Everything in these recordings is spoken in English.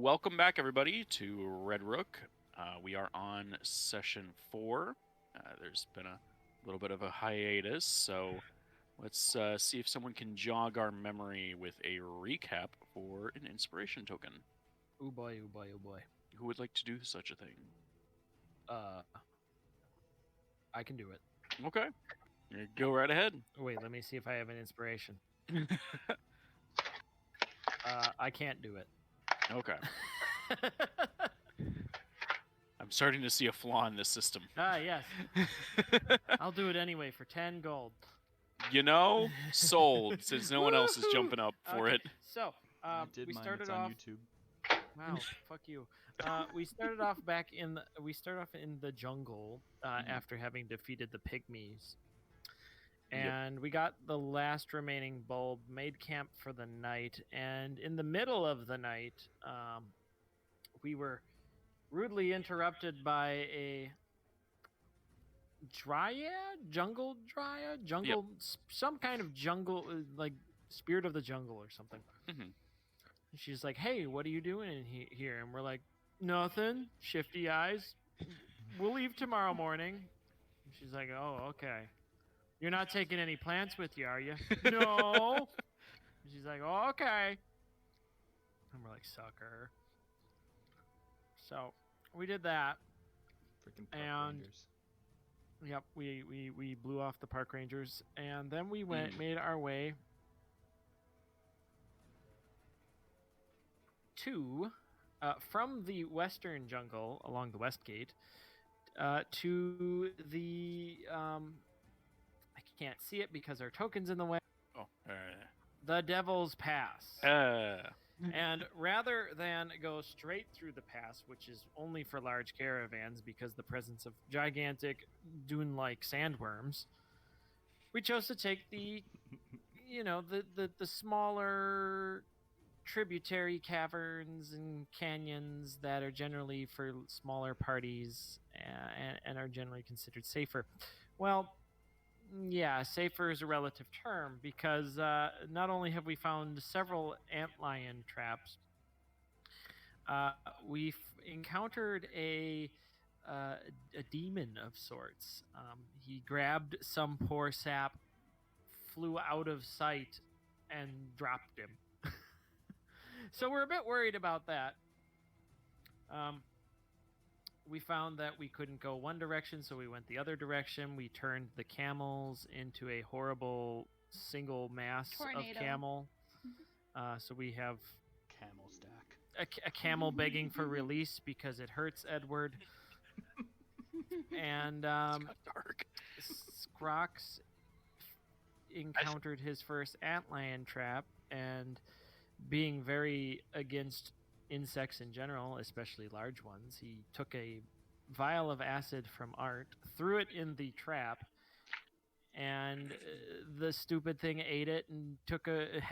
Welcome back, everybody, to Red Rook. We are on session 4. There's been a little bit of a hiatus, so let's see if someone can jog our memory with a recap for an inspiration token. Oh boy, oh boy, oh boy. Who would like to do such a thing? I can do it. Okay, go right ahead. Wait, let me see if I have an inspiration. I can't do it. Okay. I'm starting to see a flaw in this system. Yes. I'll do it anyway for 10 gold. You know, sold, since no one else is jumping up for it. So, we started off on YouTube. Wow, fuck you. We started off in the jungle after having defeated the pygmies. And we got the last remaining bulb, made camp for the night, and in the middle of the night, we were rudely interrupted by a jungle dryad, some kind of jungle, like spirit of the jungle or something. Mhm. She's like, "Hey, what are you doing in here?" And we're like, "Nothing." Shifty eyes. We'll leave tomorrow morning. And she's like, "Oh, okay. You're not taking any plants with you, are you?" No. And she's like, "Oh, okay." And we're like, "Sucker." So we did that. Freaking And- Rangers. Yep, we blew off the park rangers, and then we made our way to from the western jungle along the west gate to the I can't see it because our token's in the way. Oh, The Devil's Pass. And rather than go straight through the pass, which is only for large caravans because the presence of gigantic dune-like sandworms, we chose to take the smaller tributary caverns and canyons that are generally for smaller parties and are generally considered safer. Well, yeah, safer is a relative term because not only have we found several antlion traps, we've encountered a demon of sorts. He grabbed some poor sap, flew out of sight, and dropped him. So we're a bit worried about that. We found that we couldn't go one direction, so we went the other direction. We turned the camels into a horrible single mass Tornado. of camel. So we have Camel stack. a camel begging for release because it hurts Edward. And it's got dark. Scrox encountered his first antlion trap, and being very against insects in general, especially large ones, he took a vial of acid from Art, threw it in the trap, and the stupid thing ate it and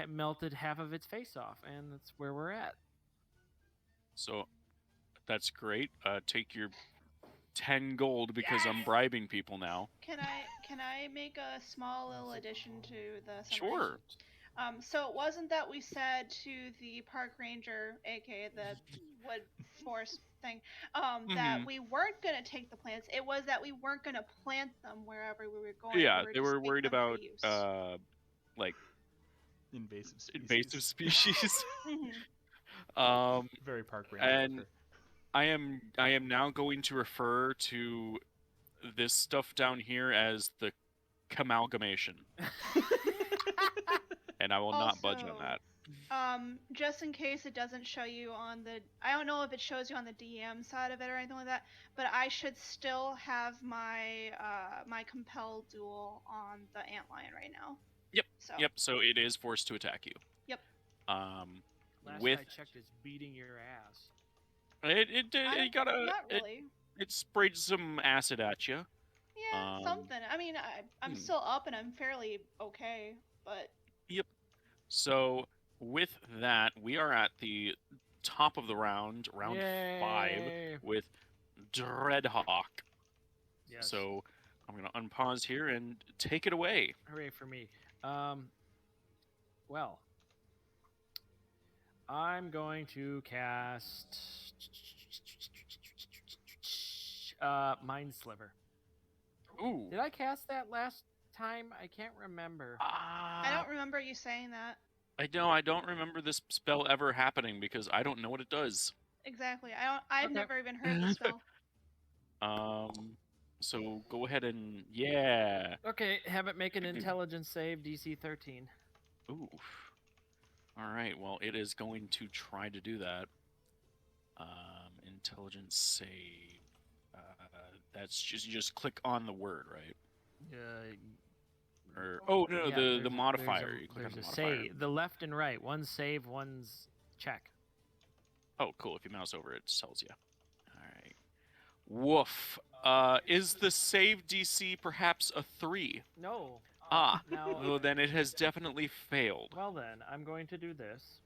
melted half of its face off, and that's where we're at. So that's great. Take your 10 gold because I'm bribing people now. Can I make a small little addition to the summary? Sure. So it wasn't that we said to the park ranger, aka the wood forest thing, that we weren't gonna take the plants. It was that we weren't gonna plant them wherever we were going. Yeah, we they just were taking worried them for about use. like Invasive species. invasive species. Very park ranger. And I am now going to refer to this stuff down here as the camalgamation. And I will not budge on that. Just in case it doesn't show you on the, I don't know if it shows you on the DM side of it or anything like that, but I should still have my my compel duel on the antlion right now. Yep. So it is forced to attack you. Yep. Last with I checked, it's beating your ass. it got a Not really. it sprayed some acid at you. Yeah, something. I mean, I'm still up and I'm fairly okay, but. Yep. So with that, we are at the top of the round 5, Yay. with Dreadhawk. Yes. So I'm going to unpause here and take it away. Hooray for me. Well, I'm going to cast Mind Sliver. Ooh. Did I cast that last time? I can't remember. I don't remember you saying that. I don't remember this spell ever happening because I don't know what it does. Exactly. I've Okay. never even heard the spell. So go ahead and yeah. Okay, have it make an intelligence save, DC 13. Ooh. All right. Well, it is going to try to do that. Intelligence save. That's just you just click on the word, right? Or oh no, Yeah, the modifier. There's a, You click on the there's a modifier. save. The left and right. One's save, one's check. Oh, cool. If you mouse over it, it tells you. All right. Woof. Is the save DC perhaps a 3? No. Ah. Now, Well, then it has definitely failed. well then, I'm going to do this.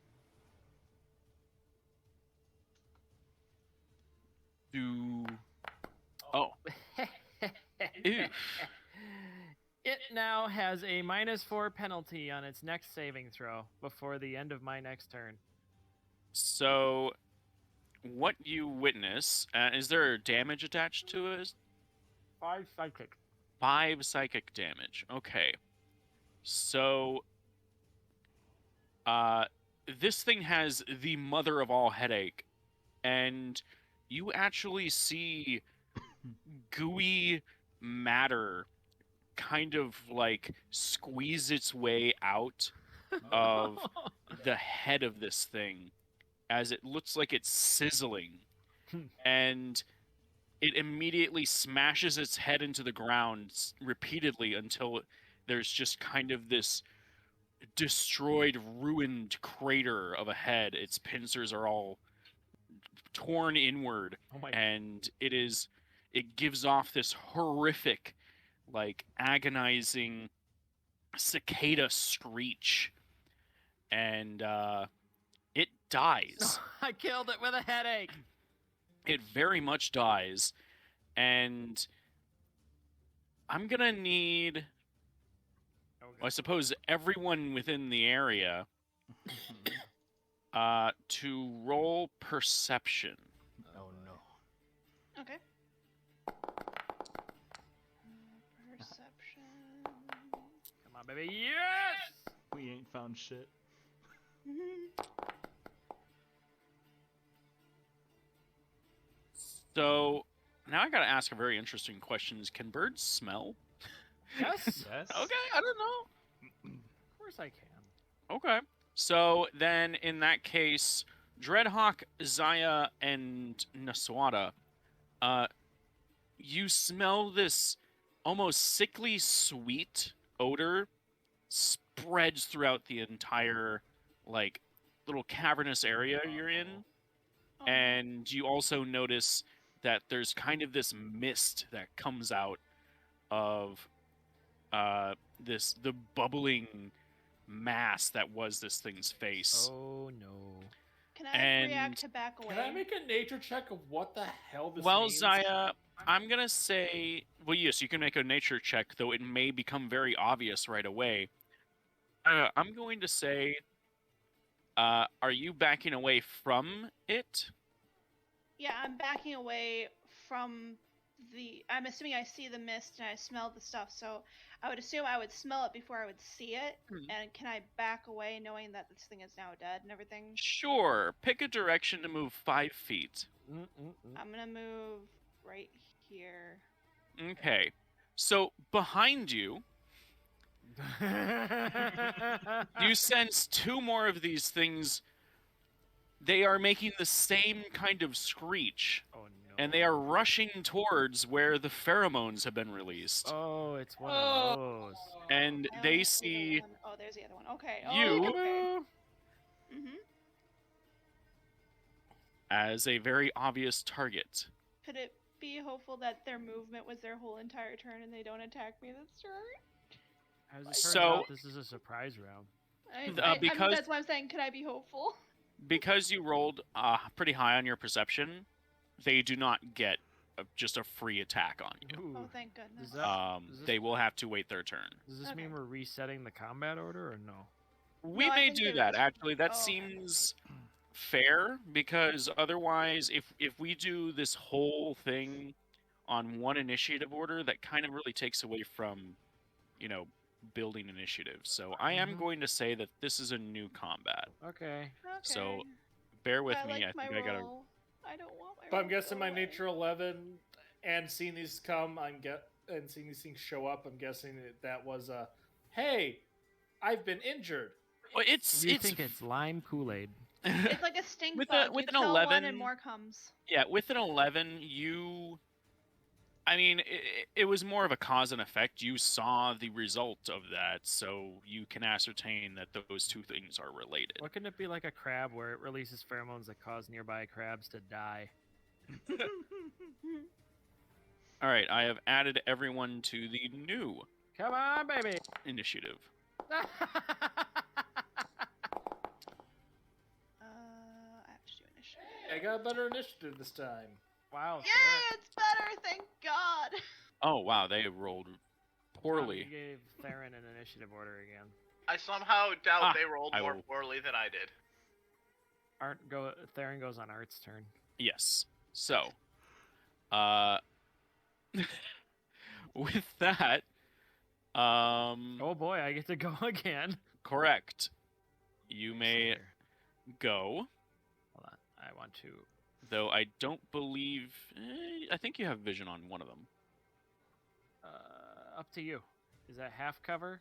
Oh. Ew. It now has a -4 penalty on its next saving throw before the end of my next turn. So, what you witness, is there damage attached to it? 5 psychic. 5 psychic damage. Okay. So, this thing has the mother of all headache, and you actually see gooey matter kind of like squeeze its way out of the head of this thing as it looks like it's sizzling, and it immediately smashes its head into the ground repeatedly until there's just kind of this destroyed, ruined crater of a head. Its pincers are all torn inward, Oh my. and it gives off this horrific, like agonizing cicada screech, and it dies. I killed it with a headache. It very much dies, and I'm gonna need, I suppose, everyone within the area to roll perception. Oh no. Okay. Perception. Come on, baby. Yes! We ain't found shit. So now I gotta ask a very interesting question: can birds smell? Yes. Yes. Okay, I don't know. Of course I can. Okay. So then, in that case, Dreadhawk, Zaya, and Naswada, you smell this almost sickly sweet odor spreads throughout the entire, like, little cavernous area you're in. Oh. And you also notice that there's kind of this mist that comes out of the bubbling mass that was this thing's face. Oh no. Can I react to back away? Can I make a nature check of what the hell this Well, means? Zaya, I'm gonna say, well, yes, you can make a nature check, though it may become very obvious right away. I'm going to say, are you backing away from it? Yeah, I'm backing away from the. I'm assuming I see the mist and I smell the stuff, so I would assume I would smell it before I would see it. And can I back away knowing that this thing is now dead and everything? Sure. Pick a direction to move 5 feet. I'm gonna move right here. Okay. So behind you, you sense 2 more of these things. They are making the same kind of screech, Oh no. and they are rushing towards where the pheromones have been released. Oh, it's one of those. And I they only the see one. Oh, there's the other one. Okay. you- Oh, okay. Mhm. as a very obvious target. Could it be hopeful that their movement was their whole entire turn and they don't attack me this turn? As it turns So- out, this is a surprise round. I mean, because- that's why I'm saying, could I be hopeful? Because you rolled pretty high on your perception, they do not get just a free attack on you. Ooh. Oh, thank goodness. Does that- Does this- They will have to wait their turn. Does this Okay. mean we're resetting the combat order or no? We No, I may think do there that, is- actually. That Oh, okay. seems fair, because otherwise, if we do this whole thing on one initiative order, that kind of really takes away from, building initiative. So I am going to say that this is a new combat. Okay. So bear with I me. like I my think I gotta. roll. I don't want my But roll I'm to guessing go my away. nature 11 and seeing these come, and seeing these things show up, I'm guessing that was hey, I've been injured. Well, You think it's lime Kool-Aid? It's like a stink with bug. with You an kill 11, one and more comes. Yeah, with an 11, I mean, it was more of a cause and effect. You saw the result of that, so you can ascertain that those two things are related. What can it be like a crab where it releases pheromones that cause nearby crabs to die? All right, I have added everyone to the new Come on, baby! initiative. I have to do initiative. I got a better initiative this time. Wow. Yay, it's better, thank God. Oh, wow, they rolled poorly. You gave Theron an initiative order again. I somehow doubt they rolled more will- poorly than I did. Theron goes on Art's turn. Yes. So, with that, Oh boy, I get to go again. correct. You may go. Hold on, I want to. Though I don't believe. I think you have vision on one of them. Up to you. Is that half cover?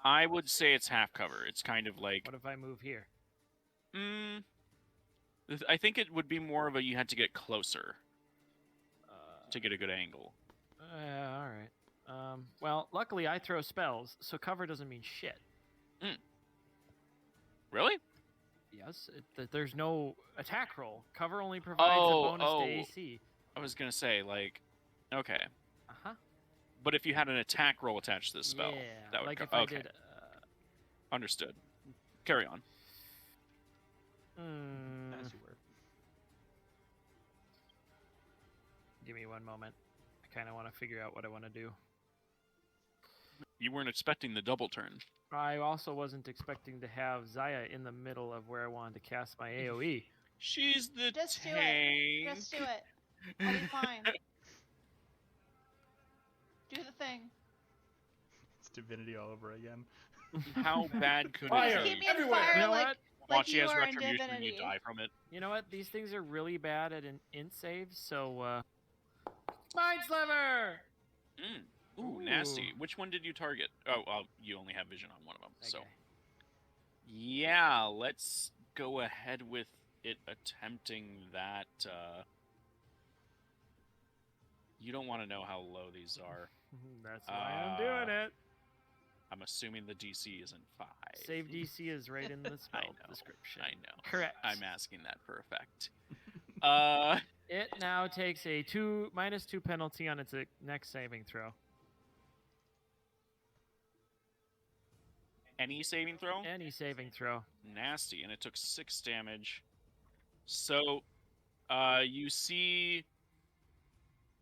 I would say it's half cover. It's kind of like. What if I move here? I think it would be more of a you had to get closer to get a good angle. All right. Well, luckily I throw spells, so cover doesn't mean shit. Really? Yes, there's no attack roll. Cover only provides a bonus to AC. I was gonna say okay, Uh-huh. but if you had an attack roll attached to the spell, Yeah, that would like if okay. I did. Understood. Carry on. As you were. Give me one moment. I kind of want to figure out what I want to do. You weren't expecting the double turn. I also wasn't expecting to have Zaya in the middle of where I wanted to cast my AoE. She's the Just do tank. it. Just do it. I'll be fine. Do the thing. It's divinity all over again. How bad could Fire. it Keep be? me in Everywhere. fire You know like, what? like Watch, he you has are in retribution and Divinity. you die from it. You know what? These things are really bad at an int save, so Mind Sliver! Ooh, nasty. Which one did you target? Oh, well, you only have vision on one of them. So, Okay. yeah, let's go ahead with it attempting that. You don't want to know how low these are. That's why I'm doing it. I'm assuming the DC isn't 5. Save DC is right in the spell know. description. I know. Correct. I'm asking that for effect. It now takes a -2 penalty on its next saving throw. Any saving throw? Any saving throw. Nasty, and it took 6 damage. So, you see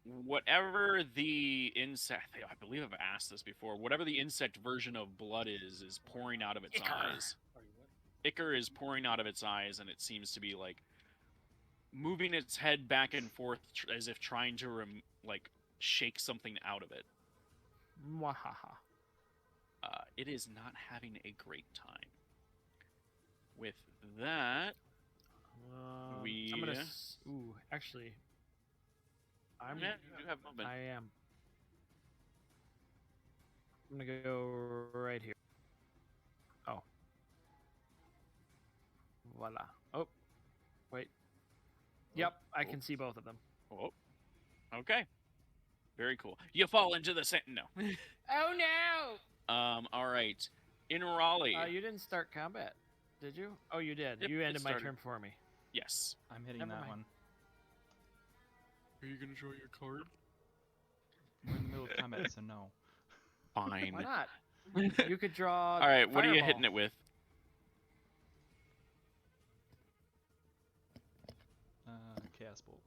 whatever the insect, I believe I've asked this before, whatever the insect version of blood is pouring out of its eyes. Ichor is pouring out of its eyes, and it seems to be like moving its head back and forth as if trying to shake something out of it. Mwahaha. It is not having a great time. With that, I'm gonna. Actually, I'm. Yeah, you do have movement. I am. I'm gonna go right here. Oh. Voila. Oh. Wait. Yep, I can see both of them. Oh, okay. Very cool. You fall into the no. Oh no! All right. In Raleigh. You didn't start combat, did you? Oh, you did. Yep, You it ended my started. turn for me. Yes. I'm hitting Never that mind. one. Are you gonna draw your card? We're in the middle of combat, so no. Fine. Why not? You could draw. All right. What are you Fireball. hitting it with? Chaos Bolt.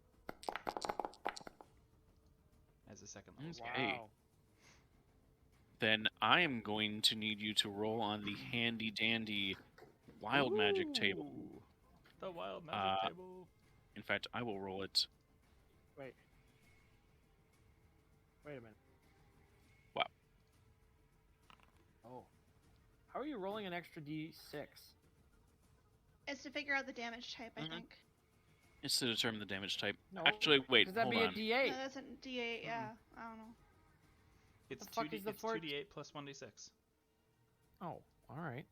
As a second level. Okay. Wow. Then I am going to need you to roll on the handy dandy wild magic table. The wild magic table. In fact, I will roll it. Wait a minute. Wow. Oh. How are you rolling an extra d6? It's to figure out the damage type, I think. It's to determine the damage type. No. Actually, wait, Does that hold be on. a d8? No, that's a D8, yeah. I don't know. It's The fuck is the 2d8 plus 1d6. Oh, all right.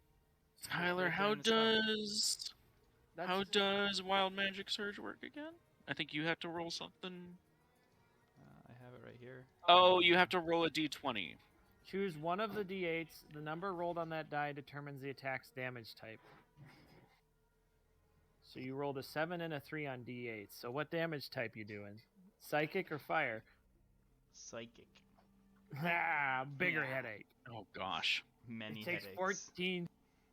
Tyler, Right there how in the spell. does Wild Magic Surge work again? I think you have to roll something. I have it right here. Oh, you have to roll a d20. Choose one of the d8s. The number rolled on that die determines the attack's damage type. So you rolled a 7 and a 3 on d8. So what damage type you doing? Psychic or fire? Psychic. Bigger Yeah. headache. Oh gosh. Many It takes headaches. 14.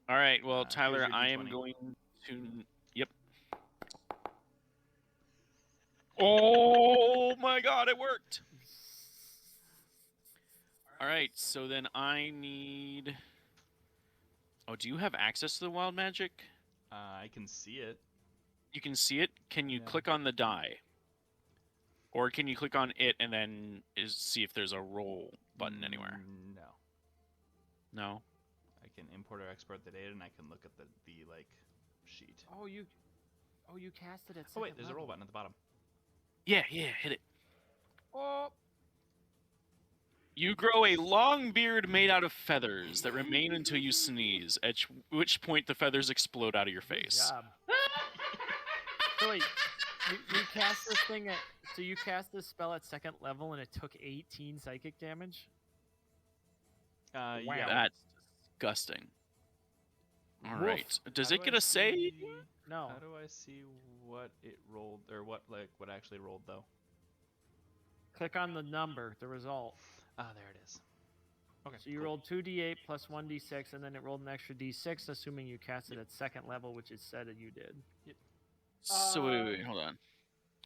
All right, well, Here's Tyler, your I am D20. going to. Yep. Oh my God, it worked. All right, so then I need. Oh, do you have access to the wild magic? I can see it. You can see it. Can you Yeah. click on the die? Or can you click on it and then see if there's a roll button anywhere? No. No. I can import or export the data, and I can look at the sheet. Oh, you cast it at Oh wait, second there's a roll level. button at the bottom. Yeah, hit it. Oh, You grow a long beard made out of feathers that remain until you sneeze, at which point the feathers explode out of your good face. job. So wait, you cast this thing at. So you cast this spell at second level, and it took 18 psychic damage. Yeah. That's disgusting. All Woof. right. Does How it do get I a save? see- No. How do I see what it rolled, or what actually rolled though? Click on the number, the result. Ah, there it is. Okay. So you cool. rolled 2d8 plus 1d6, and then it rolled an extra d6, assuming you cast it at second level, which it said that you did. So wait, hold on.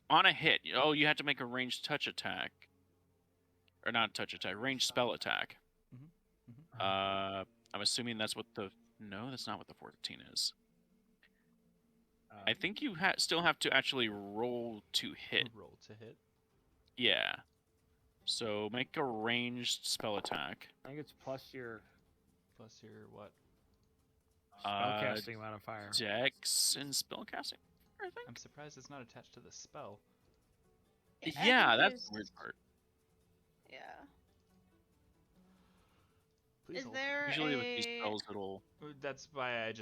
On a hit, oh, you have to make a ranged touch attack. Or not touch attack, ranged spell attack. I'm assuming that's what the... No, that's not what the 14 is. I think you still have to actually roll to hit. Roll to hit. Yeah. So make a ranged spell attack. I think it's plus your Plus your what? spellcasting modifier. Dex and spellcasting, I think? I'm surprised it's not attached to the spell. I Yeah, think that's the weird part. Yeah. Please Is hold. there Usually a... with these spells, it'll... That's why I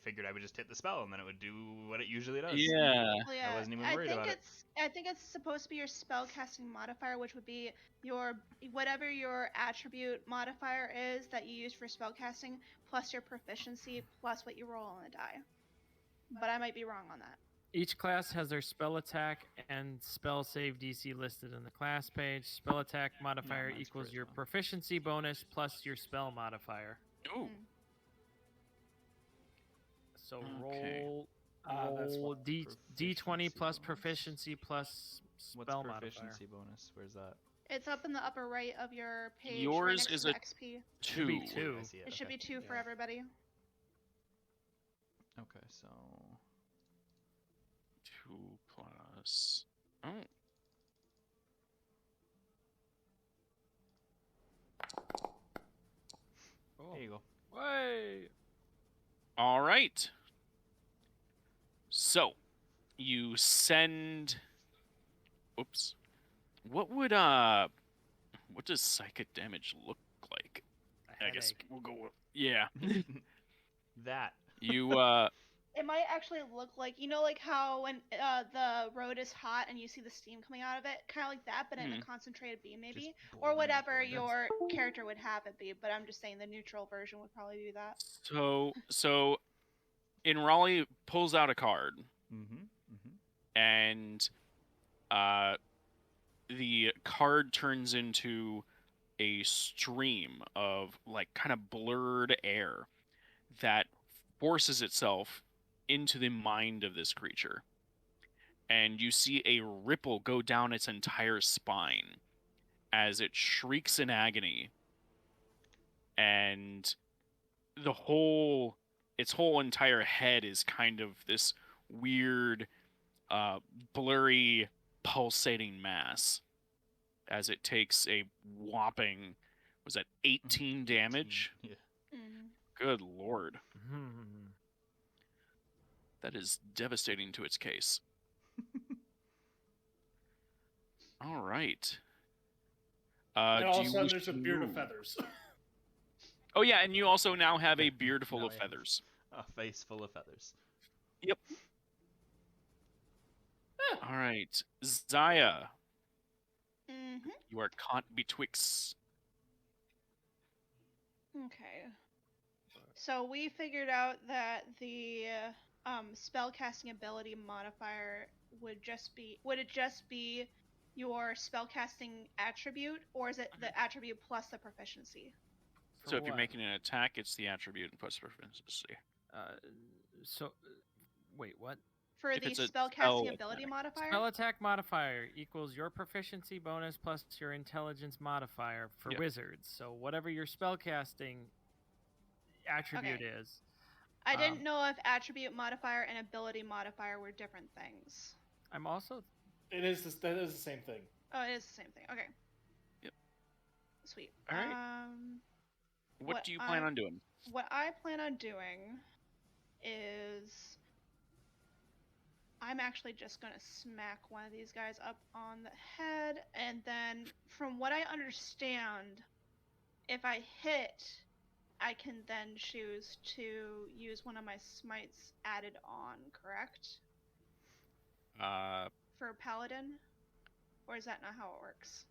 figured I would just hit the spell and then it would do what it usually does. Yeah. Well, yeah, wasn't even worried about it. I think it's supposed to be your spellcasting modifier, which would be your whatever your attribute modifier is that you use for spellcasting, plus your proficiency, plus what you roll on the die. But I might be wrong on that. Each class has their spell attack and spell save DC listed in the class page. Spell attack modifier mine's equals your charisma. proficiency bonus plus your spell modifier. Ooh. So Okay. roll That's roll what D20 plus proficiency bonus. proficiency plus What's spell proficiency modifier. bonus? Where's that? It's up in the upper right of your page. Yours right next is to a the XP. Should be 2. two. I see it. It should okay. be 2 for Yeah. everybody. Okay, so 2 plus... Oh. there you go. Way. All right. So, you send... Oops. What does psychic damage look like? I guess we'll go with... Yeah. That. You, It might actually look like, you know, like how when the road is hot and you see the steam coming out of it, kind of like that, but in a concentrated beam, maybe, Just or boiling whatever liquid. your character would have it be. But I'm just saying the neutral version would probably do that. so in Raleigh pulls out a card, and the card turns into a stream of like kind of blurred air that forces itself into the mind of this creature, and you see a ripple go down its entire spine as it shrieks in agony, and its whole entire head is kind of this weird, blurry, pulsating mass as it takes a whopping, was that 18 damage? Yeah. Mhm. Good lord. Hmm. That is devastating to its case. All right. And all do of a you sudden, wish there's a to beard of move? feathers. Oh yeah, and you also now have a beard full of Nice. feathers. A face full of feathers. Yep. All right, Zaya, Mhm. you are caught betwixt. Okay. So we figured out that the spellcasting ability modifier would it just be your spellcasting attribute, or is it the attribute plus the proficiency? For So if you're what? making an attack, it's the attribute and plus proficiency. So, wait, what? For If the it's a spellcasting spell ability attack. modifier? Spell attack modifier equals your proficiency bonus plus your intelligence modifier for Yep. wizards. So whatever your spellcasting attribute Okay. is. I didn't know if attribute modifier and ability modifier were different things. I'm also That is the same thing. Oh, it is the same thing. Okay. Yep. Sweet. All right. What do you plan on doing? What I plan on doing is I'm actually just going to smack one of these guys up on the head, and then from what I understand, if I hit, I can then choose to use one of my smites added on, correct? For Paladin? Or is that not how it works?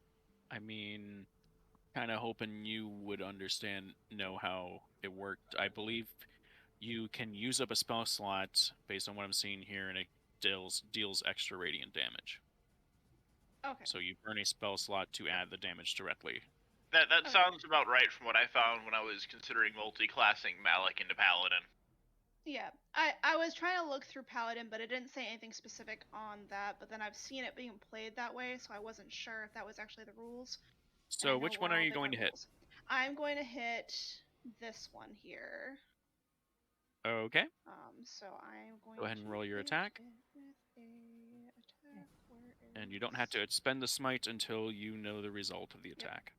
I mean, kind of hoping you would know how it worked. I believe you can use up a spell slot based on what I'm seeing here, and it deals extra radiant damage. Okay. So you burn a spell slot to add the damage directly. That sounds about right from what I found when I was considering multi-classing Malik into Paladin. Yeah, I was trying to look through Paladin, but it didn't say anything specific on that. But then I've seen it being played that way, so I wasn't sure if that was actually the rules. So which one are you going to hit? I'm going to hit this one here. Okay. So I'm going to go ahead and roll your attack. And you don't have to spend the smite until you know the result of the attack.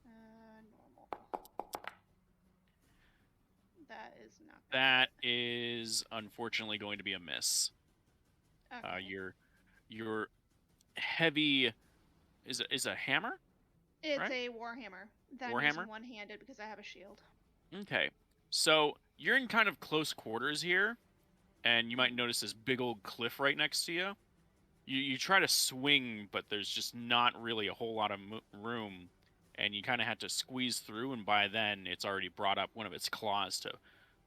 Normal. That is not. That is unfortunately going to be a miss. Okay. Your heavy is a hammer? It's right? a warhammer. That I'm using one-handed because I have a shield. Okay. So you're in kind of close quarters here, and you might notice this big old cliff right next to you. You try to swing, but there's just not really a whole lot of room, and you kind of have to squeeze through, and by then it's already brought up one of its claws to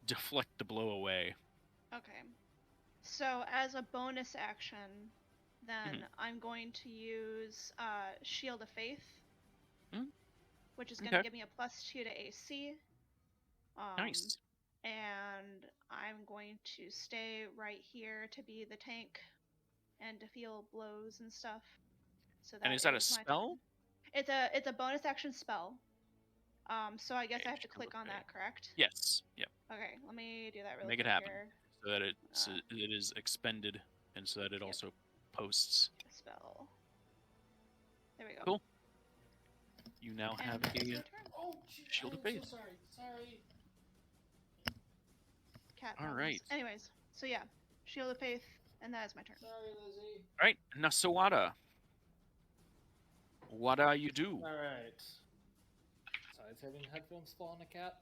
deflect the blow away. Okay. So as a bonus action, then I'm going to use Shield of Faith, which is going to give me a +2 to AC. Nice. And I'm going to stay right here to be the tank and to feel blows and stuff. So that and is that a spell? It's a bonus action spell. So I guess I have to click on that, correct? Yes. Yep. Okay, let me do that really Make quick it happen here. so that it is expended and so that it also posts. Spell. There we go. Cool. You now have a Shield of Faith. So sorry. Cat All problems. right. Anyways, so yeah, Shield of Faith, and that is my turn. Sorry, Lizzie. All right, Nasawada. What do you do? All right. Besides having headphones fall on a cat,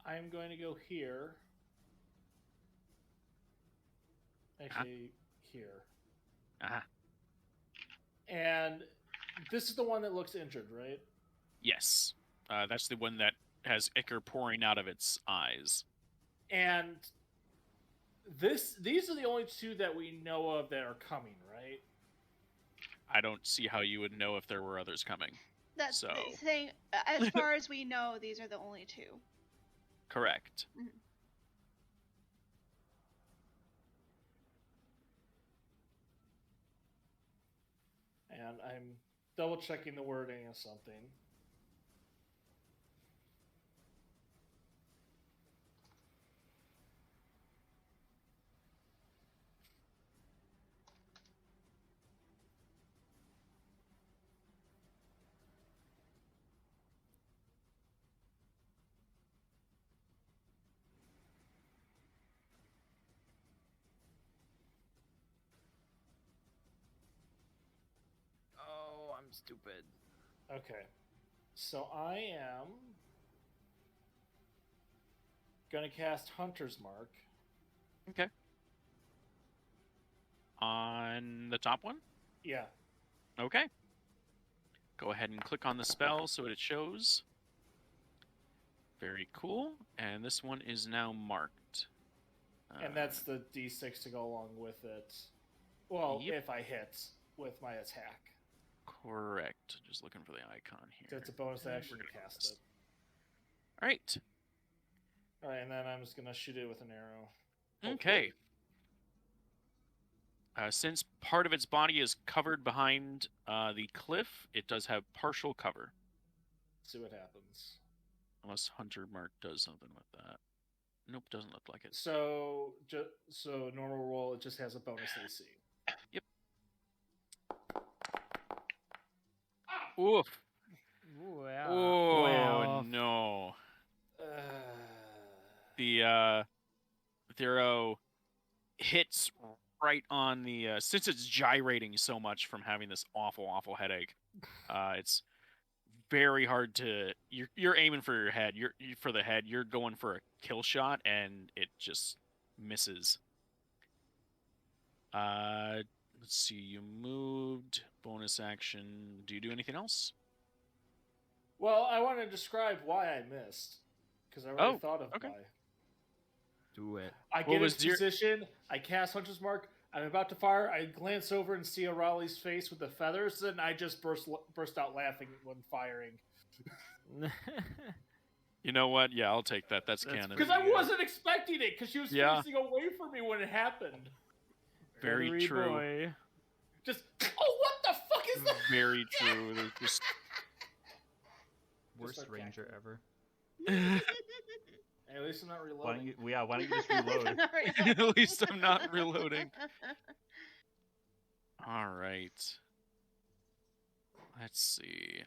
I'm going to go here. Actually, here. And this is the one that looks injured, right? Yes. That's the one that has ichor pouring out of its eyes. And these are the only two that we know of that are coming, right? I don't see how you would know if there were others coming. That's so. the thing. As far as we know, these are the only two. Correct. Mm-hmm. And I'm double checking the wording of something. stupid. Okay. So I am gonna cast Hunter's Mark. Okay. On the top one? Yeah. Okay. Go ahead and click on the spell so it shows. Very cool. And this one is now marked. And that's the D6 to go along with it. Well, Yep. if I hit with my attack. Correct. Just looking for the icon here. It's a bonus And action we're to gonna cast this. it. All right. Alright, and then I'm just gonna shoot it with an arrow. Okay. Since part of its body is covered behind the cliff, it does have partial cover. See what happens. Unless Hunter Mark does something with that. Nope, doesn't look like it. So, normal roll, it just has a bonus AC. Yep. Oof. Ooh, yeah. Oh, Wow. no. The arrow hits right on the since it's gyrating so much from having this awful headache. It's very hard to you're aiming for your head. For the head. You're going for a kill shot and it just misses. Let's see. You moved. Bonus action. Do you do anything else? Well, I want to describe why I missed. Because I already thought of okay. why. Do it. I get into position, I cast Hunter's Mark, I'm about to fire, I glance over and see Raleigh's face with the feathers, and I just burst out laughing when firing. You know what? Yeah, I'll take that. That's canon. Because I wasn't expecting it, because she was facing away from me when it happened. Very true. Boy. Just, oh, what the fuck is that? Very true. There's just... Worst ranger ever. Hey, at least I'm not reloading. Why don't you just reload? At least I'm not reloading. All right. Let's see.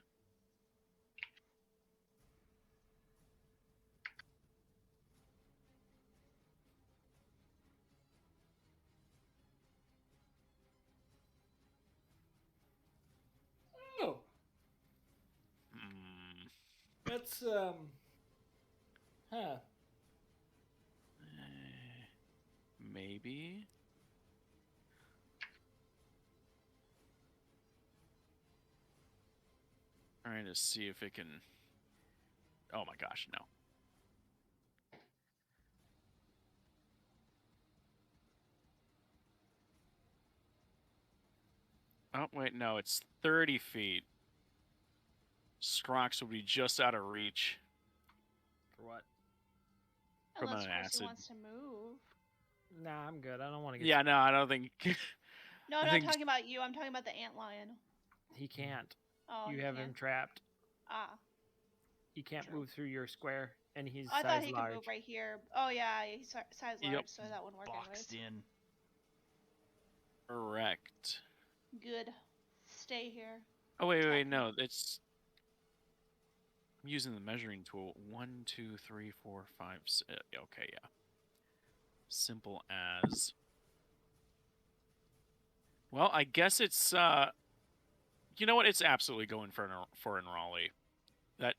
Oh. That's, huh. Maybe. Trying to see if it can... Oh my gosh, no. Oh, wait, no, it's 30 feet. Scrox would be just out of reach. For what? From Unless an Percy acid. wants to move. Nah, I'm good. I don't want to get... Yeah, no, I don't think... No, I'm not talking about you. I'm talking about the antlion. He can't. Oh, you have him trapped. Ah. He can't True. move through your square, and he's I size thought he large. could move right here. Oh yeah, he's size large, Yep. so that wouldn't work Boxed anyways. in. Correct. Good. Stay here. Oh, wait, no, it's... I'm using the measuring tool. 1, 2, 3, 4, 5, 6... Okay, yeah. Simple as... Well, I guess it's, you know what? It's absolutely going for an Raleigh. That...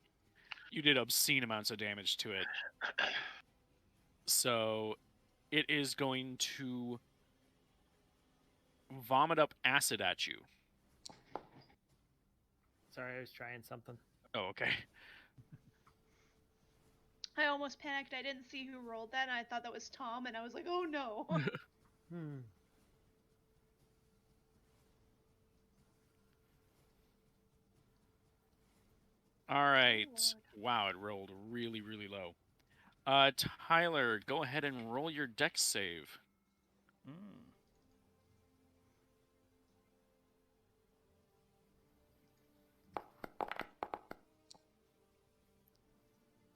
You did obscene amounts of damage to it. So, it is going to vomit up acid at you. Sorry, I was trying something. Oh, okay. I almost panicked. I didn't see who rolled that, and I thought that was Tom, and I was like, oh no. All right. Lord. Wow, it rolled really, really low. Tyler, go ahead and roll your dex save.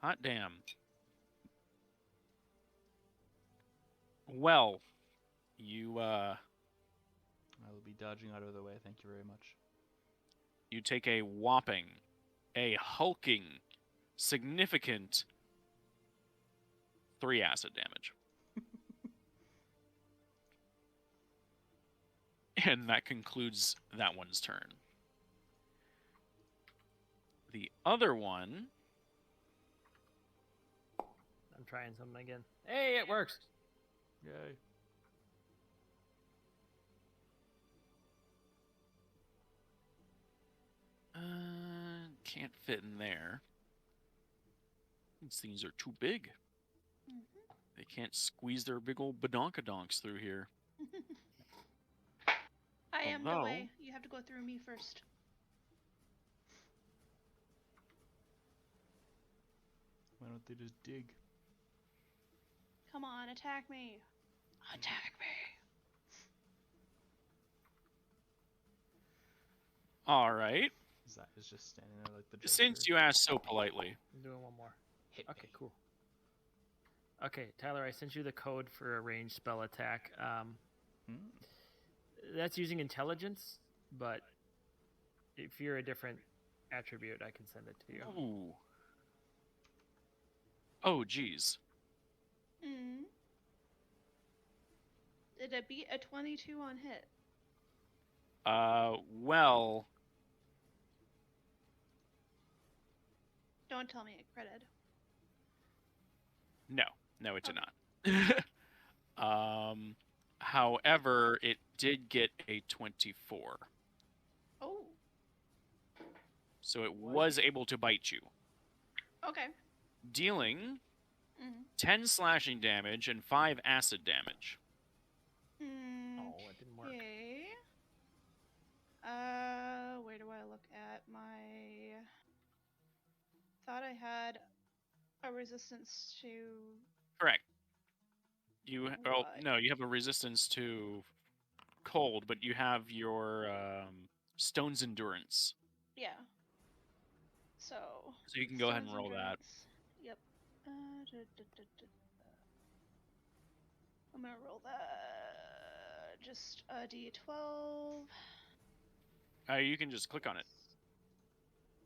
Hot damn. Well, you I will be dodging out of the way. Thank you very much. you take a whopping, a hulking, significant 3 acid damage. And that concludes that one's turn. The other one. I'm trying something again. Hey, it works. Yay. Can't fit in there. These things are too big. Mhm. They can't squeeze their big old badonkadonks through here. I am the Although- way. You have to go through me first. Why don't they just dig? Come on, attack me. Attack me. All right. Zach is just standing there like the Joker. Since you asked so politely. I'm doing one more. Hit Okay, me. cool. Okay, Tyler, I sent you the code for a ranged spell attack. That's using intelligence, but if you're a different attribute, I can send it to you. Ooh. Oh, geez. Mm. Did it beat a 22 on hit? Well, Don't tell me it critted. no, it did not. However, it did get a 24. Oh, So it was able to bite you, okay. dealing Mm. 10 slashing damage and 5 acid damage. Oh, it didn't work. Okay. Where do I look at my... Thought I had a resistance to... Correct. You well, What? no, you have a resistance to cold, but you have your stone's endurance. Yeah. So... So you can go ahead and Stone's roll that. Endurance. Yep. I'm gonna roll that. Just a d12. You can just click on it.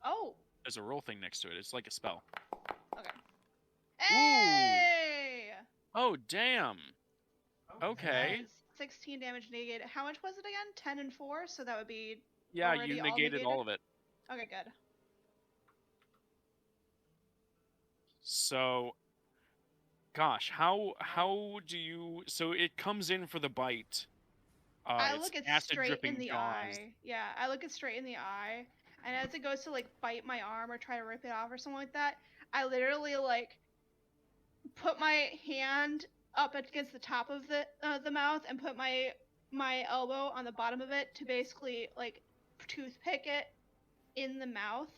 Oh! There's a roll thing next to it. It's like a spell. Okay. Hey! Oh, damn. Okay. That is 16 damage negated. How much was it again? 10 and 4? So that would be... Yeah, already you all negated all of it. Okay, good. So, gosh, how do you? So it comes in for the bite. I It's look it acid straight dripping in the jaws. eye. Yeah, I look it straight in the eye. And as it goes to, like, bite my arm or try to rip it off or something like that, I literally, like, put my hand up against the top of the mouth and put my elbow on the bottom of it to basically, like, toothpick it in the mouth.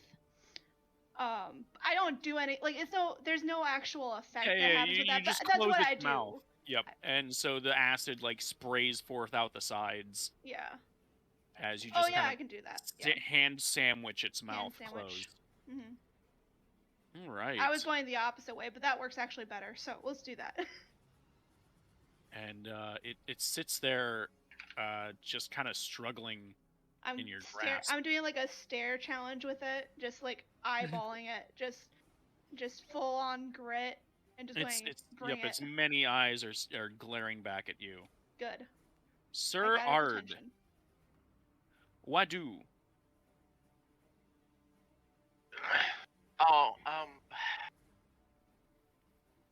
I don't do any, like, there's no actual effect that happens with that, but that's what I do. Mouth. Yep. And so the acid like sprays forth out the sides Yeah. as you Oh just yeah, kind I of can do that. Yeah. hand sandwich its Hand mouth sandwich. closed. Mhm. All right. I was going the opposite way, but that works actually better. So let's do that. And it sits there, just kind of struggling in your grasp. I'm doing like a stare challenge with it, just like eyeballing it, just full on grit, and just bring it. Its many eyes are glaring back at you. Good. Sir I got its Ard, attention. Wadu. Oh,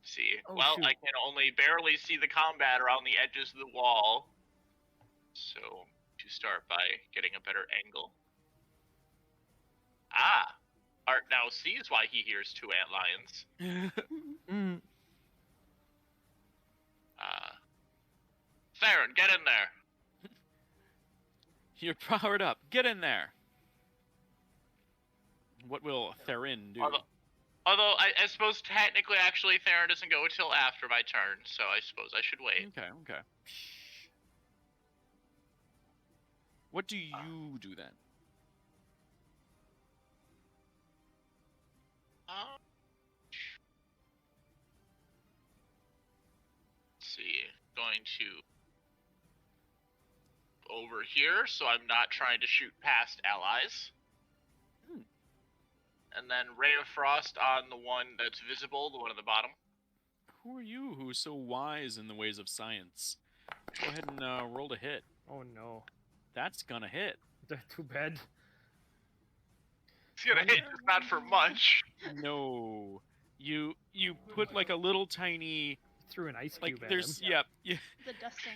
see. Oh, Well, shoot. I can only barely see the combat around the edges of the wall. So, to start by getting a better angle. Ah! Art now sees why he hears 2 antlions. Mm. Theron, get in there! You're powered up. Get in there. What will Theron do? Although I suppose technically, actually, Theron doesn't go until after my turn, so I suppose I should wait. Okay. What do you do then? Let's see. Going to over here, so I'm not trying to shoot past allies. And then Ray of Frost on the one that's visible, the one at the bottom. Who are you who is so wise in the ways of science? Go ahead and roll to hit. Oh no. That's gonna hit. Too bad. It's gonna hit, just not for much. No. You put like a little tiny Threw an ice like cube at there's him. The dusting.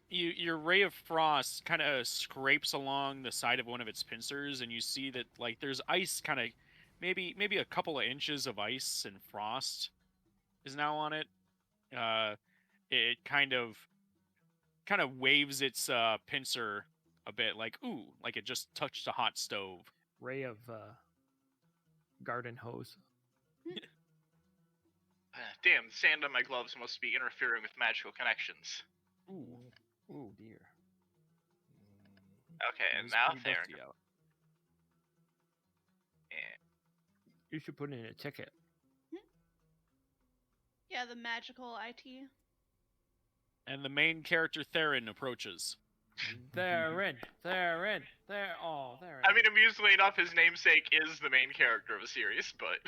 Your ray of frost kind of scrapes along the side of one of its pincers, and you see that like there's ice, kind of maybe a couple of inches of ice and frost is now on it. It kind of waves its pincer a bit, like ooh, like it just touched a hot stove. Ray of garden hose. Damn, the sand on my gloves must be interfering with magical connections. Ooh dear. Okay, and It's now pretty Theron. dusty out. You should put in a ticket. Yeah, the magical IT. And the main character Theron approaches. Theron. I mean, amusingly enough, his namesake is the main character of the series, but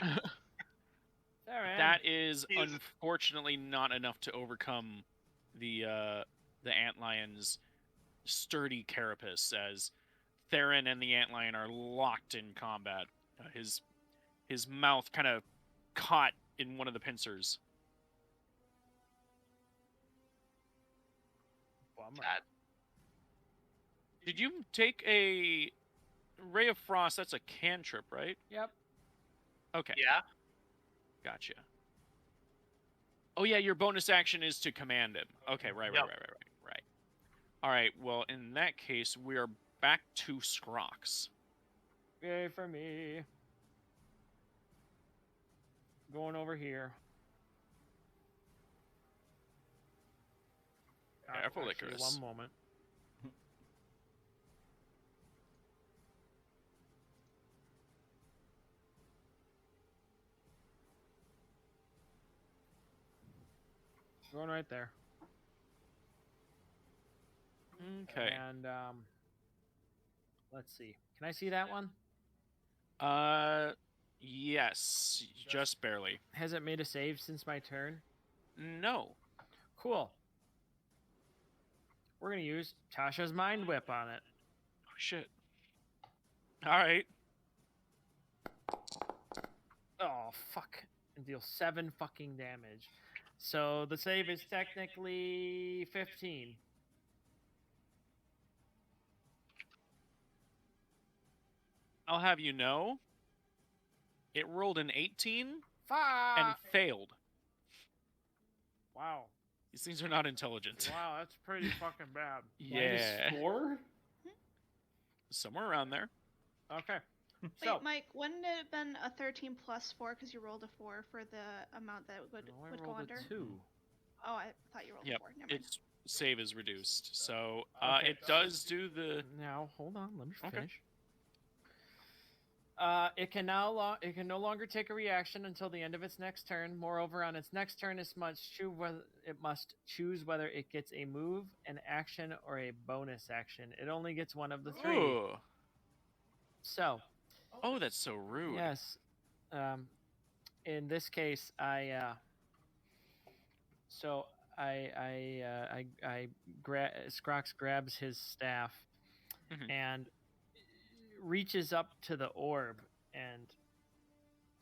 Theron. That is He's- unfortunately not enough to overcome the antlion's sturdy carapace, as Theron and the antlion are locked in combat. His mouth kind of caught in one of the pincers. Bummer. Sad. Did you take a Ray of Frost? That's a cantrip, right? Yep. Okay, yeah. gotcha. Oh yeah, your bonus action is to command him. Okay, right. Yep. All right, well, in that case, we are back to Scrox. Yay for me. Going over here. Careful, Actually, Icarus. one moment. Going right there. Okay. And let's see. Can I see that one? Yes, just barely. Has it made a save since my turn? No. Cool. We're gonna use Tasha's Mind Whip on it. Oh shit. All right. Oh fuck! And deal 7 fucking damage. So the save is technically 15. I'll have you know, it rolled an 18 Fuck! and failed. Wow. These things are not intelligent. Wow, that's pretty fucking bad. Yeah. -4? Somewhere around there. Okay. Wait, So, Mike, wouldn't it have been a 13 plus 4 because you rolled a 4 for the amount that would no, I go rolled under? a 2. Oh, I thought you rolled Yep. a 4. Never mind. Its save is reduced, so Okay. it does do the. Now, hold on, let me Okay. finish. It can no longer take a reaction until the end of its next turn. Moreover, on its next turn, it must choose whether it gets a move, an action, or a bonus action. It only gets one of the 3. Ooh. So, Oh, that's so rude. yes. In this case, Scrox grabs his staff Mhm. and reaches up to the orb and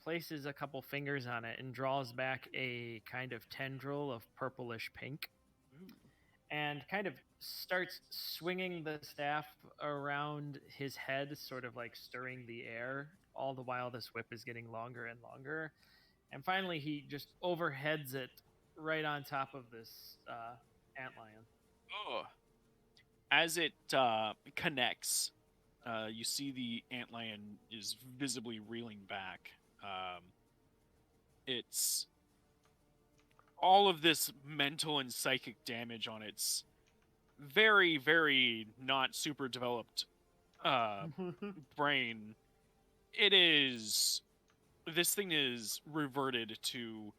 places a couple fingers on it and draws back a kind of tendril of purplish pink and kind of starts swinging the staff around his head, sort of like stirring the air, all the while this whip is getting longer and longer. And finally, he just overheads it right on top of this antlion. Ugh. As it connects, you see the antlion is visibly reeling back. It's all of this mental and psychic damage on its very, very not super developed brain. This thing is reverted to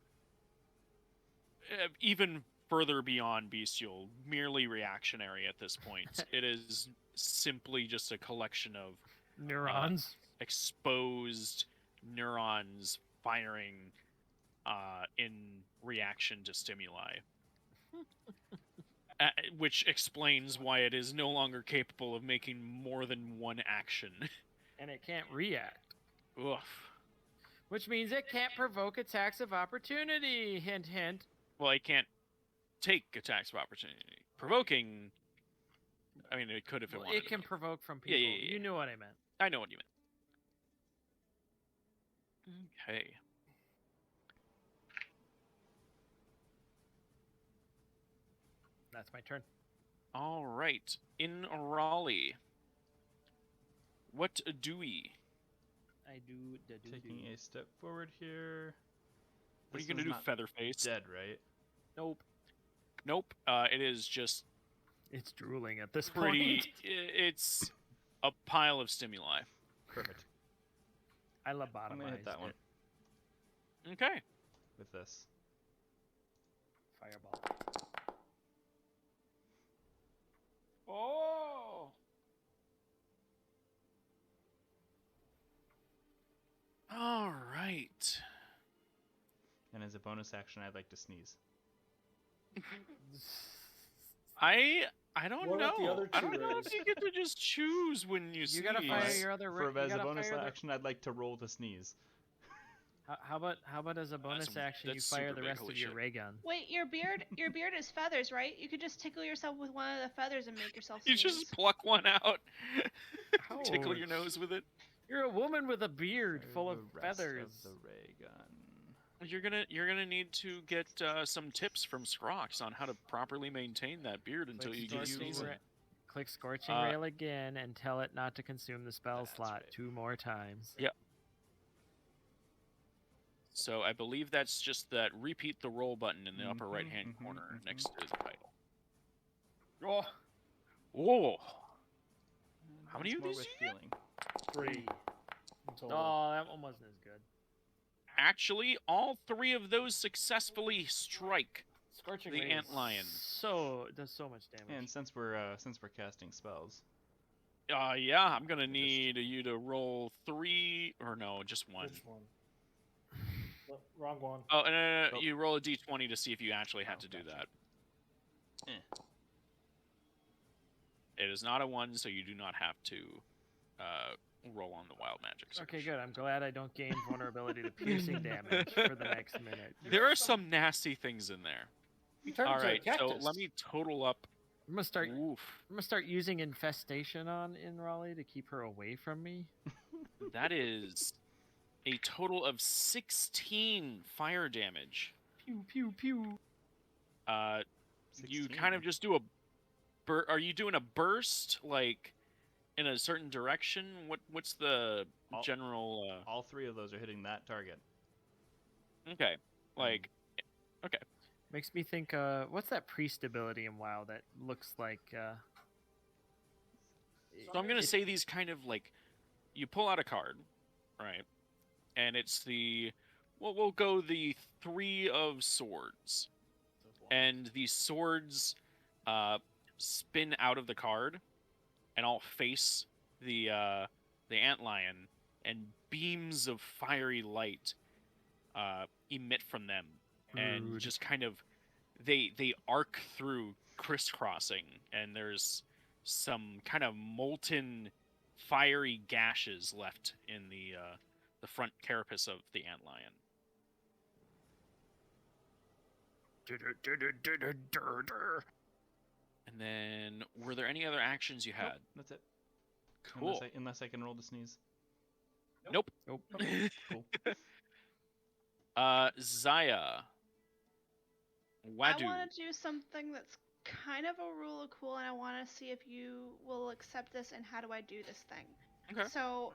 even further beyond bestial, merely reactionary at this point. It is simply just a collection of Neurons. exposed neurons firing in reaction to stimuli. Which explains why it is no longer capable of making more than one action. And it can't react. Oof. Which means it can't provoke attacks of opportunity. Hint, hint. Well, it can't take attacks of opportunity. Provoking. I mean, it could if it Well, wanted. it can to. provoke from Yeah, people. yeah, yeah. You knew what I meant. I know what you meant. Okay. That's my turn. All right. In Raleigh. What do we? I do the Taking a step forward here. What are This you gonna one's do, not Featherface? dead, right? Nope. Nope. It is just It's drooling at this pretty. point. It's a pile of stimuli. Perfect. I I'm lobotomized gonna hit that one it. Okay. with this. Fireball. Oh. All right. And as a bonus action, I'd like to sneeze. I don't What know. about the other I don't two know rays? if you get to just choose when you You gotta fire sneeze. your other. For You as a gotta bonus fire the- action, I'd like to roll to sneeze. How about as a bonus That's action you that's fire super the big, rest holy of your shit. ray gun? Wait, your beard is feathers, right? You could just tickle yourself with one of the feathers and make yourself You sneeze. just pluck one out. Tickle your Ouch. nose with it. You're a woman with a beard Fire full of the rest feathers. Of the ray gun. You're gonna need to get some tips from Scrox on how to properly maintain that beard until you get Scorching sneezing. Click Scorching Uh, Rail again and tell it not to consume the spell That's slot right. 2 more times. Yep. So I believe that's just that repeat the roll button in the upper Mhm, right-hand mhm, corner mhm. next to the title. Oh, Whoa! How many Once of more these with do you feeling. 3 in total. oh, that one wasn't as good. Actually, all 3 of those successfully strike. Scorching The Ray antlion. does so much damage. And since we're casting spells, Yeah, I'm gonna Just- need you to roll 3, or no, just 1. Which one? Wrong one. Oh, no, Oh. you roll a d20 to see if you actually have Oh, to do gotcha. that. Eh. It is not a 1, so you do not have to roll on the wild magic. Okay, search. good. I'm glad I don't gain vulnerability to piercing damage for the next minute. There are some nasty things in there. You turned All into a right, so cactus. let me total up. I'm gonna start. Oof, I'm gonna start using infestation on in Raleigh to keep her away from me. that is a total of 16 fire damage. Pew pew pew. You kind of just do a. Are you doing a burst like in a certain direction? What's the All- general? all 3 of those are hitting that target. Okay, like Makes me think. What's that priest ability in WoW that looks like? so. I'm gonna it- say these kind of like you pull out a card, right? And it's the we'll go the 3 of swords, and these swords spin out of the card and all face the antlion, and beams of fiery light emit from them, and Rude. just kind of they arc through, crisscrossing, and there's some kind of molten fiery gashes left in the front carapace of the antlion. And then, were there any other actions you Nope, had? that's it. Cool. Unless I can roll to sneeze. Nope. Nope. Cool. Zaya. I Wadu. want to do something that's kind of a rule of cool, and I want to see if you will accept this and how do I do this thing. Okay. So,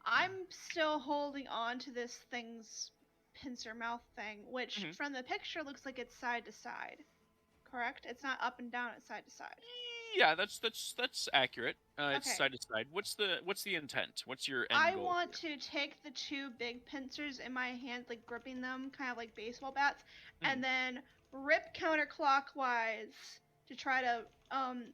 I'm still holding on to this thing's pincer mouth thing, which Mhm. from the picture looks like it's side to side. Correct? It's not up and down, it's side to side. Yeah, that's accurate. It's Okay. side to side. What's the intent? What's your end I goal? want to take the 2 big pincers in my hand, like gripping them, kind of like baseball bats, and then rip counterclockwise to try to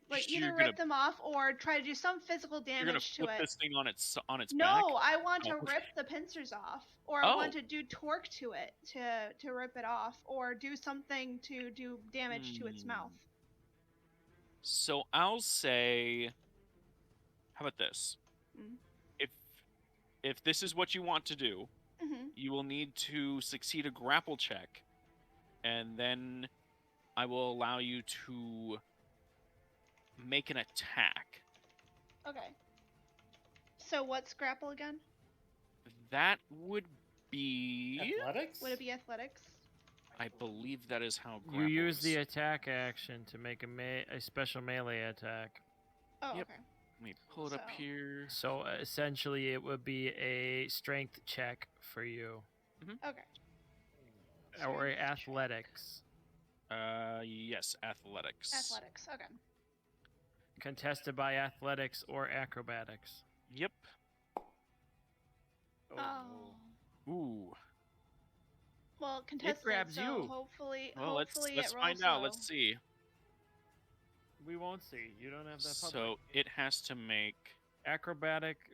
like So you're either gonna- rip them off or try to do some physical You're gonna damage to flip it. this thing on its back. No, I want to Oh. rip the pincers off, or I want Oh. to do torque to it to rip it off, or do something to do damage to its mouth. So I'll say, how about this? Mm. if this is what you want to do, Mm-hmm. you will need to succeed a grapple check, and then I will allow you to make an attack. Okay. So what's grapple again? That would be... Athletics? Would it be athletics? I believe that is how grapple You use is. the attack action to make a special melee attack. Oh, Yep. okay. Let me pull it up So- here. So essentially, it would be a strength check for you, Okay. or Strength check. athletics, Yes, athletics. Athletics. Okay. contested by athletics or acrobatics. Yep. Oh. Ooh. Well, contested. grabs so you. Hopefully, Well, let's hopefully it find rolls out. low. Let's see. We won't see. You don't have that. So it has to make... acrobatics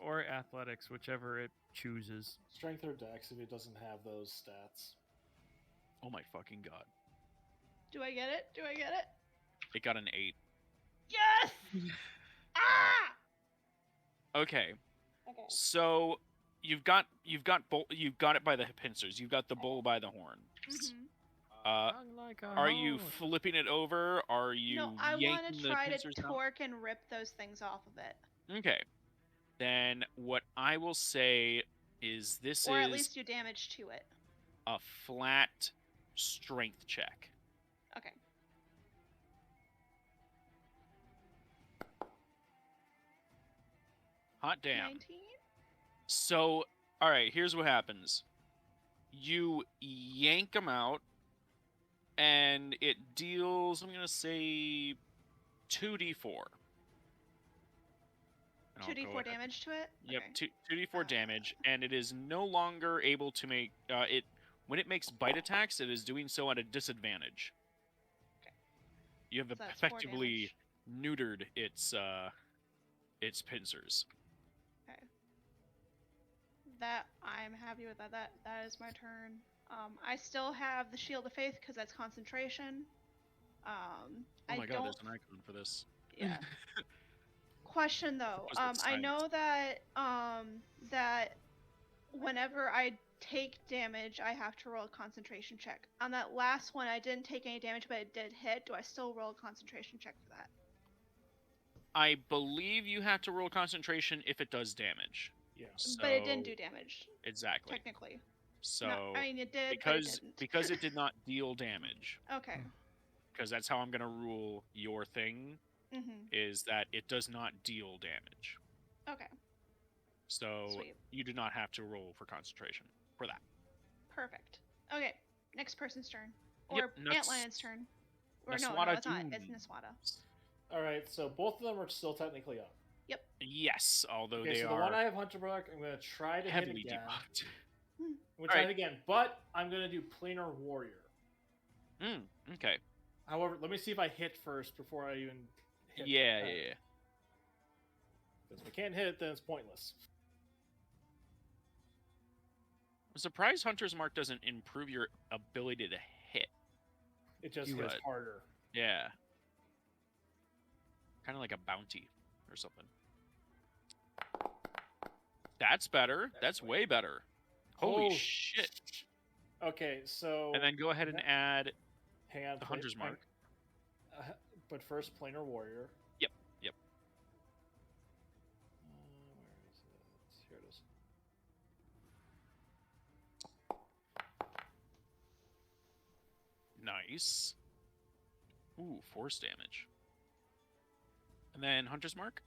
or athletics, whichever it chooses. Strength or dex if it doesn't have those stats. Oh my fucking god. Do I get it? Do I get it? It got an 8. Yes! Ah! Okay. Okay. So you've got it by the pincers. You've got the bull by the horn. Mm-hmm. Hung like a Are you hose. flipping it over? Are you No, I want yanking to the try to pincers out? torque and rip those things off of it, Okay. Then what I will say is this or is at least do damage to it. a flat strength check. Okay. Hot damn. 19. So, all right, here's what happens. You yank them out, and it deals, I'm going to say, 2d4. And I'll 2d4 go ahead. damage to it. Yep, Okay. 2d4 damage, and it is no longer able to make it. When it makes bite attacks, it is doing so at a disadvantage. Okay. You have So that's 4 effectively damage. neutered its pincers. Okay. That I'm happy with that. That is my turn. I still have the Shield of Faith because that's concentration. Oh I my god, don't. there's an icon for this. Yeah. Question though. Suppose it's I science. know that whenever I take damage, I have to roll a concentration check. On that last one, I didn't take any damage, but it did hit. Do I still roll a concentration check for that? I believe you have to roll concentration if it does damage. Yeah. But it didn't So- do damage, Exactly. technically. So No, I mean, it did, because but it didn't. because it did not deal damage, Okay. because that's how I'm gonna rule your thing, Mhm. is that it does not deal damage. Okay. So Sweet. you do not have to roll for concentration for that. Perfect. Okay. Next person's turn. Or Yep, next- Antlion's turn. Or no, Naswada it's not. It's Doom. Niswada. All right, so both of them are still technically up. Yes, although Okay, they so the are one I have Hunter Mark, I'm going to try to hit heavily again. debuffed. I'm going to try Alright. it again, but I'm going to do Planar Warrior. Okay. However, let me see if I hit first before I even hit. Yeah. Because if I can't hit it, then it's pointless. I'm surprised Hunter's Mark doesn't improve your ability to hit. It just You hits would. harder. Yeah. Kind of like a bounty or something. That's better. That's way better. Holy Oh, shit. Okay, so... And then go ahead and add hang on. the Hunter's Mark. But first, Planar Warrior. Yep. Where is it? Here it is. Nice. Ooh, force damage. And then Hunter's Mark.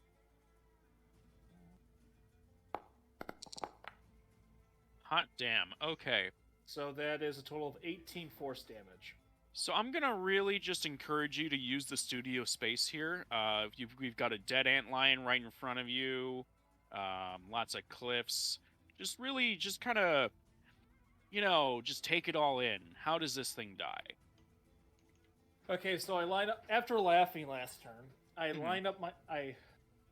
Hot damn. Okay. So that is a total of 18 force damage. So I'm gonna really just encourage you to use the studio space here. We've got a dead antlion right in front of you, lots of cliffs. Just really, just kind of, just take it all in. How does this thing die? Okay, so I line up after laughing last turn. I Mhm. line up I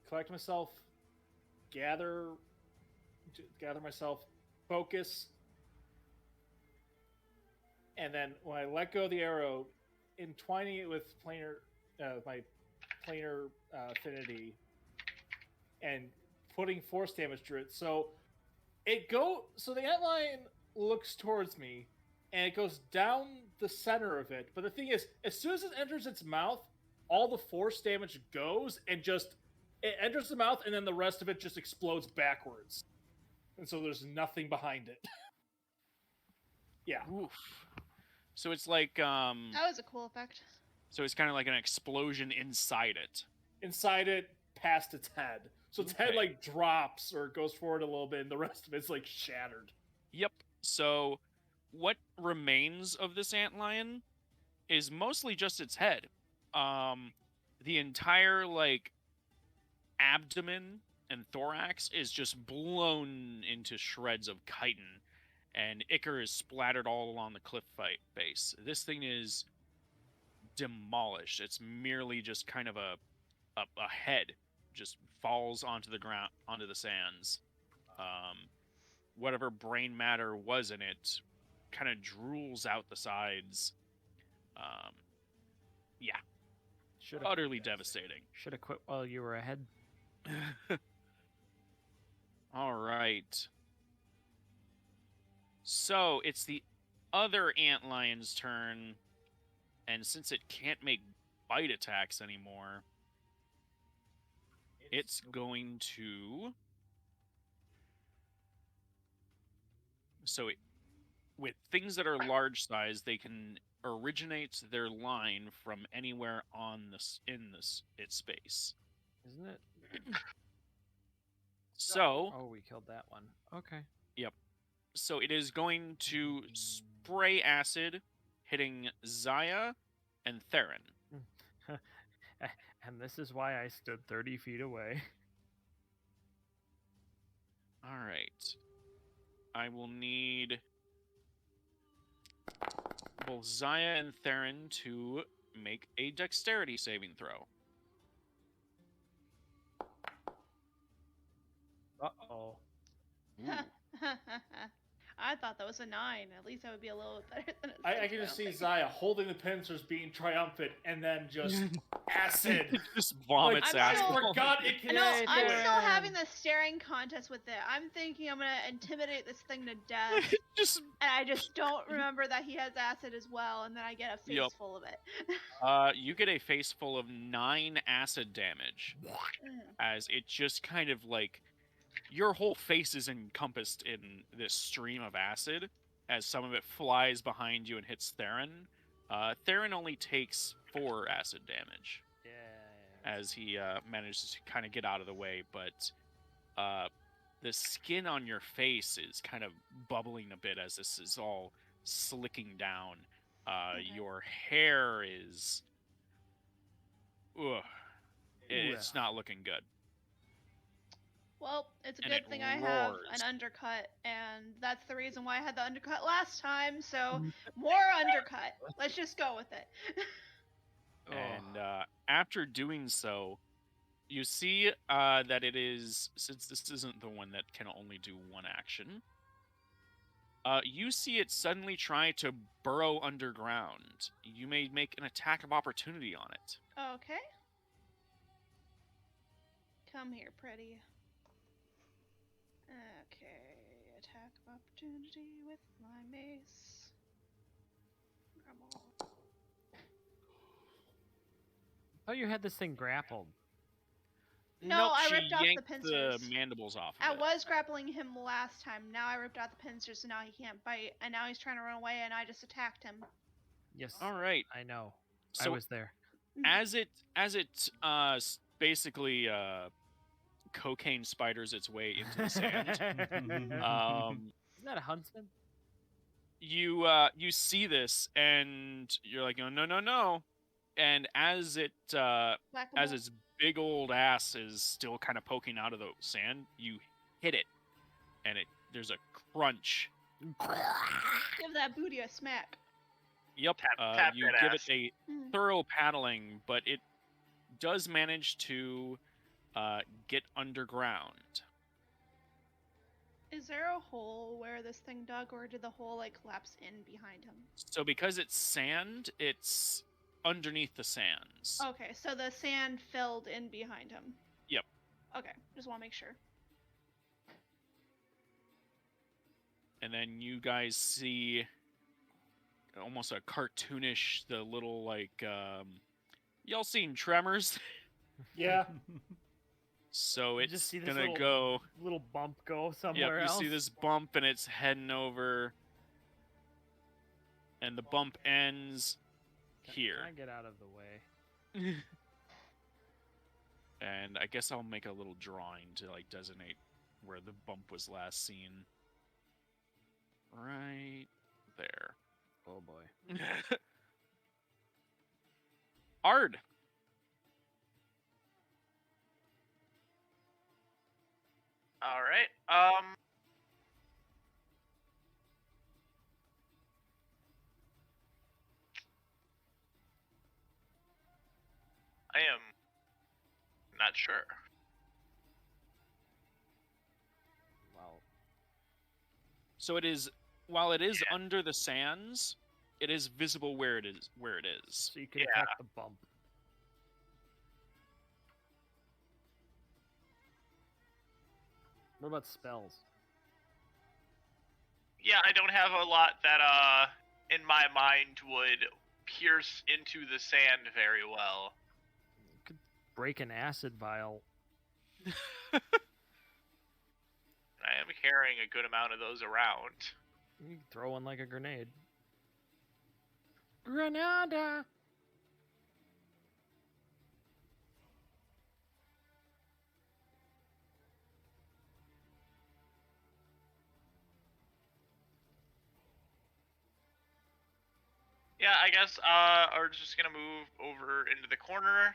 collect myself, gather myself, focus, and then when I let go of the arrow, entwining it with my planar affinity, and putting force damage through it. So the antlion looks towards me, and it goes down the center of it. But the thing is, as soon as it enters its mouth, all the force damage goes, and it enters the mouth, and then the rest of it just explodes backwards. And so there's nothing behind it. Yeah. Oof. So it's like That was a cool effect. So it's kind of like an explosion inside it. Inside it, past its head. So its head Okay. like drops or goes forward a little bit, and the rest of it's like shattered. Yep. So what remains of this antlion is mostly just its head. The entire like abdomen and thorax is just blown into shreds of chitin, and ichor is splattered all along the cliff face. This thing is demolished. It's merely just kind of a head just falls onto the ground, onto the sands. Whatever brain matter was in it kind of drools out the sides. Yeah, utterly devastating. Should have quit while you were ahead. All right. So it's the other antlion's turn, and since it can't make bite attacks anymore, it's going to... with things that are large size, they can originate their line from anywhere its space. Isn't it? So... Oh, we killed that one. Okay. Yep. So it is going to spray acid, hitting Zaya and Theron. And this is why I stood 30 feet away. All right. I will need both Zaya and Theron to make a dexterity saving throw. Uh-oh. I thought that was a 9. At least that would be a little bit better than a 6. I can just see Zaya holding the pincers, being triumphant, and then just acid. Just vomits I'm acid. still- I forgot it can. No, acid. I'm still having the staring contest with it. I'm thinking I'm gonna intimidate this thing to death, Just and I just don't remember that he has acid as well, and then I get a face Yup. full of it. you get a face full of 9 acid damage as it just kind of like your whole face is encompassed in this stream of acid as some of it flies behind you and hits Theron. Theron only takes 4 acid damage Yeah. as he manages to kind of get out of the way, but the skin on your face is kind of bubbling a bit as this is all slicking down. Okay. Your hair is... Ugh. It's not looking good. Well, it's a And good it thing I have roars. an undercut, and that's the reason why I had the undercut last time. So more undercut. Let's just go with it. And after doing so, you see that it is, since this isn't the one that can only do one action, you see it suddenly try to burrow underground. You may make an attack of opportunity on it. Okay. Come here, pretty. Okay, attack of opportunity with my mace. Come on. Oh, you had this thing grappled. No, Nope, I she ripped off the yanked pincers. the mandibles off I of it. was grappling him last time. Now I ripped out the pincers, so now he can't bite. And now he's trying to run away, and I just attacked him. Yes. All right. I know. I So was there. as it basically cocaine spiders its way into the sand, Isn't that a huntsman? you see this and you're like, no, and as Whack-a-mole. its big old ass is still kind of poking out of the sand, you hit it, and there's a crunch. Give that booty a smack. Yep. Tap You that give ass. it a Mm. thorough paddling, but it does manage to get underground. Is there a hole where this thing dug, or did the hole like collapse in behind him? So because it's sand, it's underneath the sands. Okay, so the sand filled in behind him. Yep. Okay, just want to make sure. And then you guys see almost a cartoonish, the little, like, y'all seen Tremors? Yeah. So You it's just see this gonna little, go. little bump go Yep, somewhere you else. see this bump and it's heading over. And the bump ends here. Can I get out of the way? And I guess I'll make a little drawing to like designate where the bump was last seen. Right there. Oh boy. Ard. All right. I am not sure. Well, So it is, while it is under the sands, it is visible where it is. so you can Yeah. affect the bump. What about spells? Yeah, I don't have a lot that in my mind would pierce into the sand very well. You could break an acid vial. I am carrying a good amount of those around. You can throw one like a grenade. Granada! Yeah, I guess we're just gonna move over into the corner,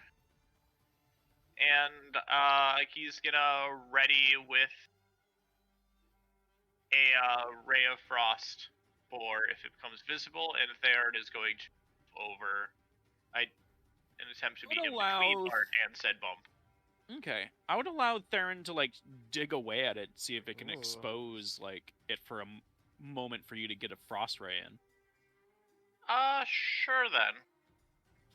and he's gonna ready with a ray of frost for if it becomes visible, and Theron is going to move over. An attempt to be in between Bart and said bump. Okay. I would allow Theron to like dig away at it, see if it can Ooh. expose like it for a moment for you to get a frost ray in. Sure then.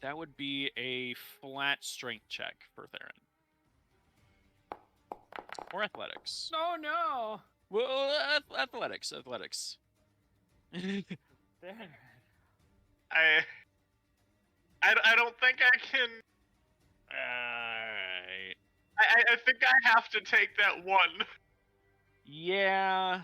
That would be a flat strength check for Theron. Or athletics. No, no! Well, athletics. There. I don't think I can. Alright. I think I have to take that one. Yeah.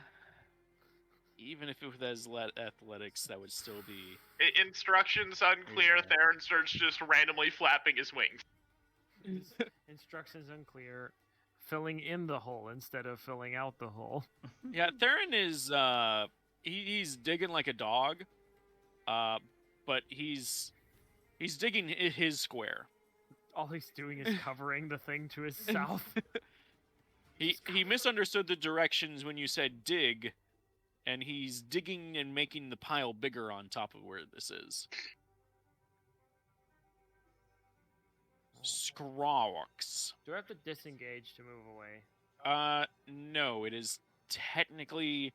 Even if it was athletics, that would still be. Instructions unclear. Yeah. Theron starts just randomly flapping his wings. Instructions unclear. Filling in the hole instead of filling out the hole. Yeah, Theron is he's digging like a dog. But he's digging his square. All he's doing is covering the thing to his south. He misunderstood the directions when you said dig, and he's digging and making the pile bigger on top of where this is. Scrawks. Do I have to disengage to move away? No, it is technically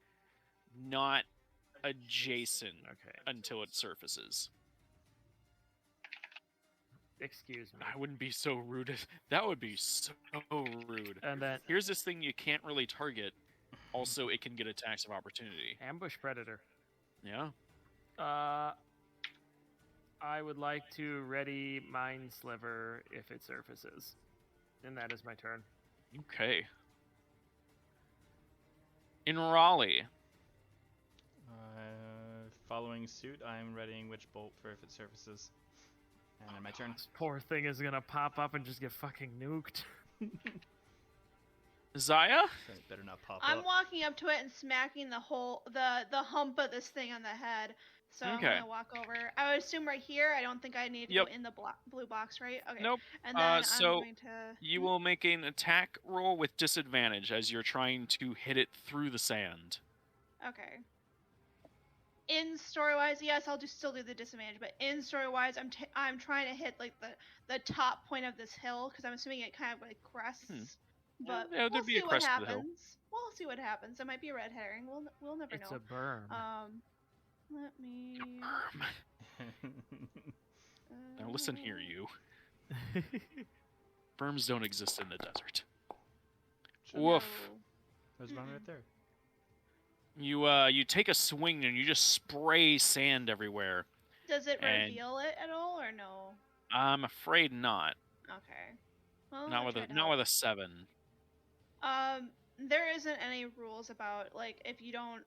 not adjacent Okay. until it surfaces. Excuse me. I wouldn't be so rude. That would be so rude. And then Here's this thing you can't really target. Also, it can get attacks of opportunity. ambush predator. Yeah. I would like to ready Mind Sliver if it surfaces. And that is my turn. Okay. In Raleigh. Following suit, I'm readying Witch Bolt for if it surfaces. And then my turn. This poor thing is gonna pop up and just get fucking nuked. Zaya? It better not pop I'm up. walking up to it and smacking the hump of this thing on the head. So Okay. I'm gonna walk over. I would assume right here. I don't think I need to Yep. go in the blue box, right? Okay. Nope. And then So I'm going to. You will make an attack roll with disadvantage as you're trying to hit it through the sand. Okay. In story-wise, yes, I'll still do the disadvantage, but in story-wise, I'm trying to hit like the top point of this hill because I'm assuming it kind of like crests. But Yeah, there'd we'll be a see what crest to the hill. happens. We'll see what happens. It might be a red herring. We'll never It's know. a berm. Let me. Now listen here, you. Berms don't exist in the desert. Sure. Woof. No. There's one right there. You take a swing and you just spray sand everywhere. Does it And- reveal it at all, or no? I'm afraid not. Okay. Well, Not I with tried to not help. with a 7. There isn't any rules about like if you don't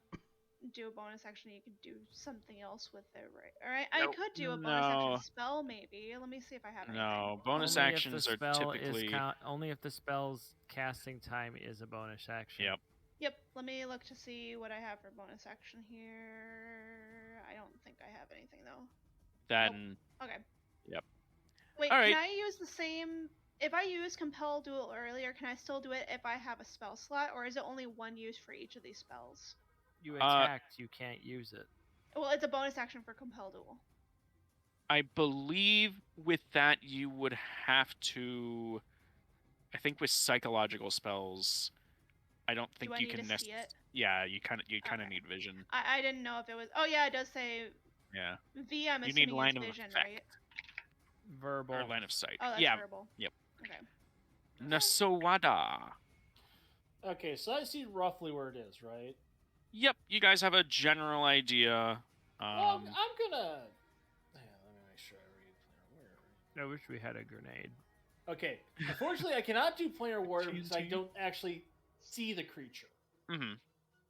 do a bonus action, you could do something else with it, right? All right, I Nope. could do a bonus No. action spell, maybe. Let me see if I have anything. No, bonus Only actions if the are spell typically. is only if the spell's casting time is a bonus action. Yep. Yep. Let me look to see what I have for bonus action here. I don't think I have anything though. Then Okay. Yep. Wait, All right. can I use the same? If I use Compel Duel earlier, can I still do it if I have a spell slot, or is it only one use for each of these spells? You attacked, you can't use it. Well, it's a bonus action for Compel Duel. I believe with that you would have to. I think with psychological spells, I don't think Do I you need can to see it? Yeah, you kind of Okay. need vision. I didn't know if it was. Oh yeah, it does say Yeah. V. I'm You assuming need line is of vision, effect. right? Verbal. Or line of sight. Oh, that's yeah. verbal. Yep. Okay. Nasowada. Okay, so I see roughly where it is, right? Yep, you guys have a general idea. Well, I'm gonna. Yeah, let me make sure I read player. I wish we had a grenade. Okay, unfortunately, I cannot do planar warrior because I TNT. don't actually see the creature. Mhm.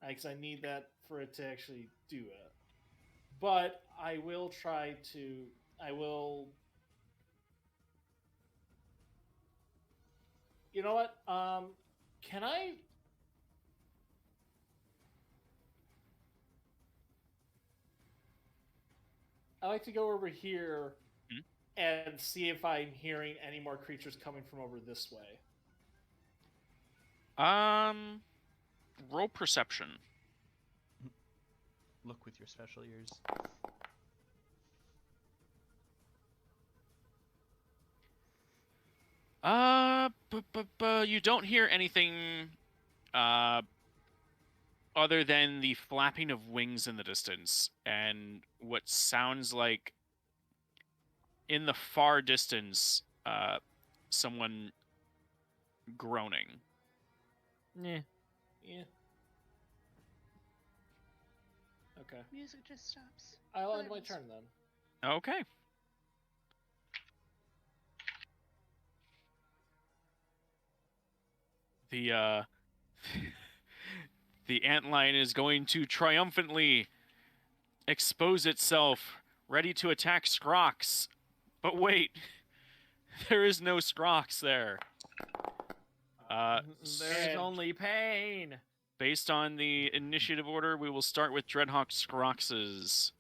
Because I need that for it to actually do it. But I will try to. I will. You know what? Can I? I like to go over here and see if I'm hearing any more creatures coming from over this way. Roll perception. Look with your special ears. You don't hear anything other than the flapping of wings in the distance and what sounds like in the far distance someone groaning. Yeah. Yeah. Okay. Music just stops. I'll end my turn then. Okay. The the antlion is going to triumphantly expose itself, ready to attack Scrox. But wait, there is no Scrox there. There's only pain. Based on the initiative order, we will start with Dreadhawk Scrox's.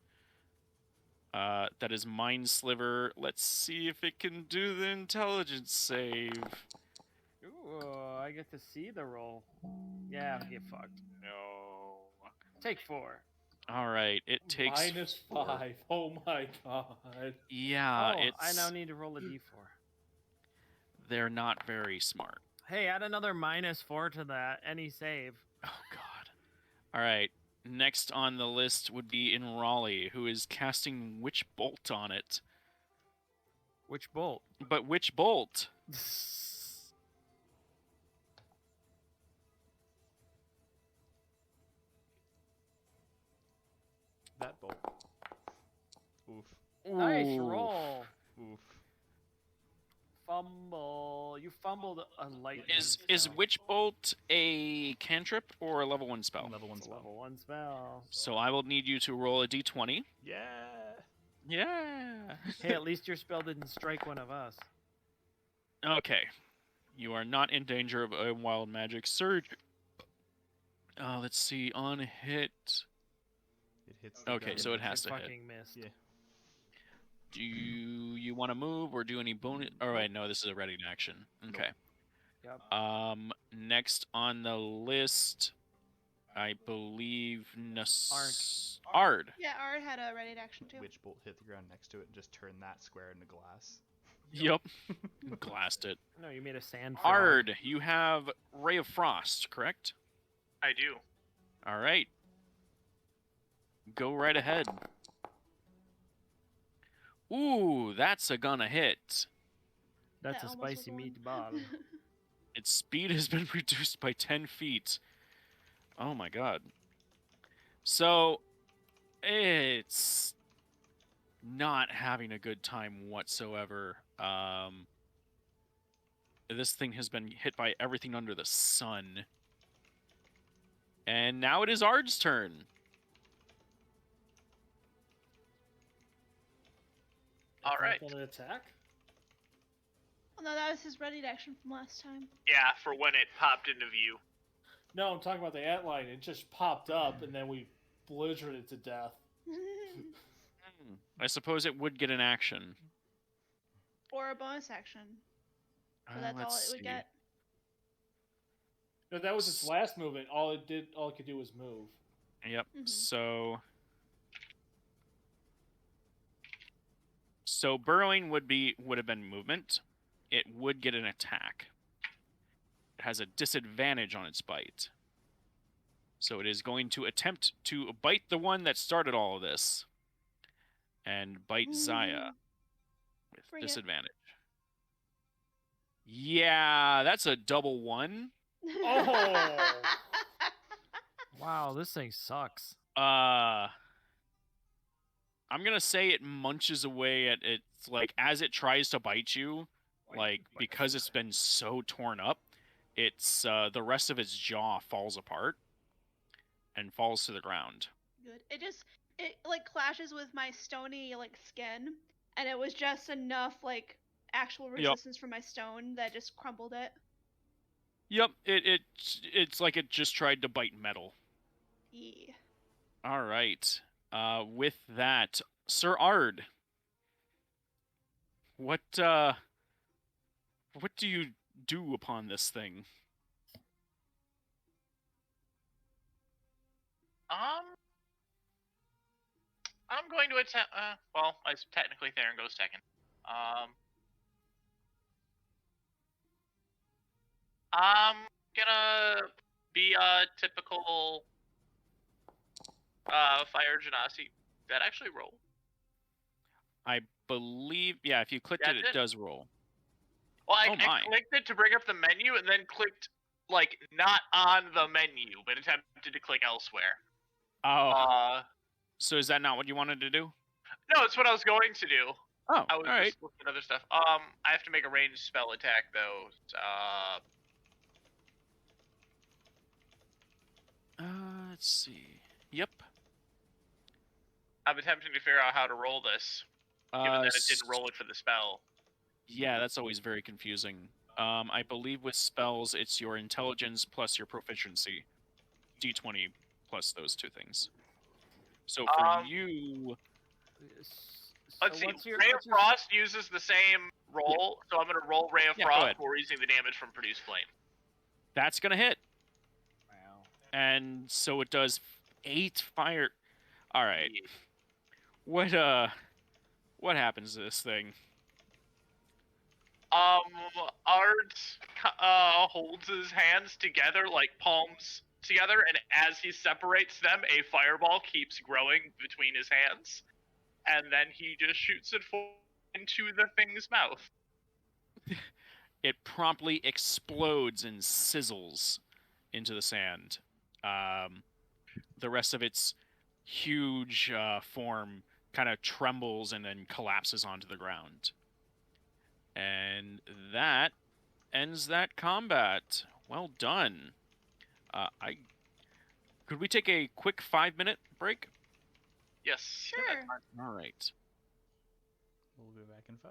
That is Mind Sliver. Let's see if it can do the intelligence save. Ooh, I get to see the roll. Yeah, get fucked. No. Take 4. All right, it takes -5. 4. Oh my god. Yeah, I it's. now need to roll a d4. They're not very smart. Hey, add another -4 to that. Any save. Oh god. All right. Next on the list would be in Raleigh, who is casting Witch Bolt on it. Which bolt? But which bolt? That bolt. Oof. Nice Ooh. roll. Oof. Fumble. You fumbled a lightning Is spell. Witch Bolt a cantrip or a level 1 spell? Level 1 It's a spell. level 1 spell. So I will need you to roll a d20. Yeah. Yeah. Hey, at least your spell didn't strike one of us. Okay. You are not in danger of a wild magic surge. Let's see. On hit. It hits. The Okay, ground. so it has It to hit. fucking missed. Yeah. Do you want to move or do any bonus? Oh, right, no, this is a ready in action. Okay. Yep. Next on the list, I believe Ard. Yeah, Art had a ready to action too. Witch bolt hit the ground next to it and just turned that square into glass. Yep. Glassed it. No, you made a sand frog. Ard, you have Ray of Frost, correct? I do. All right. Go right ahead. Ooh, that's a gonna hit. That's That a almost spicy was one. meatball. Its speed has been reduced by 10 feet. Oh my god. So, it's not having a good time whatsoever. This thing has been hit by everything under the sun. And now it is Ard's turn. All right. An attack? Oh, no, that was his ready action from last time. Yeah, for when it popped into view. No, I'm talking about the antlion. It just popped up, and then we blizzarded it to death. I suppose it would get an action. Or a bonus action. So that's all Let's it would see. get. No, that was its last movement. All it could do was move. Yep. Mhm. So burrowing would have been movement. It would get an attack. It has a disadvantage on its bite. So it is going to attempt to bite the one that started all of this. And bite Zaya with Bring it. disadvantage. Yeah, that's a double one. Oh! Wow, this thing sucks. I'm gonna say it munches away at it, like, as it tries to bite you, like, because it's been so torn up, it's the rest of its jaw falls apart and falls to the ground. Good. It like clashes with my stony like skin, and it was just enough like actual resistance from my stone that just crumbled it. Yep, it's like it just tried to bite metal. Yeah. All right. With that, Sir Ard, what do you do upon this thing? I'm going to attempt. Well, technically Theron goes second. I'm gonna be a typical fire genasi. That actually roll. I believe, yeah, if you clicked it does roll. Well, I clicked it to bring up the menu, and then clicked like not on the menu, but attempted to click elsewhere. Oh. So is that not what you wanted to do? No, it's what I was going to do. Oh, I was all right. just looking at other stuff. I have to make a ranged spell attack though. Let's see. Yep. I'm attempting to figure out how to roll this, given that it didn't roll it for the spell. Yeah, that's always very confusing. I believe with spells, it's your intelligence plus your proficiency. D20 plus those two things. So for you... Let's see. Ray of Frost uses the same roll, so I'm going to roll Ray of Frost before using the damage from Produce Flame. That's going to hit. Wow. And so it does 8 fire... All right. Yeah. What happens to this thing? Art holds his hands together, like palms together, and as he separates them, a fireball keeps growing between his hands, and then he just shoots it into the thing's mouth. It promptly explodes and sizzles into the sand. The rest of its huge form kind of trembles and then collapses onto the ground. And that ends that combat. Well done. Could we take a quick 5-minute break? Yes. Sure. All right. We'll be back in 5.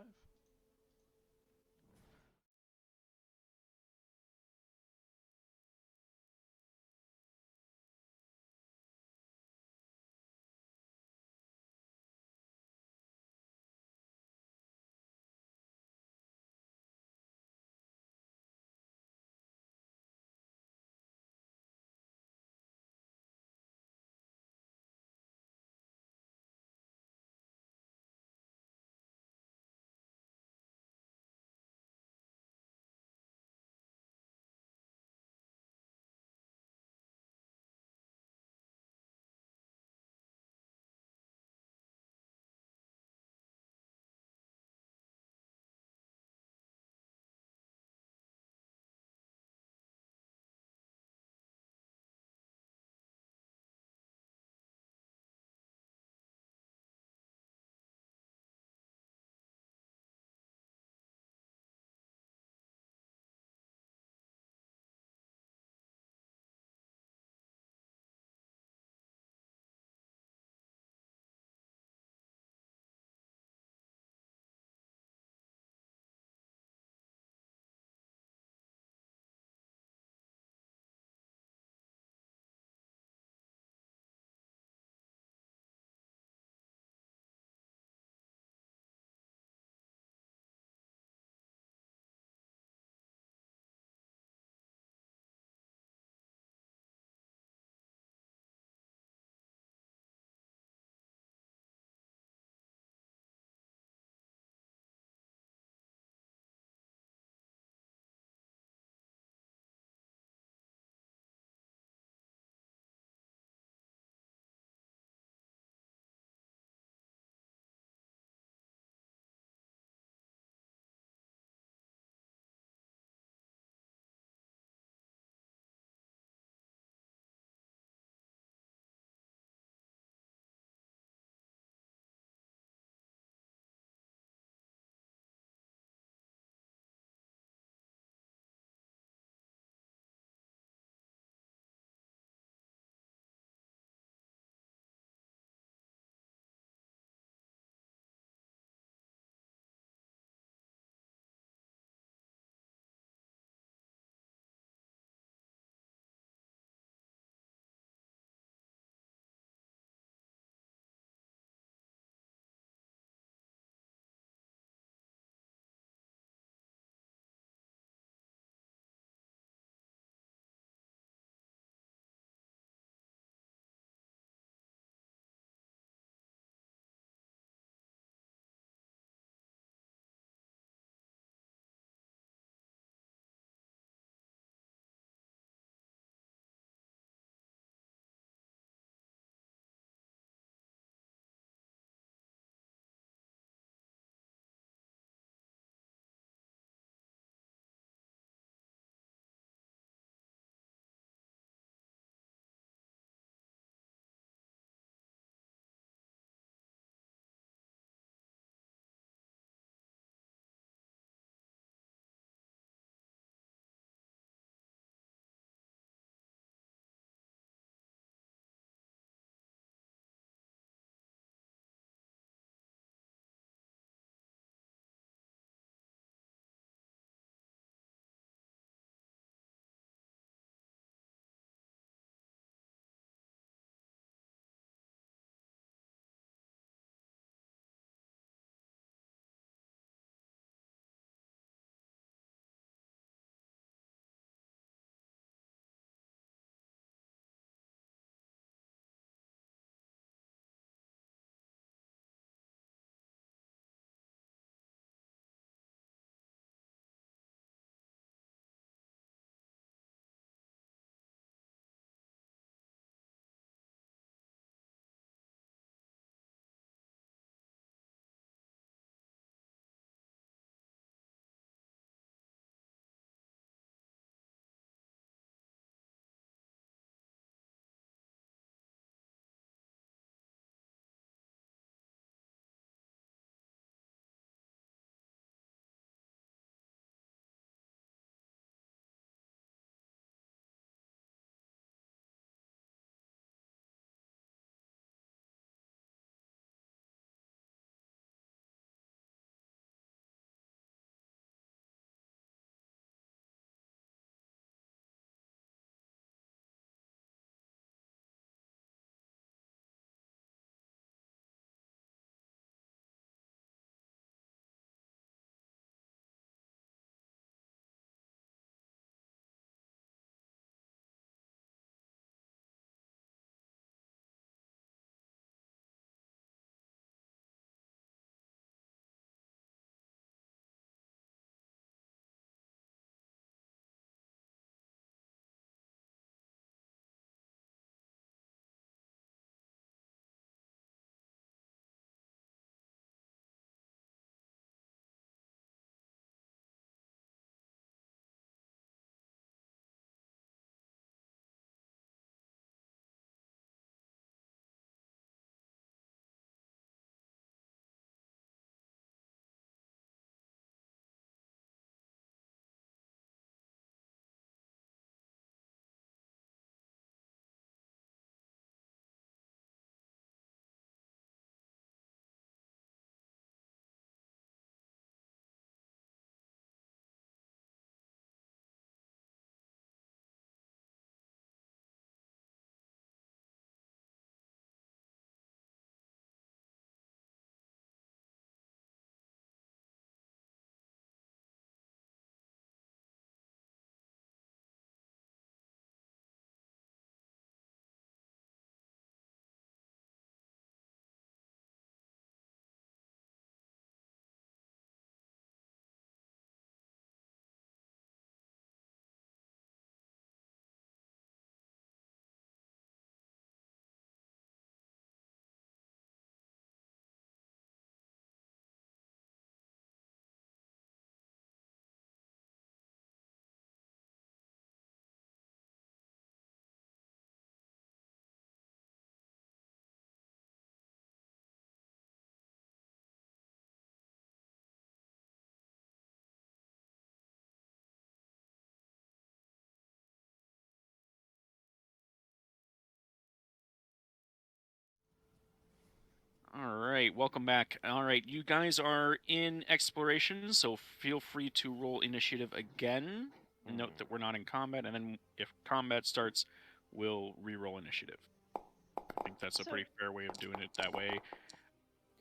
All right, welcome back. All right, you guys are in exploration, so feel free to roll initiative again. Note that we're not in combat, and then if combat starts, we'll re-roll initiative. I think that's a So- pretty fair way of doing it that way.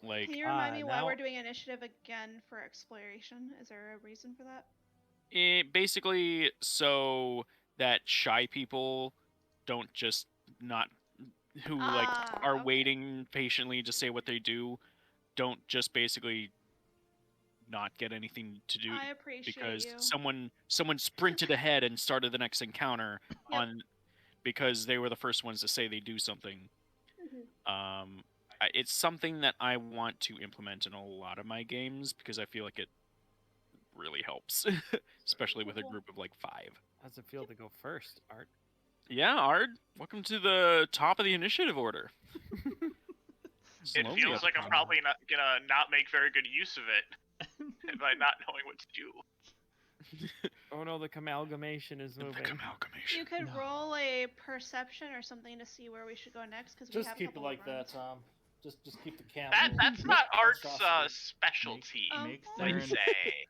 Like, Can you remind me why now- we're doing initiative again for exploration? Is there a reason for that? basically, so that shy people don't just not who like are okay. waiting patiently to say what they do, don't just basically not get anything to do I appreciate because you. someone sprinted ahead and started the next encounter on because they were the first ones to say they do something. It's something that I want to implement in a lot of my games because I feel like it really helps, especially with a group of like 5. How's it feel to go first, Art? Yeah, Ard, welcome to the top of the initiative order. It Slowly feels up like I'm coming. probably not gonna not make very good use of it by not knowing what to do. Oh no, the amalgamation is The moving. amalgamation. You could No. roll a perception or something to see where we should go next, because we Just have a keep it couple of like that, runs. Tom. Just keep the camera. That's not Art's monstrosity. specialty. Make Oh. I'd Theron. say.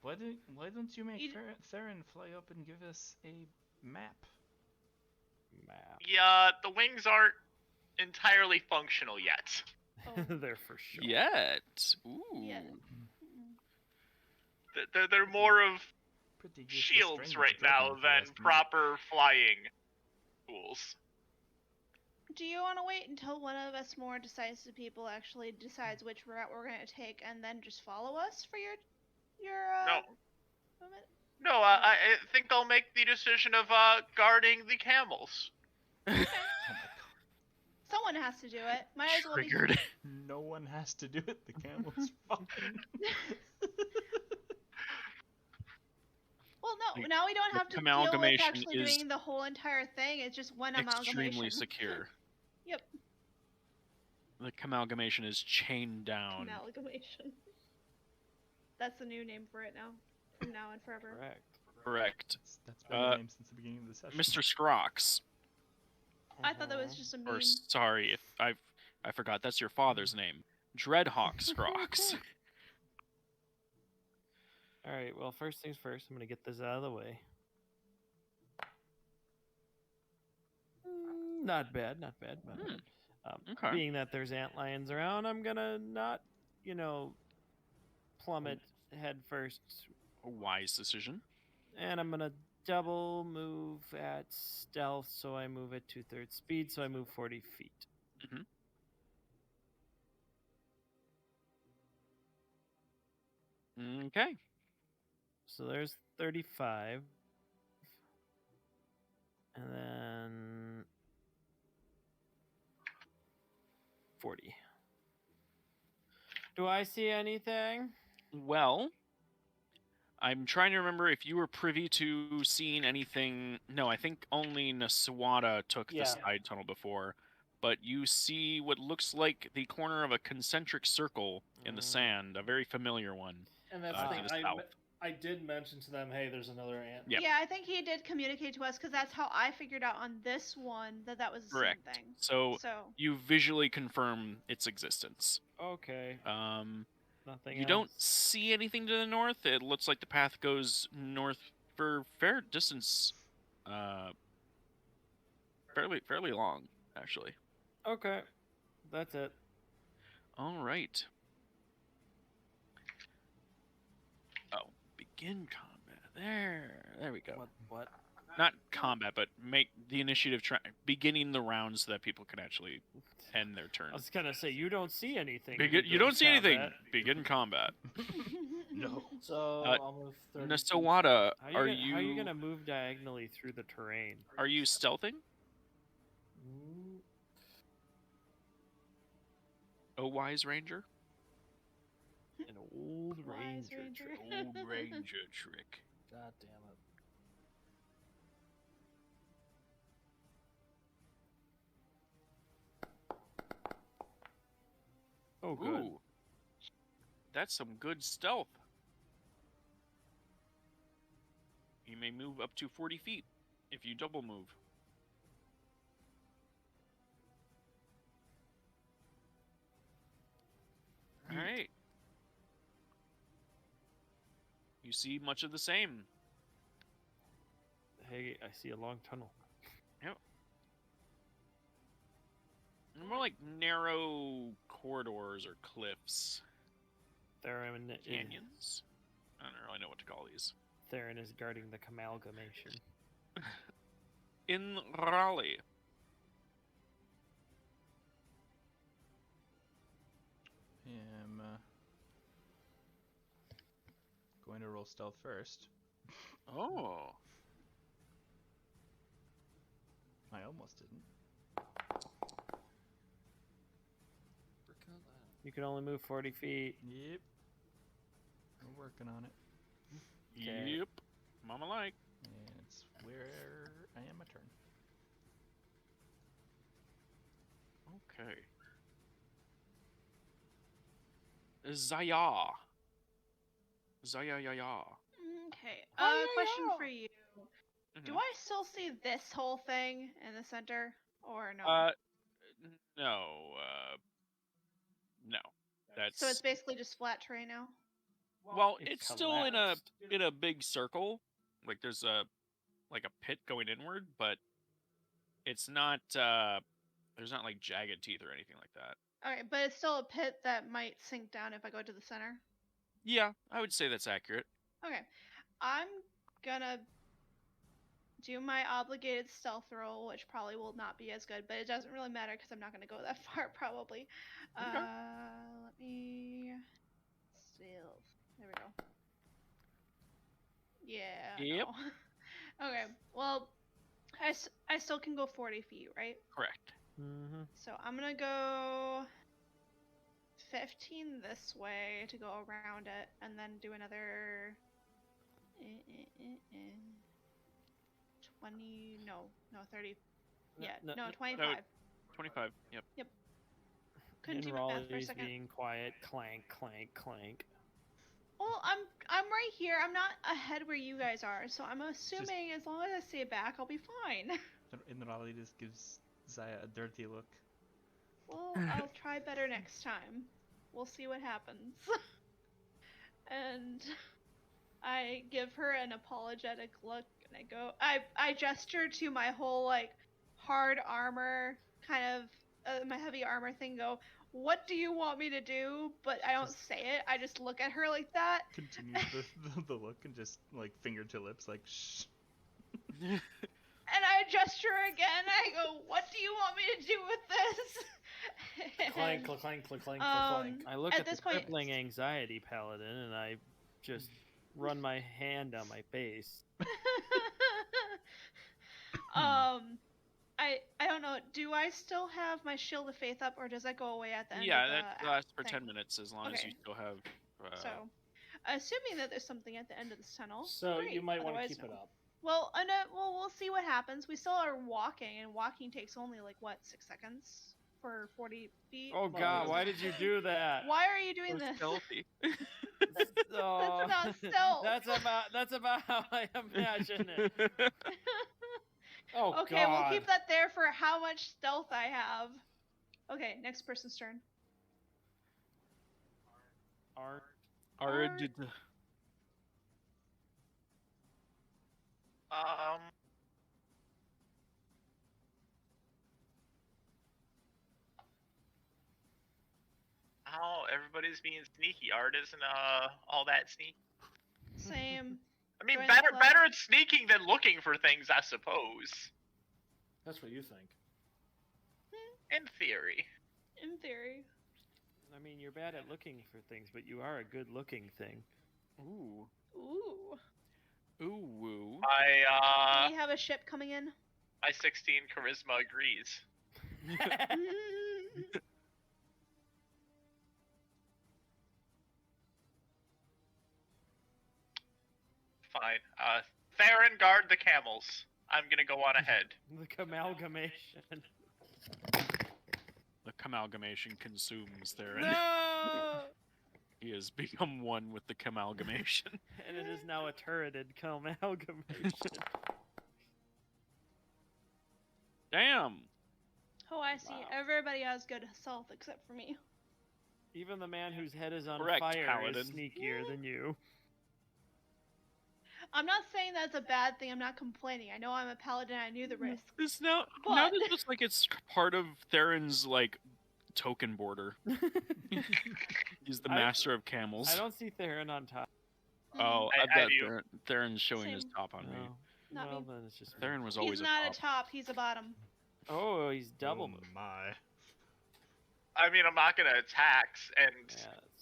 Why don't you make You- Theron fly up and give us a map? Map. Yeah, the wings aren't entirely functional yet. Oh. They're for sure. Yet. Ooh. Yeah. They're more of Pretty useful shields string right to dragon, now if you than ask me. proper flying tools. Do you want to wait until one of us more decisive people actually decides which route we're going to take, and then just follow us for your No, movement? no, I think I'll make the decision of guarding the camels. Oh my god. Someone has to do it. Might as well be. Triggered. No one has to do it. The camel's fine. Well, no. The- Now we don't the have to deal with amalgamation actually is doing the whole entire thing. It's just one Extremely amalgamation. secure. Yep. The amalgamation is chained down. Amalgamation. That's the new name for it now. From now and forever. Correct. Correct. That's been the name since the beginning of the session. Mr. Scrox. I thought that was just a meme. Or sorry, if I forgot that's your father's name. Dreadhawk Scrox. All right. Well, first things first. I'm gonna get this out of the way. Not bad. Not bad. But, Okay. being that there's antlions around, I'm gonna not, plummet head first, A wise decision. and I'm gonna double move at stealth, so I move at 2/3 speed, so I move 40 feet. Okay. So there's 35. And then 40. Do I see anything? Well, I'm trying to remember if you were privy to seeing anything. No, I think only Naswada took Yeah. the side tunnel before. But you see what looks like the corner of a concentric circle in the sand, a very familiar one. And that's to the thing. the south. I did mention to them, hey, there's another ant. Yep. Yeah, I think he did communicate to us because that's how I figured out on this one that was the Correct. same thing. So So you visually confirm its existence. Okay. Nothing You else. don't see anything to the north. It looks like the path goes north for fair distance. Fairly long, actually. Okay. That's it. All right. Oh, begin combat. There we go. What? Not combat, but make the initiative beginning the round so that people can actually end their turn. I was gonna say you don't see anything. You don't see anything. Begin combat. No. So Uh, I'll move 30 feet. Nasawada, How are are you gonna move diagonally through the terrain? Are you stealthing? Mm, Oh, wise ranger. An old Wise ranger. ranger. trick. Old ranger trick. God damn it. Oh, good. Ooh, that's some good stealth. You may move up to 40 feet if you double move. right. You see much of the same. Hey, I see a long tunnel. More like narrow corridors or cliffs. Theron Canyons? I don't really know what to call these. Theron is guarding the amalgamation. In Raleigh. I am going to roll stealth first. Oh. I almost didn't. You can only move 40 feet. Yep. We're working on it. Okay. Yep. Mama like. And it's where I am a turn. Okay. Zaya. Zaya ya ya. Okay. Hi-ya-ya. Question for you. Do Mhm. I still see this whole thing in the center, or no? No. No. That's So it's basically just flat terrain now. well, It it's still in collapsed. a big circle. Like there's a pit going inward, but it's not there's not like jagged teeth or anything like that. Okay, but it's still a pit that might sink down if I go to the center. Yeah, I would say that's accurate. Okay, I'm gonna do my obligated stealth roll, which probably will not be as good, but it doesn't really matter because I'm not gonna go that far probably. Okay. Let me stealth. There we go. Yeah. Yep. No. Okay. Well, I still can go 40 feet, right? Correct. Mm-hmm. So I'm gonna go 15 this way to go around it, and then do another 20. No, 30. Yeah, no, 25. 25. Yep. Couldn't do And math for a Raleigh's second. being quiet. Clank, clank, clank. Well, I'm right here. I'm not ahead where you guys are, so I'm assuming as long as I stay back, I'll be fine. And Raleigh just gives Zaya a dirty look. Well, I'll try better next time. We'll see what happens. And I give her an apologetic look, and I go, I gesture to my whole like hard armor kind of my heavy armor thing. Go, what do you want me to do? But I don't say it. I just look at her like that. Continue the look and just like finger to lips, like shh. And I gesture again. I go, what do you want me to do with this? Clank, clank, clank, clank, clank, clank. I look At at the this point- crippling anxiety paladin, and I just run my hand down my face. I don't know. Do I still have my shield of faith up, or does that go away at the end? Yeah, of the that lasts for thing? 10 minutes as long as you Okay. still have. So, assuming that there's something at the end of this tunnel. So great. you might want to Otherwise, keep it no. up. Well, we'll see what happens. We still are walking, and walking takes only like what 6 seconds for 40 feet. Oh God, why did you do that? Why are you doing this? Stealthy. Oh, not stealth. That's about how I imagine it. Oh Okay, God. we'll keep that there for how much stealth I have. Okay, next person's turn. Art. Ard. Oh, everybody's being sneaky. Art isn't all that sneaky. Same. I mean, Join the better club. better at sneaking than looking for things, I suppose. That's what you think. In theory. In theory. I mean, you're bad at looking for things, but you are a good-looking thing. Ooh. Ooh. Ooh woo. My we have a ship coming in. my 16 charisma agrees. Fine. Theron, guard the camels. I'm gonna go on ahead. The amalgamation. The amalgamation consumes Theron. No! He has become one with the amalgamation. And it is now a turreted amalgamation. Damn. Oh, I see. Wow. Everybody has good stealth except for me. Even the man whose head is on Correct, fire Paladin. is sneakier than you. I'm not saying that's a bad thing. I'm not complaining. I know I'm a paladin. I knew the risk. This now But this looks like it's part of Theron's like token border. He's the I- master of camels. I don't see Theron on top. Oh, I- I've I got do. Theron's showing his Same. top on me. No. Not Well, me. then it's just me. Theron was he's always not a a top. He's a bottom. Oh, he's double Oh moved. my. I mean, I'm not gonna attack, and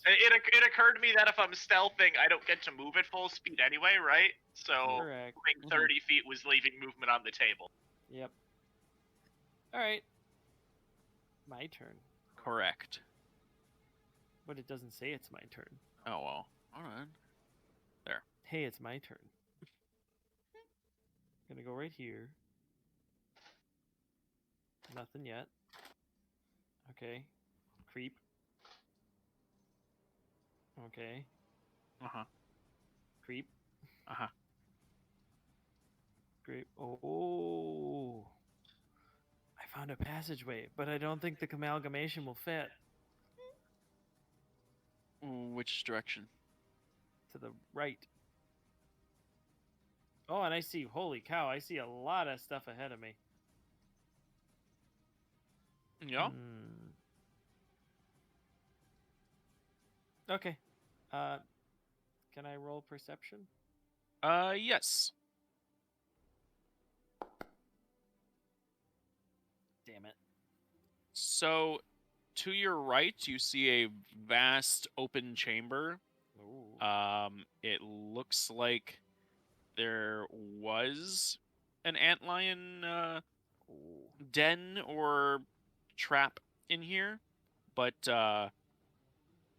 Yeah, it occurred to me that if I'm stealthing, I don't get to move at full speed anyway, right? So correct. moving 30 feet was leaving movement on the table. Yep. All right. My turn. Correct. But it doesn't say it's my turn. Oh well. Alright. Hey, it's my turn. Gonna go right here. Nothing yet. Okay. Creep. Okay. Uh-huh. Creep. Uh-huh. Creep. Oh. I found a passageway, but I don't think the amalgamation will fit. Which direction? To the right. Oh, and I see, holy cow, I see a lot of stuff ahead of me. Yeah. Okay. Can I roll perception? Yes. Damn it. So, to your right, you see a vast open chamber. Ooh. It looks like there was an antlion den or trap in here, but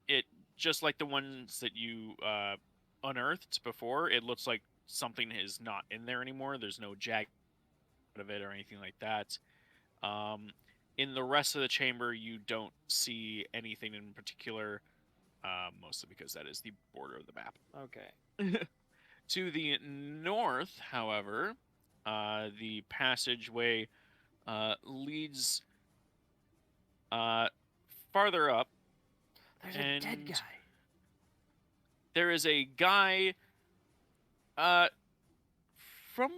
it just like the ones that you unearthed before, it looks like something is not in there anymore. There's no jag out of it or anything like that. In the rest of the chamber, you don't see anything in particular, mostly because that is the border of the map. Okay. To the north, however, the passageway leads farther up. There's a dead And guy. there is a guy from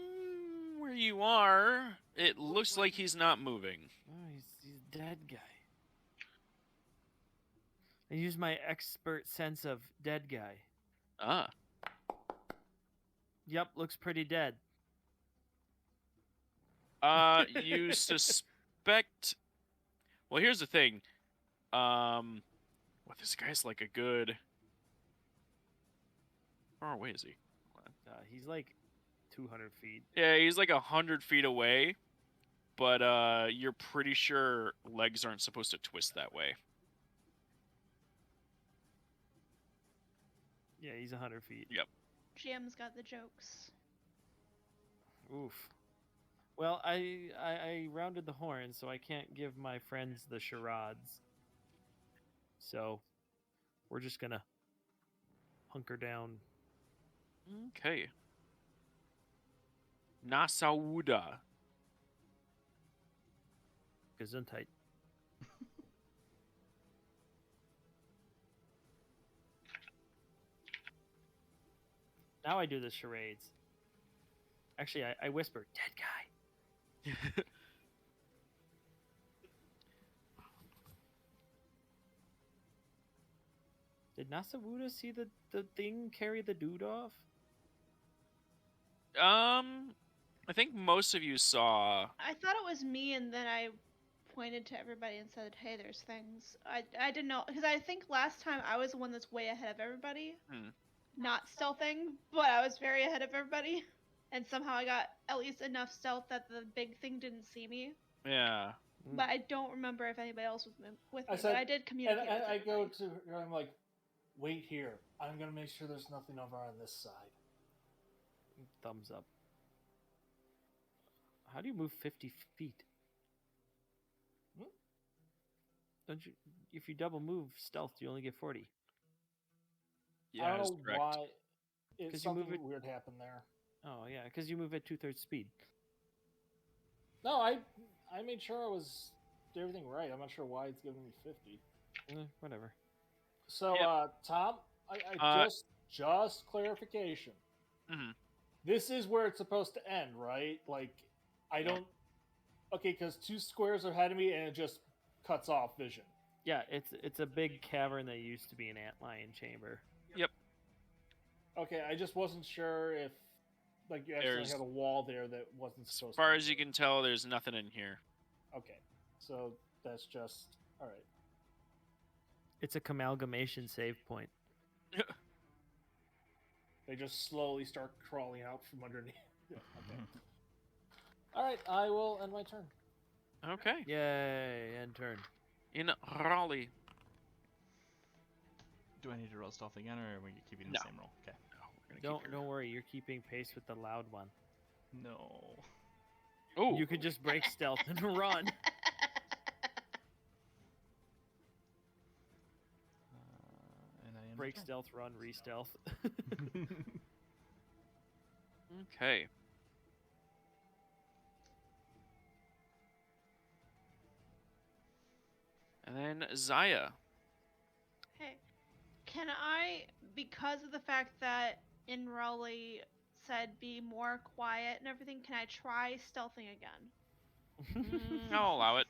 where you are. It looks like he's not moving. Oh, he's a dead guy. I use my expert sense of dead guy. Ah. Yep, looks pretty dead. You suspect. Well, here's the thing. Well, this guy's like a good. How far away is he? He's like 200 feet. Yeah, he's like 100 feet away, but you're pretty sure legs aren't supposed to twist that way. Yeah, he's 100 feet. Yep. GM's got the jokes. Oof. Well, I rounded the horn, so I can't give my friends the charades. So, we're just gonna hunker down. Okay. Nasauda. Gesundheit. Now I do the charades. Actually, I whisper, dead guy. Did Nasawuda see the thing carry the dude off? I think most of you saw. I thought it was me, and then I pointed to everybody and said, "Hey, there's things." I didn't know, because I think last time I was the one that's way ahead of everybody. Not stealthing, but I was very ahead of everybody. And somehow I got at least enough stealth that the big thing didn't see me. Yeah. But I don't remember if anybody else was with me. I said- but I did communicate. And with I go everybody. to her, I'm like, wait here. I'm gonna make sure there's nothing over on this side. Thumbs up. How do you move 50 feet? Don't you? If you double move stealth, you only get 40. Yeah, I don't that's know correct. why. 'Cause It's you move something it- weird happened there. Oh yeah, because you move at 2/3 speed. No, I made sure I was did everything right. I'm not sure why it's giving me 50. Whatever. So, Yep. Tom, just clarification. Mhm. This is where it's supposed to end, right? Like, I don't. Okay, because 2 squares are ahead of me, and it just cuts off vision. Yeah, it's a big cavern that used to be an antlion chamber. Yep. Okay, I just wasn't sure if, like, you actually There's- had a wall there that wasn't As supposed. far to as be you can tell, there's nothing in here. Okay, so that's just all right. It's a amalgamation save point. They just slowly start crawling out from underneath. Okay. All right, I will end my turn. Okay. Yay, end turn. In Raleigh. Do I need to roll stealth again, or are we keeping the No. same roll? Okay. No, we're gonna keep Don't worry, you're keeping pace with the loud one. No. Oh, You could just break stealth and run. And I end Break my stealth, run, re-stealth. turn. okay. And then Zaya. Hey, can I, because of the fact that in Raleigh said be more quiet and everything, can I try stealthing again? I'll allow it.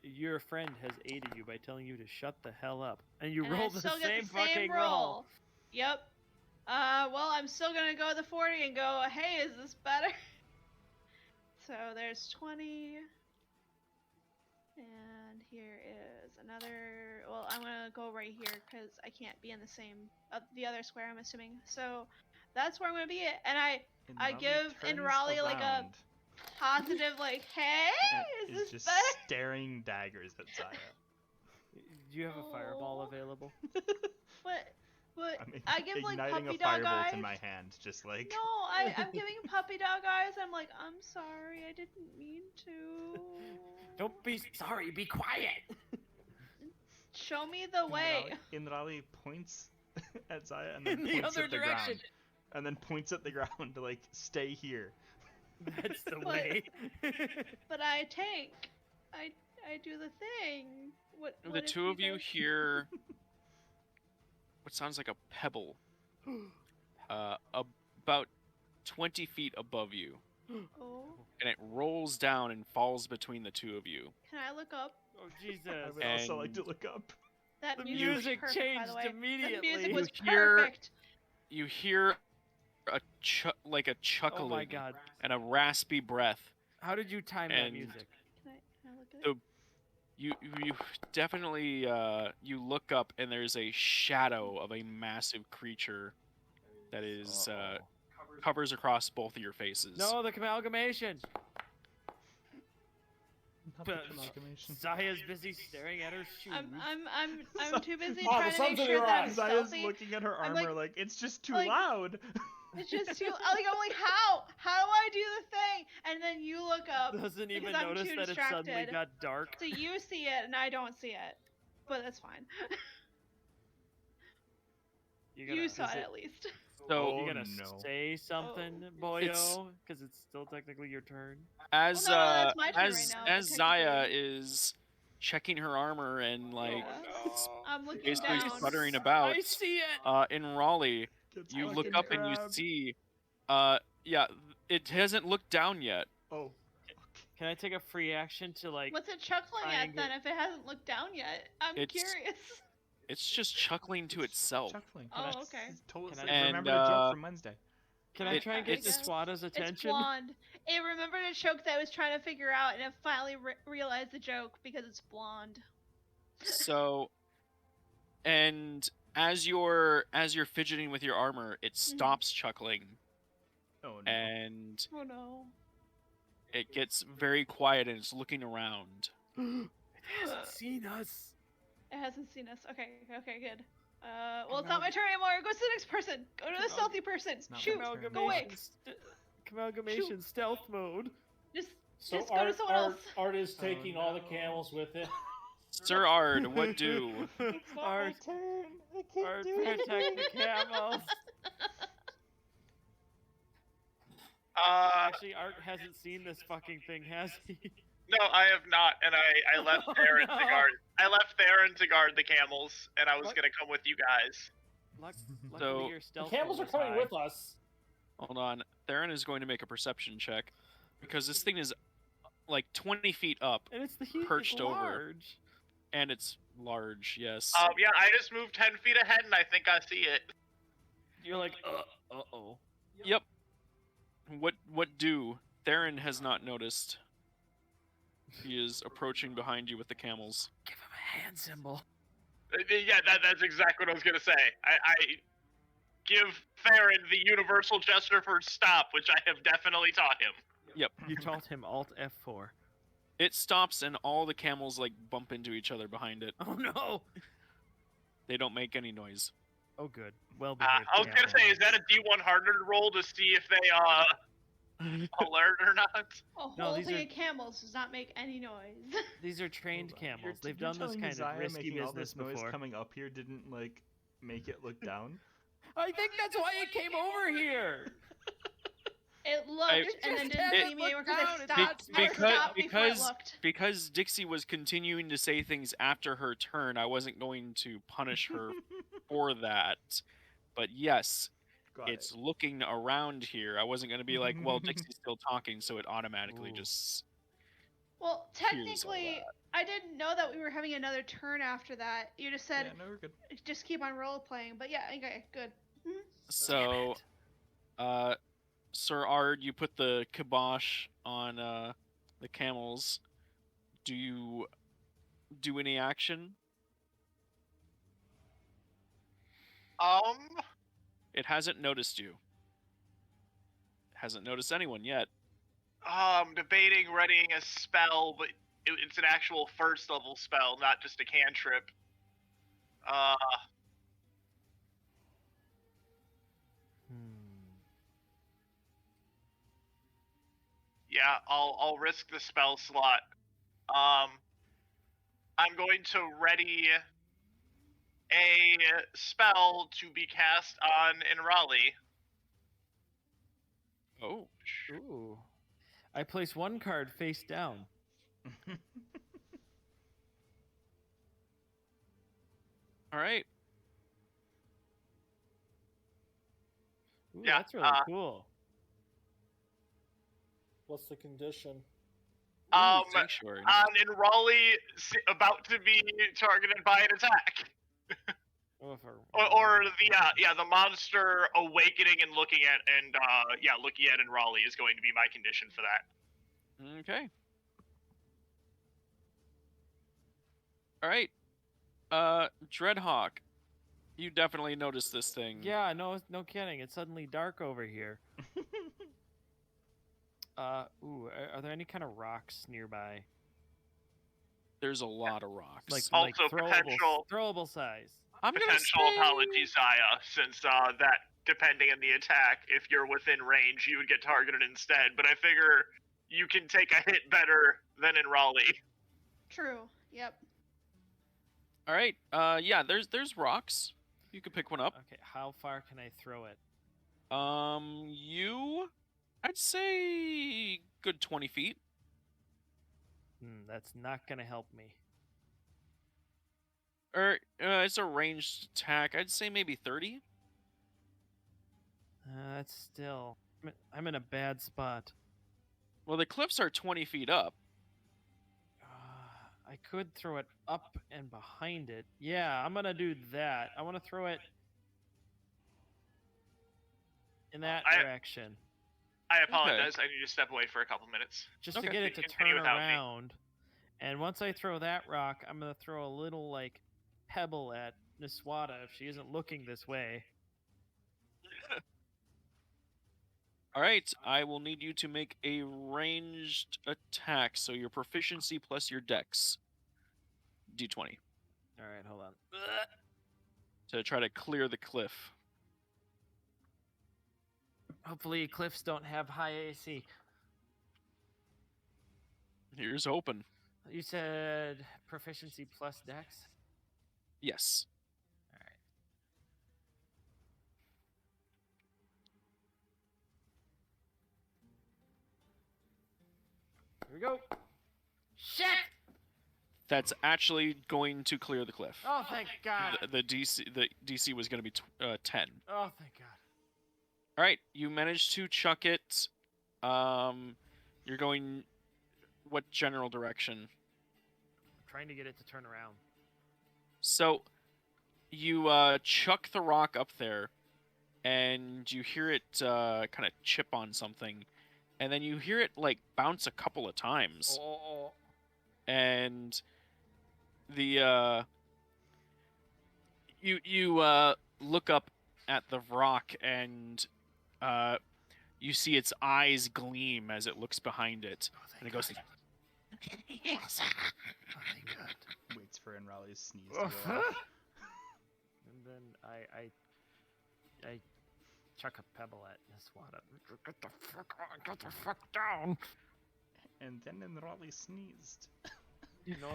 Your friend has aided you by telling you to shut the hell up, and you And I rolled the still same get the fucking same roll. Yep. Well, I'm still gonna go the 40 and go, hey, is this better? So there's 20. And here is another. Well, I'm gonna go right here because I can't be in the same, the other square, I'm assuming. So that's where I'm gonna be. And I give in Raleigh like a positive, like, hey, is this just better? staring daggers at Zaya. Do you have a fireball Oh. available? What? I'm I give like igniting puppy a dog firebolt eyes. in my hand, just like. No, I'm giving puppy dog eyes. I'm like, I'm sorry, I didn't mean to. Don't be sorry, be quiet! Show me the way. Inrali points at Zaya and then In the points other at the direction! ground. And then points at the ground to like stay here. That's the But- way. But I tank. I do the thing. What The if two of you guys- hear what sounds like a pebble about 20 feet above you, Oh, and it rolls down and falls between the two of you. can I look up? Oh Jesus! I would also like to And- look up. That The music, was music perfect, by changed the way. immediately. The music You was hear- perfect. You hear like a Oh chuckling my God! and a raspy breath. How did you time that And- music? Can I look at The- it? You definitely you look up and there's a shadow of a massive creature that is covers across both of your faces. No, the amalgamation. Not But- the amalgamation. Zaya's busy staring at her shoes. I'm too busy Oh, the trying to make sun's in sure your that I'm eyes. Zaya's stealthy. looking at her I'm armor like- like it's just too like- loud. It's just too. I'm like, how? How do I do the thing? And then you look up. Doesn't even because I'm notice too that it suddenly distracted. got dark. So you see it and I don't see it, but that's fine. You saw is it it- at least. So you gonna no. say something, It's- boyo? Because it's still technically your turn. as Well, no, that's my turn as right now, as but Zaya technically- is checking her armor and like Yeah. I'm looking basically down. sputtering about I see it. in Raleigh, Gets you fucking look up and you grabbed. see yeah, it hasn't looked down yet. Oh. Can I take a free action to like? What's it chuckling at triangle- then if it hasn't looked down yet? I'm It's- curious. It's just chuckling to itself. Chuckling. Oh, That's- okay. it's Totally, Can I- And, remember the joke from Wednesday. Can I It- try and get it's- Deswada's It's attention? blonde. It remembered a joke that I was trying to figure out, and it finally realized the joke because it's blonde. So, and as you're fidgeting with your armor, it stops chuckling Oh no. and Oh no. it gets very quiet and it's looking around. It hasn't seen us. It hasn't seen us. Okay, okay, good. Well, it's not my turn anymore. Go to the next person. Go to the stealthy person. It's not my Shoot. turn. Go away. Amalgamation stealth mode. Just So Just go to someone else. Art is taking all the no. camels with him. Sir Ard, what do? Art, Art, protect the camels. Actually, Art hasn't seen this fucking thing, has he? No, I have not, and I left Oh, Theron to no. guard. I left Theron to guard the camels, and I was What? gonna come with you guys. Luckily, So, your The stealth camels roll are was coming high. with us. Hold on. Theron is going to make a perception check because this thing is like 20 feet up, And it's perched it's over. large. and it's large. Yes. Yeah, I just moved 10 feet ahead, and I think I see it. You're like, uh-oh. Yep. What do? Theron has not noticed. He is approaching behind you with the camels. Give him a hand symbol. Yeah, that's exactly what I was gonna say. I give Theron the universal gesture for stop, which I have definitely taught him. Yep. You taught him Alt F4. It stops and all the camels like bump into each other behind it. Oh no! They don't make any noise. Oh good. Well behaved. I was gonna say, is that a D1 harder roll to see if they alert or not? A No, whole these thing are- of camels does not make any noise. These are trained camels. You're They've done this telling me kind of Zaya risky making all business this noise before. coming up here didn't like make it look down. I think that's why it came over here. It looked and then just didn't had see to me look because down, it it's stopped. not I stopped before it because looked. because Dixie was continuing to say things after her turn, I wasn't going to punish her for that. But yes, Got it's looking around here. I wasn't going to be like, well, Dixie's still talking, so it automatically Ooh. just. Well, Here's all technically, I didn't know that we were having another turn after that. You just said Yeah, no, we're good. just keep on role playing. But yeah, okay, good. Mhm. So, Sir Ard, you put the kibosh on the camels. Do you do any action? It hasn't noticed you. It hasn't noticed anyone yet. I'm debating readying a spell, but it's an actual first level spell, not just a cantrip. Yeah, I'll risk the spell slot. I'm going to ready a spell to be cast on Enrali. Oh. Ooh. I place one card face down. All right. Ooh, Yeah, that's really cool. What's the condition? Ooh, sanctuary. On Enrali about to be targeted by an attack. Oh, Or the monster awakening and looking at Enrali is going to be my condition for that. Okay. All right. Dreadhawk, you definitely noticed this thing. Yeah, no kidding. It's suddenly dark over here. Ooh, are there any kind of rocks nearby? There's a lot of rocks. Like Also throwable size. I'm gonna Potential say... apology, Zaya, since that, depending on the attack, if you're within range, you would get targeted instead. But I figure you can take a hit better than Enrali. True. Yep. All right. Yeah. There's rocks. You could pick one up. Okay, how far can I throw it? I'd say good 20 feet. That's not gonna help me. Or it's a ranged attack. I'd say maybe 30. That's still. I'm in a bad spot. Well, the cliffs are 20 feet up. I could throw it up and behind it. Yeah, I'm gonna do that. I want to throw it in that direction. I apologize. I need to step away for a couple minutes. Just to Okay. get it to Continue turn without me. around. And once I throw that rock, I'm gonna throw a little like pebble at Niswada if she isn't looking this way. All right. I will need you to make a ranged attack. So your proficiency plus your dex. D20. All right, hold on. To try to clear the cliff. Hopefully, cliffs don't have high AC. Here's hoping. You said proficiency plus dex? Yes. All right. Here we go. Shit! That's actually going to clear the cliff. Oh, thank God. The DC was going to be 10. Oh, thank God. All right, you managed to chuck it. You're going what general direction? I'm trying to get it to turn around. So you chuck the rock up there, and you hear it kind of chip on something, and then you hear it like bounce a couple of times, Oh. and the you look up at the rock, and you see its eyes gleam as it looks behind it, and it goes. Yes. Oh, thank God. Waits for Enrali's sneeze to go off. And then I chuck a pebble at Niswada. Get the fuck down. And then Enrali sneezed. No,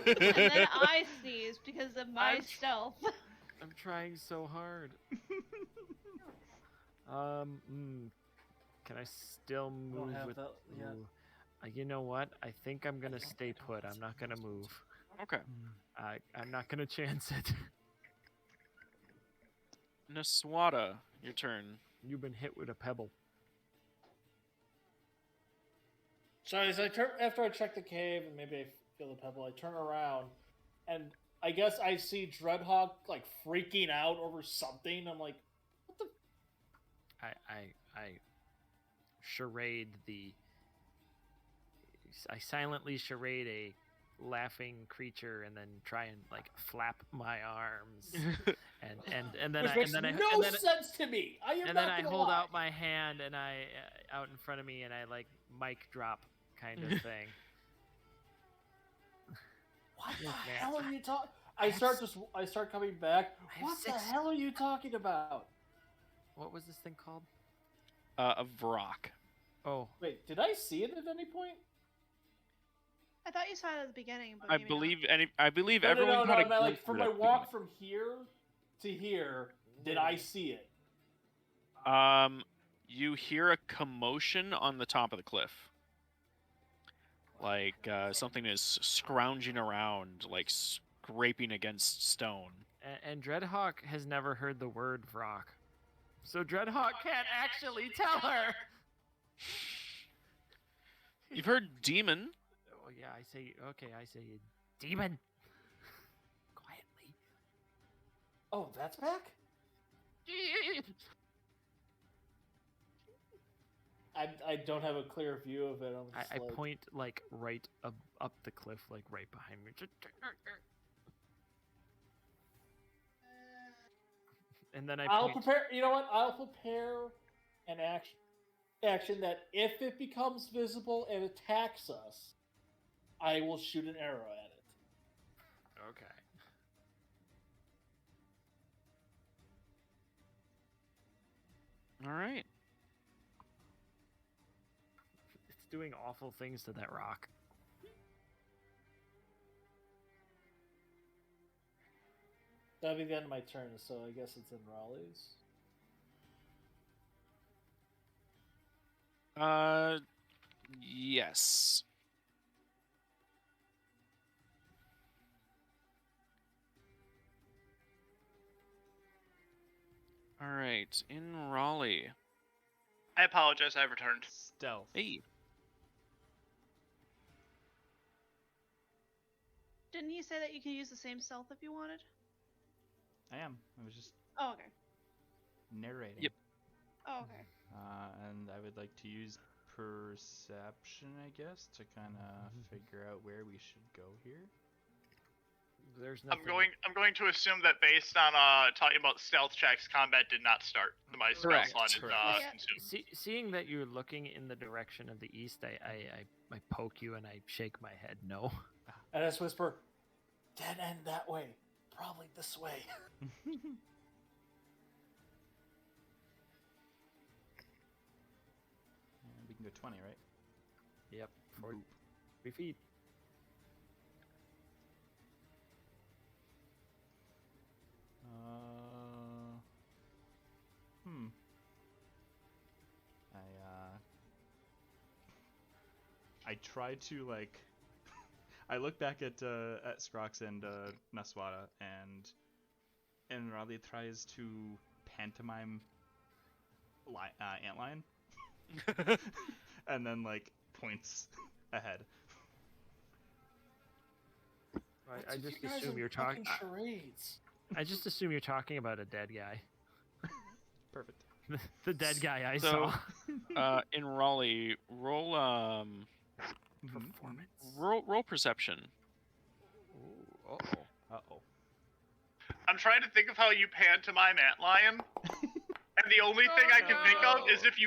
And then I sneezed because of my stealth. I'm trying so hard. Can I still move with? that yet. Ooh. You know what? I think I'm gonna stay put. I'm not gonna move. Okay. I'm not gonna chance it. Niswada, your turn. You've been hit with a pebble. So as I turn after I check the cave and maybe I feel the pebble, I turn around and I guess I see Dreadhawk like freaking out over something. I'm like, what the? I charade the. I silently charade a laughing creature and then try and like flap my arms and then Which I makes and then no I and then, sense to me. I am and not then I gonna hold lie. out my hand and I out in front of me and I like mic drop kind of thing. What the Man. hell are you talking? I start coming back. I have What the 6 hell are you talking about? What was this thing called? A Vrock. Oh, Wait, did I see it at any point? I thought you saw it at the beginning, but I maybe believe not. I believe No, everyone no, had a I meant, like glimpse from of my it at the walk from here to here. Did I see it? beginning. You hear a commotion on the top of the cliff. Like something is scrounging around, like scraping against stone. and Dreadhawk has never heard the word Vrock, so Dreadhawk can't actually tell her. You've heard demon. Oh yeah, I say demon. Quietly. Oh, that's back. I don't have a clear view of it. I'm just I like, point like right up the cliff, like right behind me. And then I'll point. prepare. You know what? I'll prepare an action that if it becomes visible and attacks us, I will shoot an arrow at it. Okay. All right. It's doing awful things to that rock. That'll be the end of my turn, so I guess it's in Raleigh's. Yes. All right, in Raleigh. I apologize, I've returned. Stealth. Hey. Didn't he say that you can use the same stealth if you wanted? I am. I was just Oh, okay. narrating. Yep. Oh, okay. And I would like to use perception, I guess, to kind of figure out where we should go here. There's nothing. I'm going to assume that based on talking about stealth checks, combat did not start. My spell Correct. slot is Yeah. consumed. Seeing that you're looking in the direction of the east, I poke you and I shake my head. No. And I just whisper, "Dead end that way. Probably this way." We can go 20, right? Yep. 40 feet. I try to like I look back at Sprox and Naswada, and Raleigh tries to pantomime antlion, and then like points ahead. I just assume you're talking. Charades. I just assume you're talking about a dead guy. Perfect. The dead guy I So, saw. in Raleigh, roll Performance. roll perception. Uh-oh. I'm trying to think of how you pantomime antlion, and the only thing I can think of is if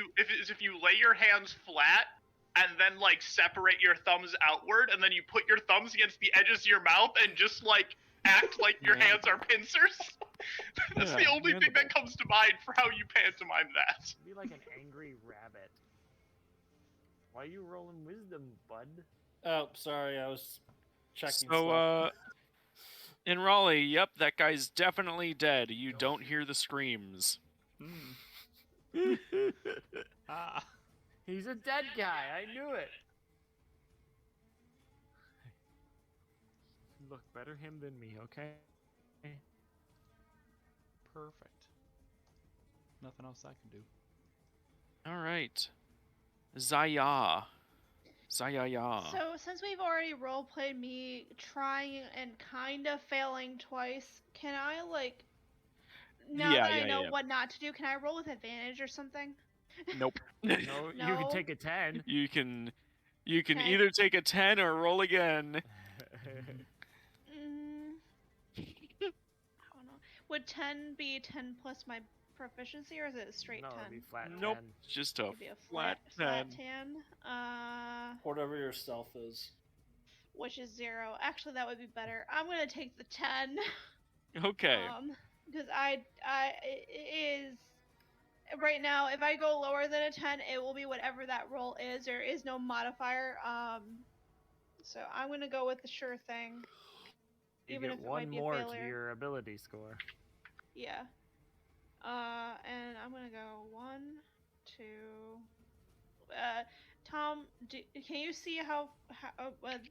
you lay your hands flat and then like separate your thumbs outward, and then you put your thumbs against the edges of your mouth and just like act like your hands are pincers. That's the only thing that comes to mind for how you pantomime that. Be like an angry rabbit. Why are you rolling wisdom, bud? Oh, sorry, I was checking So, stuff. in Raleigh, yep, that guy's definitely dead. You don't hear the screams. Ah. He's a dead guy. I knew it. Look, better him than me, okay? Perfect. Nothing else I can do. All right. Zaya. Zaya. So since we've already roleplayed me trying and kind of failing twice, can I like now that I know what not to do, can I roll with advantage or something? Nope. No, you can take a 10. You can Okay. either take a 10 or roll again. I don't know. Would 10 be 10 plus my proficiency, or is it a straight No, 10? it'd be flat Nope. 10. It's just a It'd be a flat flat 10. 10. Whatever your stealth is. Which is 0. Actually, that would be better. I'm gonna take the 10. Okay. Because it is right now. If I go lower than a 10, it will be whatever that roll is. There is no modifier. So I'm gonna go with the sure thing. You even get if it one might be a more to failure. your ability score. Yeah. And I'm gonna go 1, 2. Tom, can you see how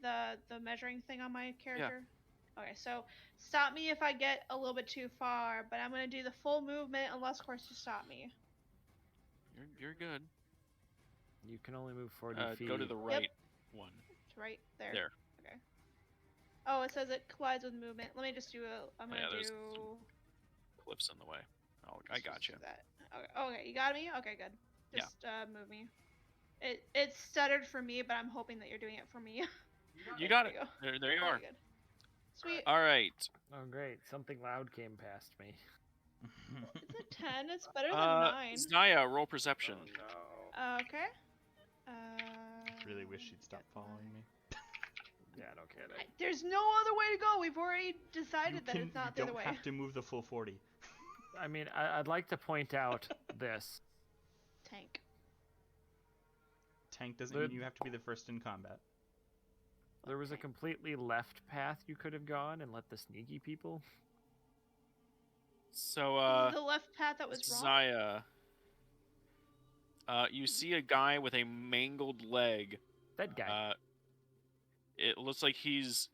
the measuring thing on my character? Yeah. Okay, so stop me if I get a little bit too far, but I'm gonna do the full movement unless, of course, you stop me. You're good. You can only move 40 feet. Go to the right one. It's right there. There. Okay. Oh, it says it collides with movement. Let me just do a. I'm gonna there's do. some cliffs in the way. Oh, I got you. That. Okay, you got me. Okay, good. Just move me. It stuttered for me, but I'm hoping that you're doing it for me. You got it. There you are. Good. Sweet. All right. Oh, great. Something loud ccame past me. It's a 10. It's better than 9. Zaya, roll perception. Okay. Really wish she'd stop following me. Yeah, no kidding. There's no other way to go. We've already decided that it's not the other way. You don't have to move the full 40. I mean, I'd like to point out this. Tank. Tank doesn't mean you have to be the first in combat. There was a completely left path you could have gone and let the sneaky people. So, the left path that was wrong. Zaya, you see a guy with a mangled leg. That guy. It looks like he's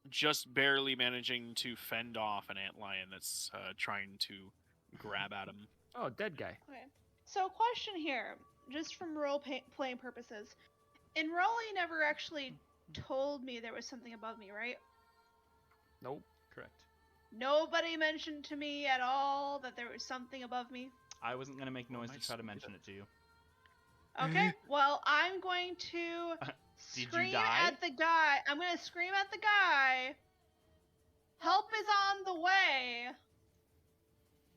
just barely managing to fend off an antlion that's trying to grab at him. Oh, dead guy. Okay. So, question here, just from role-playing purposes. And Raleigh never actually told me there was something above me, right? Nope. Correct. Nobody mentioned to me at all that there was something above me. I wasn't going to make noise to try to mention it to you. Okay, well, I'm going to scream at the guy. I'm going to scream at the guy. Help is on the way.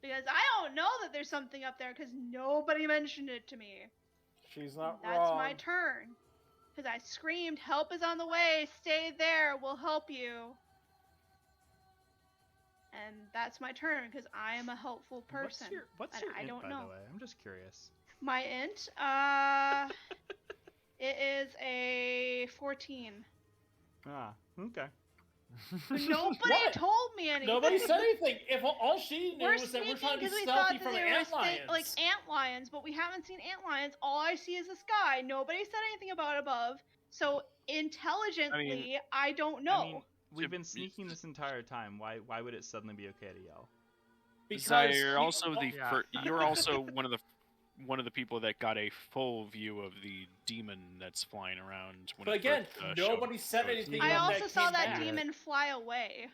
Because I don't know that there's something up there because nobody mentioned it to me. She's not That's wrong. my turn. Because I screamed, help is on the way. Stay there. We'll help you. And that's my turn because I am a helpful person. What's your I int, don't by know. the way? I'm just curious. My int, it is a 14. Ah, okay. Nobody told me anything. Nobody said anything. If all she knew was that we're trying to be stealthy from ant lions. Like ant lions, but we haven't seen ant lions. All I see is the sky. Nobody said anything about above. So intelligently, I don't know. I mean, we've been sneaking this entire time. Why would it suddenly be okay to yell? Zaya, Because you're also the Yeah. you're also one of the people that got a full view of the demon that's flying around. When But it again, first, nobody said showed anything. I I when also that saw came that back. demon fly away.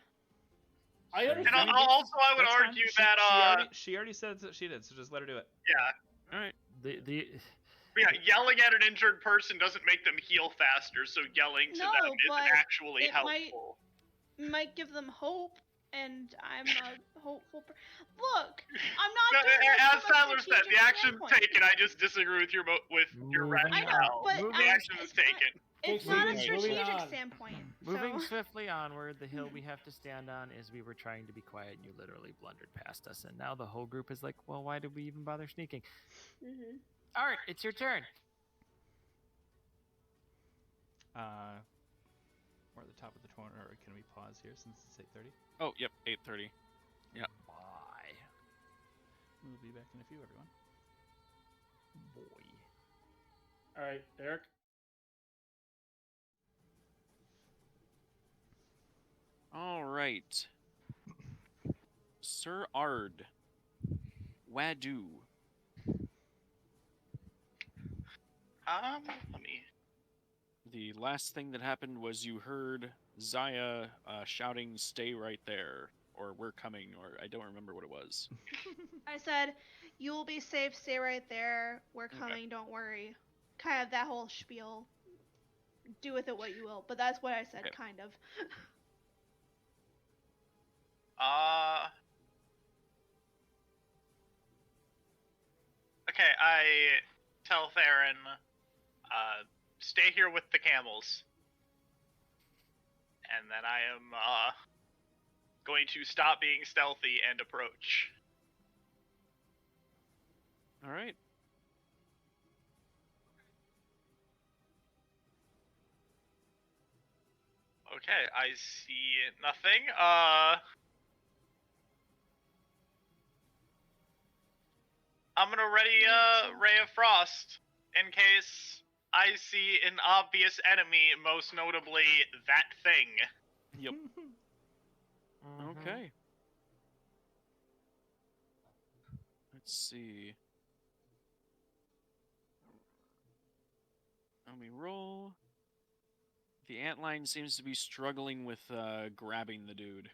I And understand. also, I would That's fine. argue She that she already said that she did, so just let her do it. yeah, All right. The yeah, yelling at an injured person doesn't make them heal faster. So yelling to No, them but isn't actually it helpful. might give them hope, and I'm a hopeful. Look, I'm not doing this As from a Tyler said, the strategic action's standpoint. taken. I just disagree with your Moving rationale. but the I'm- action is it's not- taken. It's Moving- not a moving strategic on. standpoint. moving So. swiftly onward, the hill we have to stand on is we were trying to be quiet, and you literally blundered past us, and now the whole group is like, well, why did we even bother sneaking? Mhm. All right, it's your turn. We're at the top of the corner, or can we pause here since it's 8:30? Oh, yep, 8:30. Bye, We'll be back in a few, everyone. boy. All right, Eric. All right. Sir Ard. Wadu. Let me. The last thing that happened was you heard Zaya shouting, "Stay right there," or "We're coming," or I don't remember what it was. I said, "You will be safe. Stay right there. We're coming. Don't worry." Kind of that whole spiel. Do with it what you will, but that's what I said, Okay. kind of. Okay, I tell Theron, stay here with the camels. And then I am, going to stop being stealthy and approach. All right. Okay, I see nothing. I'm gonna ready Ray of Frost in case I see an obvious enemy, most notably that thing. Yep. Mhm. Okay. Let's see. Let me roll. The antlion seems to be struggling with grabbing the dude.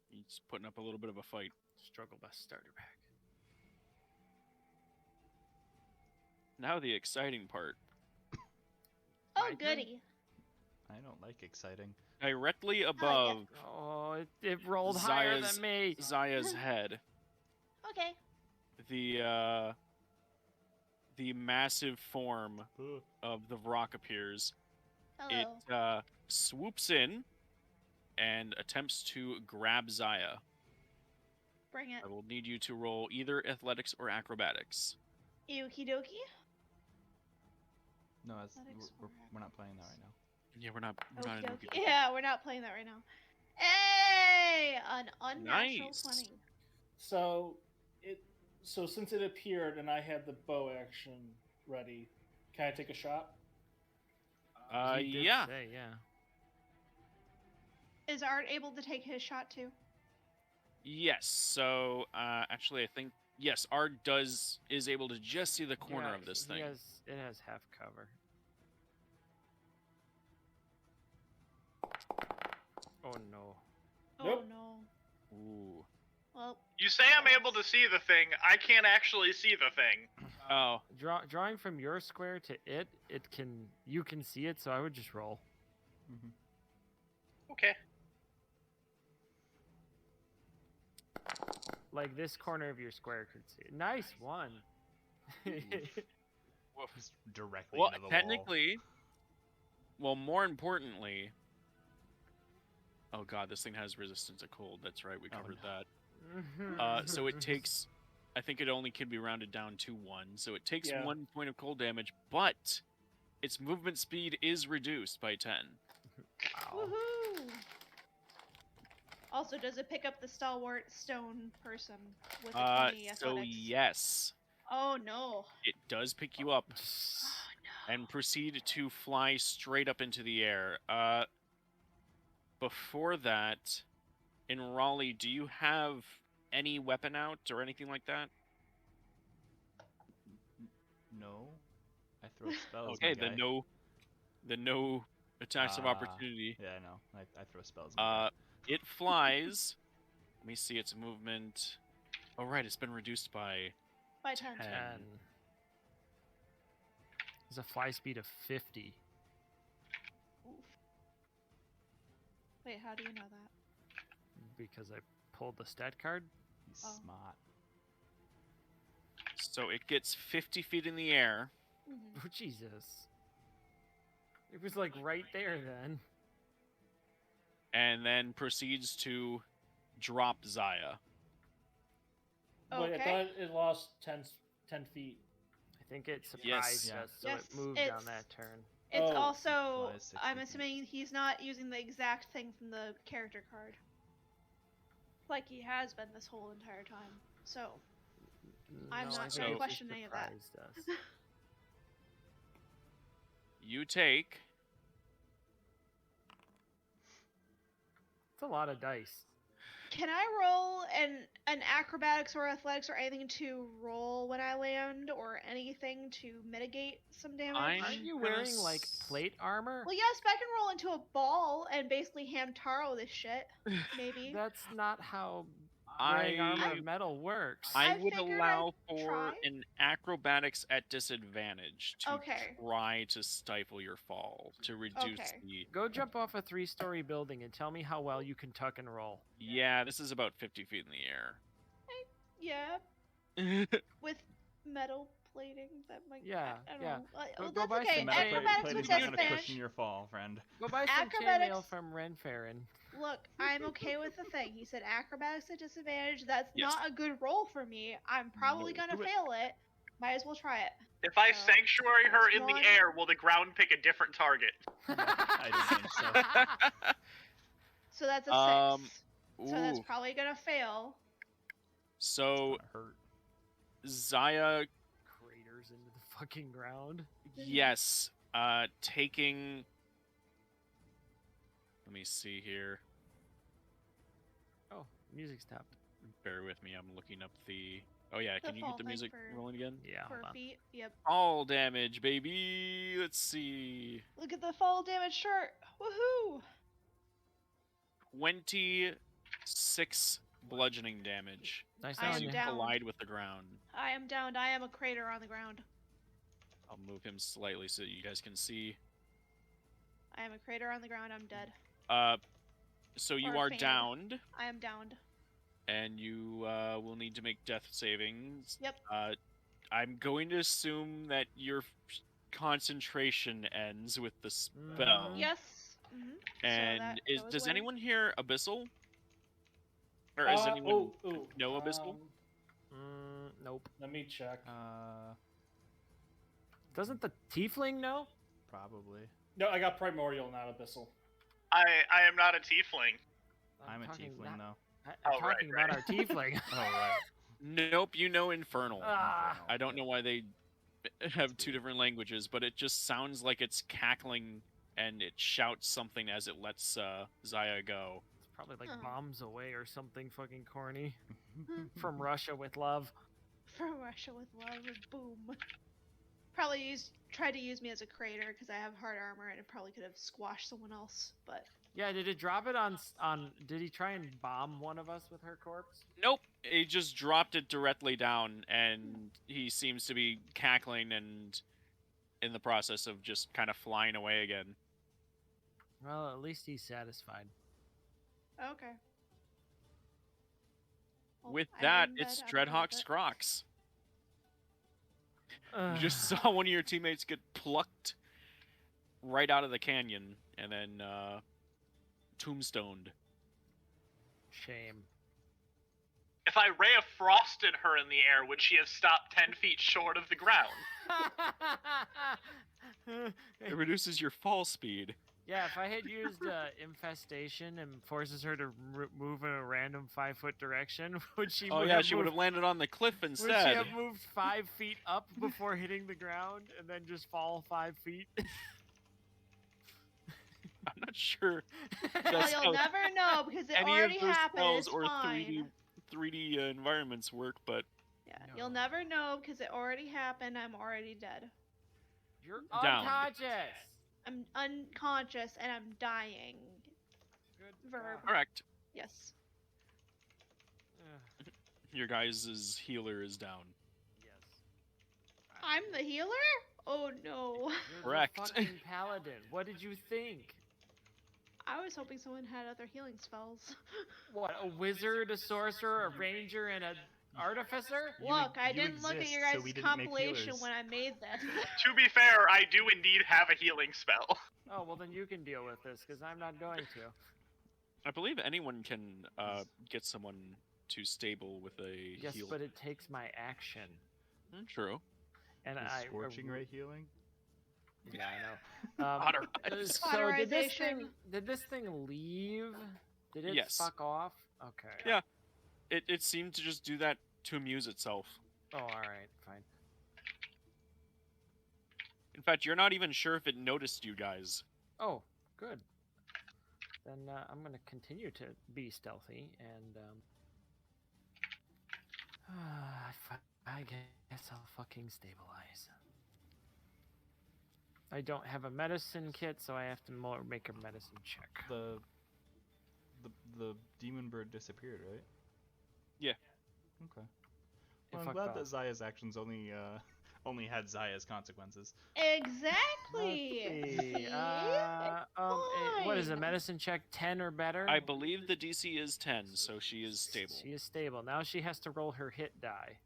He's putting up a little bit of a fight. Struggle bus starter pack. Now the exciting part. Oh, My turn? goody. I don't like exciting. Directly above Oh, it rolled higher Zaya's- than me. Zaya's head, Okay. the massive form of the rock appears. Hello. It swoops in and attempts to grab Zaya. Bring it. I will need you to roll either athletics or acrobatics. Okie dokie. No, Athletics we're not playing that right now. Yeah, we're not Okie in dokie. Yeah, we're not playing that right now. Hey! An unnatural Nice. 20. So since it appeared and I had the bow action ready, can I take a shot? He did yeah. say, yeah. Is Art able to take his shot too? Yes. So actually, I think yes, Ard is able to just see the corner Yeah, of this thing. It has half cover. Oh no. Nope. Oh no. Ooh. Well, You say I'm able to see the thing, I can't actually see the thing. Oh. Drawing from your square to you can see it, so I would just roll. Okay. Like this corner of your square could see it. Nice one. Just directly Well, into the wall. technically, well, more importantly, oh god, this thing has resistance to cold. That's right, we covered that. So it takes, I think it only can be rounded down to 1. So it takes Yeah. 1 point of cold damage, but its movement speed is reduced by 10. Wow. woohoo! Also, does it pick up the stalwart stone person with a 20 So athletics? yes, Oh no. it does pick you up. Oh and proceed to fly straight up into the air. Before that, in Raleigh, do you have any weapon out or anything like that? No. I throw spells. Okay, my then guy. no attacks of opportunity. Yeah, I know. I throw spells. My guy. It flies. Let me see its movement. Oh right, it's been reduced by By 10. 10. 10. There's a fly speed of 50. Oof. Wait, how do you know that? Because I pulled the stat card. He's Oh. smart. So it gets 50 feet in the air. Mhm. Oh, Jesus. It was like right there then. And then proceeds to drop Zaya. Wait, I Okay. thought it lost 10 feet. I think it Yes. surprised Yeah. us, so Yes, it moved it's- on that turn. It's Oh. also, Flies 60 I'm feet. assuming he's not using the exact thing from the character card. Like he has been this whole entire time. So, I'm No, not I think gonna it just question any of that. surprised us. You take It's a lot of dice. can I roll an acrobatics or athletics or anything to roll when I land or anything to mitigate some damage? I'm Aren't you gonna wearing like plate armor? Well, yes, but I can roll into a ball and basically Hamtaro this shit. Maybe. That's not how wearing armor of metal works. I I would figured allow I'd for try. an acrobatics at disadvantage to Okay. try to stifle your fall, to reduce Okay. the... Go jump off a 3-story building and tell me how well you can tuck and roll. Yeah, this is about 50 feet in the Yeah, air. with metal plating that might. Yeah, I don't yeah. know. Well, Go that's buy okay. some metal chain- Acrobatics plating's with not gonna disadvantage. cushion your fall, friend. Go buy some Acrobatics- chainmail from Renfarin. Look, I'm okay with the thing. He said acrobatics at disadvantage. That's Yes. not a good roll for me. I'm probably No. gonna Do it. fail it. Might as well try it. If I So, sanctuary her in one. the air, will the ground pick a different target? I don't think so. So that's a 6. So that's Ooh. probably gonna fail. So, It's gonna hurt. Zaya, Craters into the fucking ground. yes, taking... Let me see here. Oh, music stopped. Bear with me, I'm looking up the... Oh yeah, The can you fall get the thing music for- rolling again? Yeah, For hold on. feet. Yep. All damage, baby! Let's see... Look at the fall damage chart. Woohoo! 26 bludgeoning damage. Nice I As am you knowing you. down. collide with the ground. I am downed. I am a crater on the ground. I'll move him slightly so that you guys can see. I am a crater on the ground. I'm dead. So you Or are fainted. downed, I am downed. and you will need to make death savings. Yep. I'm going to assume that your concentration ends with the spell. Yes. Mm-hmm. And that goes does away. anyone hear Abyssal? Or is anyone know Abyssal? Nope. Let me check. Doesn't the tiefling know? Probably. No, I got Primordial, not Abyssal. I am not a tiefling. I'm a talking tiefling, not- though. I'm Oh, right, talking about right. our tiefling. Oh, right. Nope, you know Infernal. Ah. I don't know why they have two different languages, but it just sounds like it's cackling and it shouts something as it lets Zaya go. It's probably like Oh. bombs away or something fucking corny. From Russia with love. From Russia with love. Boom. Probably tried to use me as a crater because I have hard armor and it probably could have squashed someone else. But Yeah, did it drop it on? Did he try and bomb one of us with her corpse? Nope, he just dropped it directly down, and he seems to be cackling and in the process of just kind of flying away again. Well, at least he's satisfied. okay. Well, With I'm that, in bed, it's I'm okay with Dreadhawk it. Scrox. You just saw one of your teammates get plucked right out of the canyon and then tombstoned. Shame. If I ray of frosted her in the air, would she have stopped 10 feet short of the ground? It reduces your fall speed. Yeah, if I had used infestation and forces her to move in a random 5-foot direction, would she? Oh would yeah, have she would moved, have landed on the cliff Would she instead. have moved 5 feet up before hitting the ground and then just fall 5 feet? I'm not sure Well, that's you'll how never know because it any of already those happened. spells It's or fine. 3D environments work, but Yeah, No. you'll never know because it already happened. I'm already dead. You're Downed. unconscious. I'm unconscious and I'm dying. Good Verb. God. correct. Yes. Ugh, Your guys' healer is down. yes. I'm the healer? Oh no. You're Correct. the fucking paladin. What did you think? I was hoping someone had other healing spells. What, a wizard, a sorcerer, a ranger, and an artificer? Look, I you didn't look at exist, your so guys' we didn't make compilation healers. when I made this. To be fair, I do indeed have a healing spell. Oh, well then you can deal with this, because I'm not going to. I believe anyone can get someone to stable with a Yes, heal. but it takes my action. True. And Is I... scorching ray healing? Yeah, I know. Otter So Cauterization. did this thing leave? Did it Yes. fuck off? Okay. Yeah. It seemed to just do that to amuse itself. Oh, alright, fine. In fact, you're not even sure if it noticed you guys. Oh, good. Then I'm gonna continue to be stealthy, and I guess I'll fucking stabilize. I don't have a medicine kit, so I have to make a medicine check. The demon bird disappeared, right? Yeah. Okay. It Well, I'm fucked glad off. that Zaya's actions only had Zaya's consequences. Exactly. Let's see, See? what is a Fine. medicine check 10 or better? I believe the DC is 10, so she is stable. She is stable. Now she has to roll her hit die.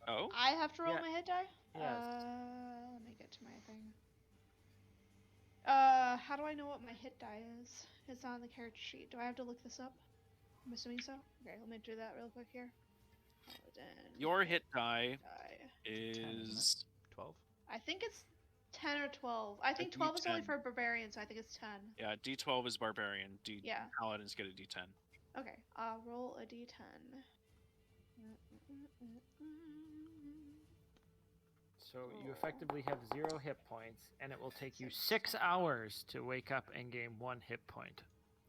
Oh? I have to roll Yeah. my hit die? Yes. Let me get to my thing. How do I know what my hit die is? It's on the character sheet. Do I have to look this up? I'm assuming so. Okay, let me do that real quick here. Paladin Your hit die die. is 12? I think it's 10 or 12. I think think 12 is only 10. for barbarian, so I think it's 10. yeah, D12 is barbarian. Yeah. Paladins get a D10. Okay, I'll roll a d10. So you effectively have 0 hit points, and it will take you 6 hours to wake up and gain 1 hit point.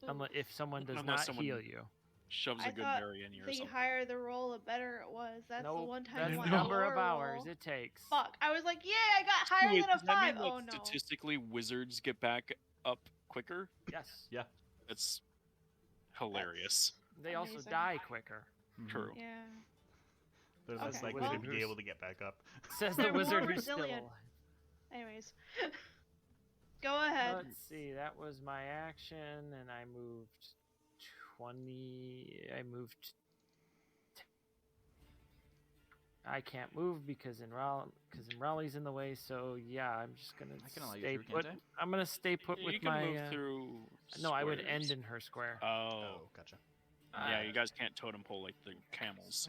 Unless if someone does Unless not someone heal you. Shoves I a good thought berry in you or The something. higher the roll, the better it was. That's the Nope, one time that's I the went number lower of hours roll. it takes. Fuck! I was like, yeah, I got higher Wait, than a does that mean 5. that Oh no. statistically wizards get back up quicker? Yes. Yeah. That's hilarious. They also Amazing. die quicker. True. Yeah. They're less Okay, likely well- to be able to get back up. Says the They're wizard more who's still resilient. alive. Anyways. Go ahead. Let's see, that was my action, and I moved 20. I moved. I can't move because Raleigh's in the way. So yeah, I'm just gonna I can allow you stay through, put. can't I'm gonna stay put You with can my. move through. No, I would squares. end in her square. Oh. Gotcha. Yeah, you guys can't totem pole like the camels.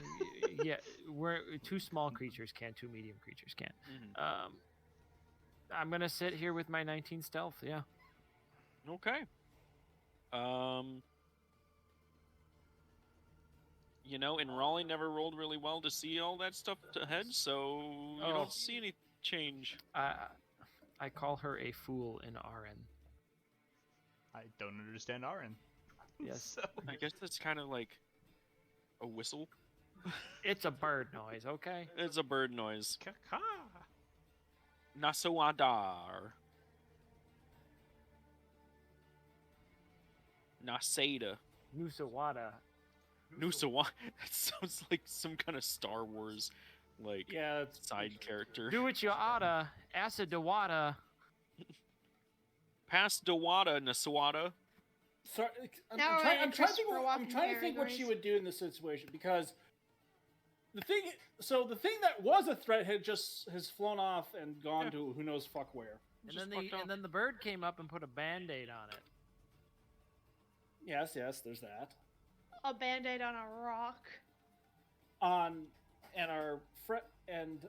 Yeah, we're 2 small creatures can, 2 medium creatures can. Mhm. I'm gonna sit here with my 19 stealth. Yeah. Okay. You know, and Raleigh never rolled really well to see all that stuff ahead, so you Oh. don't see any change. I call her a fool in RN. I don't understand RN. Yes. So, I guess that's kind of like a whistle. It's a bird noise, okay? It's a bird noise. Caca. Nasawadar. Nasada. Nusawada. Nusawa. That sounds like some kind of Star Wars, like, Yeah, it's side character. Do what you oughta. Acid Dawada. Past Dawada, Nasawada. Sorry, Now we're I'm in trying to think. Christopher I'm Walken trying to think what she categories. would do in this situation because the thing that was a threat has flown off and gone Yeah. to who knows fuck where. And Just fucked up. then the bird came up and put a band-aid on it. Yes, there's that. A band-aid on a rock. And our and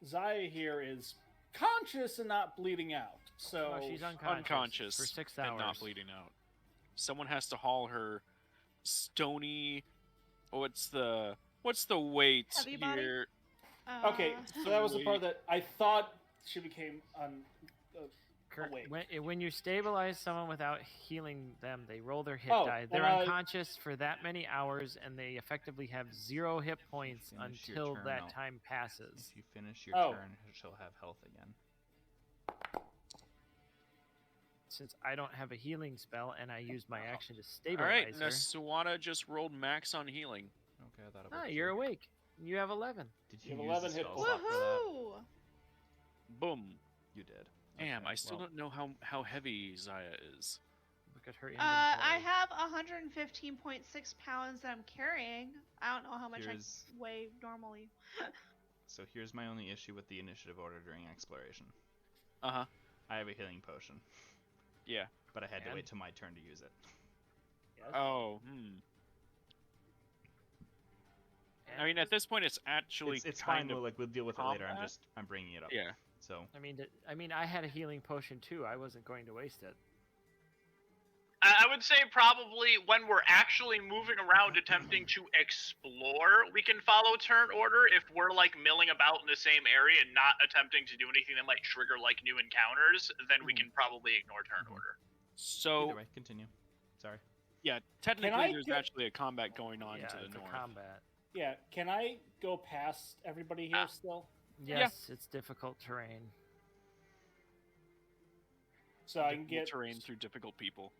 Zaya here is conscious and not bleeding out. So No, she's Unconscious for 6 and hours. not bleeding out. Someone has to haul her stony. What's the weight Heavy body? here? okay, so that was the part that I thought she became awake. When you stabilize someone without healing them, they roll their hit Oh, die. They're well, unconscious for that many hours, and they effectively have 0 hit points finish your until turn, that I'll- time passes. If you finish your Oh. turn, she'll have health again. Since I don't have a healing spell and I used my action to All stabilize right, her. Nasuana just rolled max on healing. Okay, I thought Ah, about you're awake. You have 11. Did You you have use 11 the hit spell points. slot for that? Woohoo! Boom. You did. Damn, Okay, I still well, don't know how heavy Zaya is. Look at her inventory. I have 115.6 pounds that I'm carrying. I don't know how much Here's- I weigh normally. So here's my only issue with the initiative order during exploration. Uh-huh. I have a healing potion, Yeah. but I had to And? wait till my turn to use it. Yes. Oh, I mean, at this point, it's actually It's kind fine. of We'll deal with it later. combat. I'm bringing it up. yeah. So I mean, I had a healing potion too. I wasn't going to waste it. I would say probably when we're actually moving around attempting to explore, we can follow turn order. If we're like milling about in the same area and not attempting to do anything that might trigger like new encounters, then we can probably ignore turn order. So, either way, continue. Sorry. yeah, technically, I there's get- actually a combat going on Yeah, to the it's north. a combat. Yeah, can I go past everybody here still? Yes, it's difficult terrain. So I can Difficult get terrain through difficult people.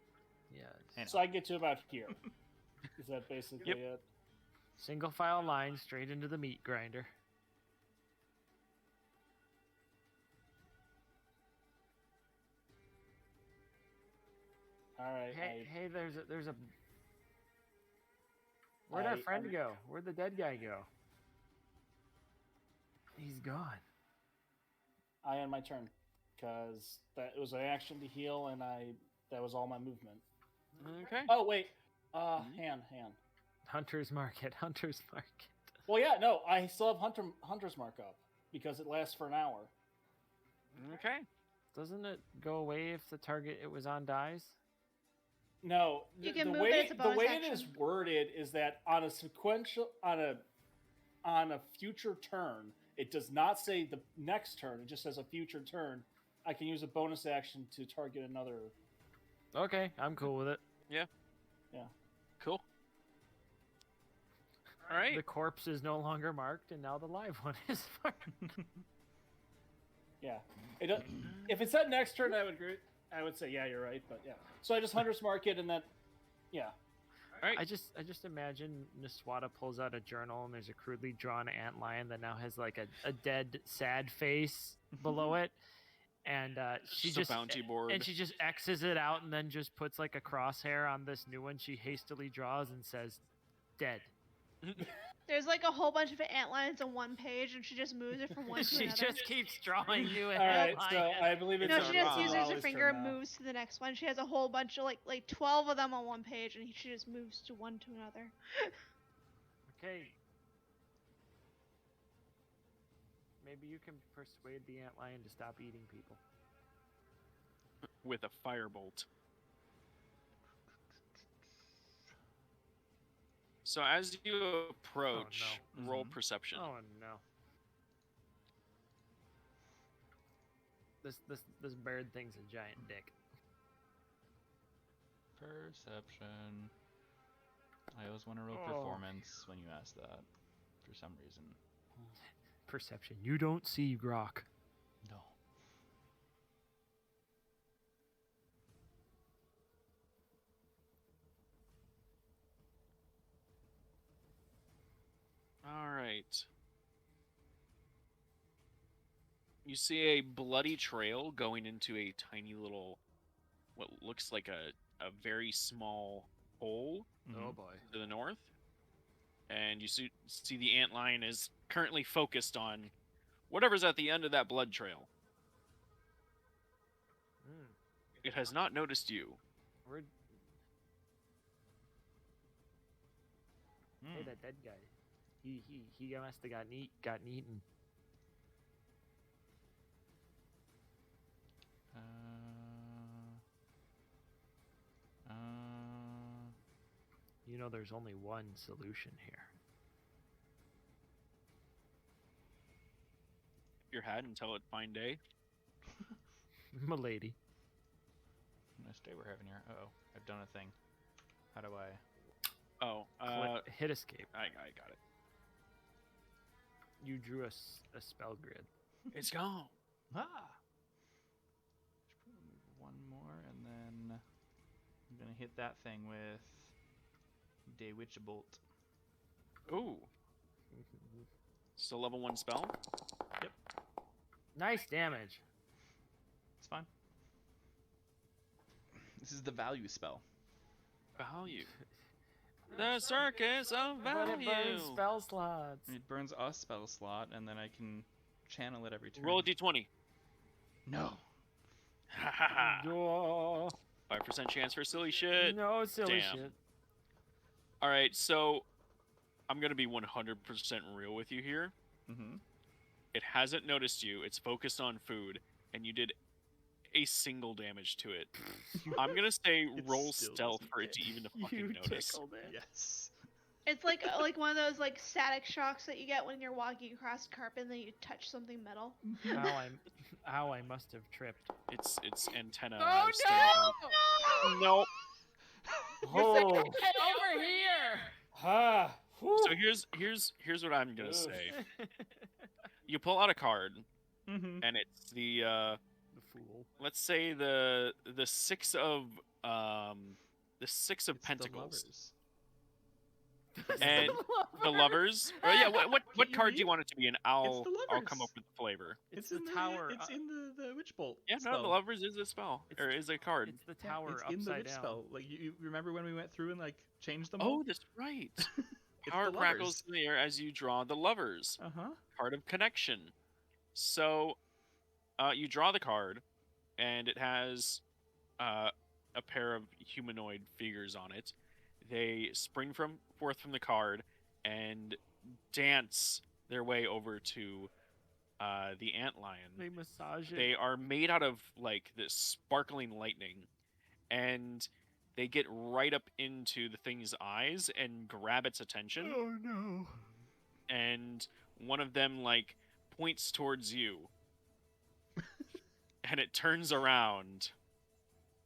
Yes. And- So I get to about here. Is that basically Yep. it? Single file line straight into the meat grinder. All right. Hey, there's a. Where'd our friend go? Where'd the dead guy go? He's gone. I end my turn because that was an action to heal, and that was all my movement. Okay. Oh wait, hand. Hunter's Market. Well, yeah, no, I still have Hunter's Mark up because it lasts for an hour. Okay. Doesn't it go away if the target it was on dies? No, You the can move way it as a bonus the way it is action. worded is that on a future turn, it does not say the next turn. It just says a future turn. I can use a bonus action to target another. Okay, I'm cool with it. Cool. All right. The corpse is no longer marked, and now the live one is marked. Yeah, if it said next turn, I would agree. I would say yeah, you're right, but yeah. So I just Hunter's Mark it, and then yeah. All right. I just imagine Niswata pulls out a journal and there's a crudely drawn antlion that now has like a dead sad face below it, and she Just a just bounty board. and she just X's it out and then just puts like a crosshair on this new one she hastily draws and says, "Dead." There's like a whole bunch of antlines on one page, and she just moves it from one to She another. just keeps drawing new All right, antlions. so I believe it's No, she just uses her Ollie's finger turn and now. moves to the next one. She has a whole bunch of like 12 of them on one page, and she just moves to one to another. Okay. Maybe you can persuade the antlion to stop eating people. With a firebolt. So as you approach, no. roll Mhm. perception. Oh no. This bird thing's a giant dick. Perception. I always want to roll Oh. performance when you ask that, for some reason. Perception. You don't see Grok. No. All right. You see a bloody trail going into a tiny little, what looks like a very small hole Oh boy. to the north. And you see the antlion is currently focused on whatever's at the end of that blood trail. Mm. It has not noticed you. We're Hmm. hey that dead guy. He must have gotten eaten. You know there's only one solution here. Your head until it fine day. Milady. I'm gonna stay where heaven here. Uh oh, I've done a thing. How do I? Oh, Hit escape. I got it. You drew a spell grid. It's gone. Ah. Just move one more, and then I'm gonna hit that thing with Day Witch Bolt. Ooh. Still level 1 spell. Nice damage. It's fine. This is the value spell. Value. The circus of But it burns value. spell slots. It burns a spell slot, and then I can channel it every turn. Roll a d20. No. Ha ha ha. Duh. 5% chance for silly shit. No silly Damn. shit. All right, so I'm gonna be 100% real with you here. Mm-hmm. It hasn't noticed you. It's focused on food, and you did a single damage to it. I'm gonna say It roll still stealth doesn't for it to hit. even to You fucking notice. tickled it. Yes. It's like one of those like static shocks that you get when you're walking across carpet and then you touch something metal. How I must have tripped. It's antenna. Oh, sticking no! out. Nope. Oh. Get over here! Ah. Whew. So here's what I'm gonna Ugh. say. You pull out a card, Mm-hmm. and it's the The fool. let's say the 6 of pentacles. And the lovers. Oh yeah, what Can't you card do read? you want it to be? And I'll the come up lovers. with the flavor. It's in the tower. It's in the Witch Bolt. Yeah, spell. no, the lovers is a spell or is a card. It's the Yeah, tower it's in the upside Witch down. spell. Like you remember when we went through and like changed them all? Oh, that's right. It's Power the crackles lovers. in the air as you draw the lovers. Uh-huh. Card of connection. So, you draw the card, and it has a pair of humanoid figures on it. They spring forth from the card and dance their way over to the antlion. They massage it. They are made out of like this sparkling lightning, and they get right up into the thing's eyes and grab its attention. Oh no. And one of them like points towards you, and it turns around,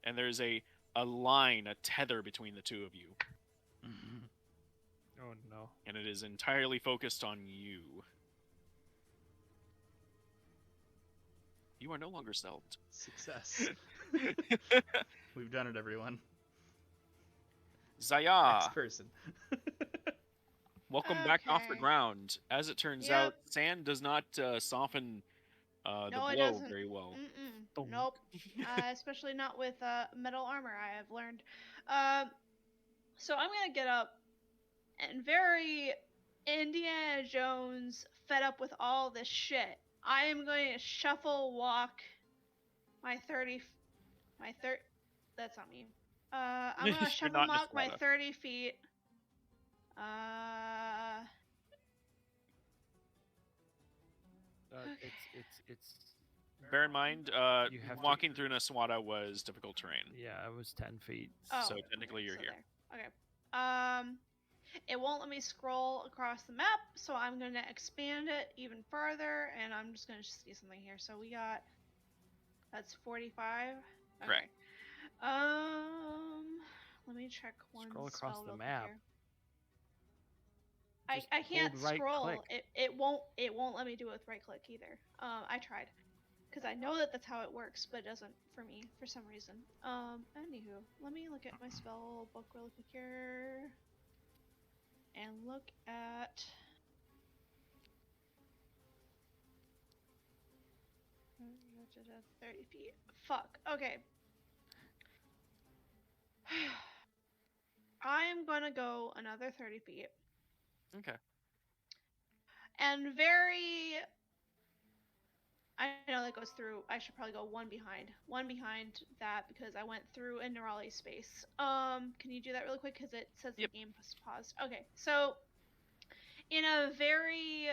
and there's a line, a tether between the two of you, Oh no. and it is entirely focused on you. You are no longer stealthed. Success. We've done it, everyone. Zaya, Next person. welcome back off the Okay. ground. As it turns Yep. out, sand does not soften the No, it blow doesn't. very well. Boom. Nope. Especially not with metal armor, I have learned. So I'm gonna get up and very Indiana Jones, fed up with all this shit. I am going to shuffle walk that's not me. I'm gonna You're shuffle not walk my Nesrata. 30 feet. It's Bear in mind, You have to- walking through Naswada was difficult terrain. yeah, it was 10 feet. So technically you're here. there. Okay. It won't let me scroll across the map, so I'm gonna expand it even further, and I'm just gonna see something here. So we got that's 45. Okay. Correct. Let me check one. Scroll across spell the real quick map. here. Just I can't hold right scroll. click. It won't let me do it with right click either. I tried. Because I know that that's how it works, but it doesn't for me for some reason. Anywho, let me look at my spell book really quick here. And look at... 30 feet. Fuck. Okay. I am gonna go another 30 feet. Okay. And I know that goes through. I should probably go one behind that because I went through a Neurali space. Can you do that really quick? Because it says Yep. the game was paused. Okay, so in a very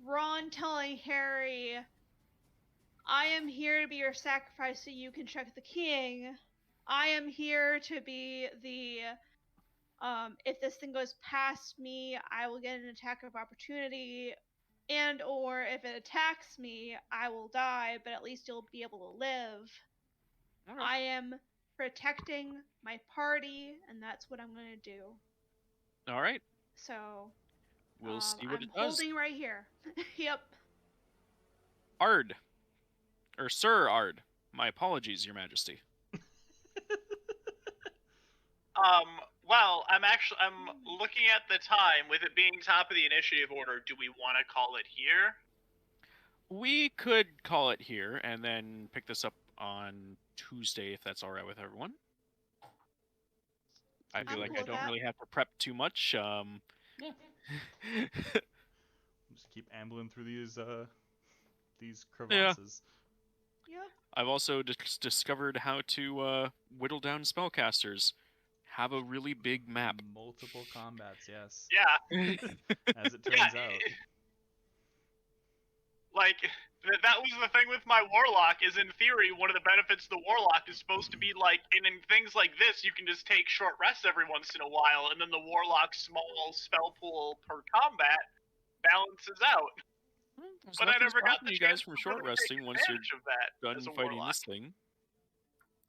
Ron telling Harry, I am here to be your sacrifice so you can check the king. I am here to be the If this thing goes past me, I will get an attack of opportunity, and or if it attacks me, I will die, but at least you'll be able to live. Okay. I am protecting my party, and that's what I'm going to do. All right. So, We'll see what I'm it does. holding right here. Yep. Ard. Or Sir Ard. My apologies, Your Majesty. Well, I'm looking at the time. With it being top of the initiative order, do we want to call it here? We could call it here and then pick this up on Tuesday if that's all right with everyone. I feel I'm like cool I with don't that. really have to prep too much. Yeah. Just keep ambling through these crevasses. Yep. I've also discovered how to whittle down spellcasters. Have a really big map. Multiple combats, yes. Yeah. As it turns out. Like, that was the thing with my warlock, is in theory, one of the benefits of the warlock is supposed to be like, and in things like this, you can just take short rests every once in a while, and then the warlock's small spell pool per combat balances out. But I never got the you chance guys from to short really take resting once you're advantage of that done as a fighting warlock. this thing.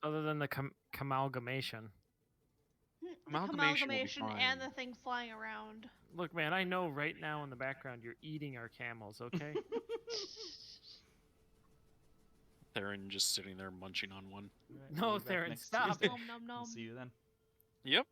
Other than the amalgamation. The Amalgamation will be and fine. the thing flying around. Look, man, I know right now in the background you're eating our camels, okay? Theron just sitting there munching on one. Alright, No, we'll be back Theron, next stop. Tuesday. Nom nom nom. We'll see you then. Yep.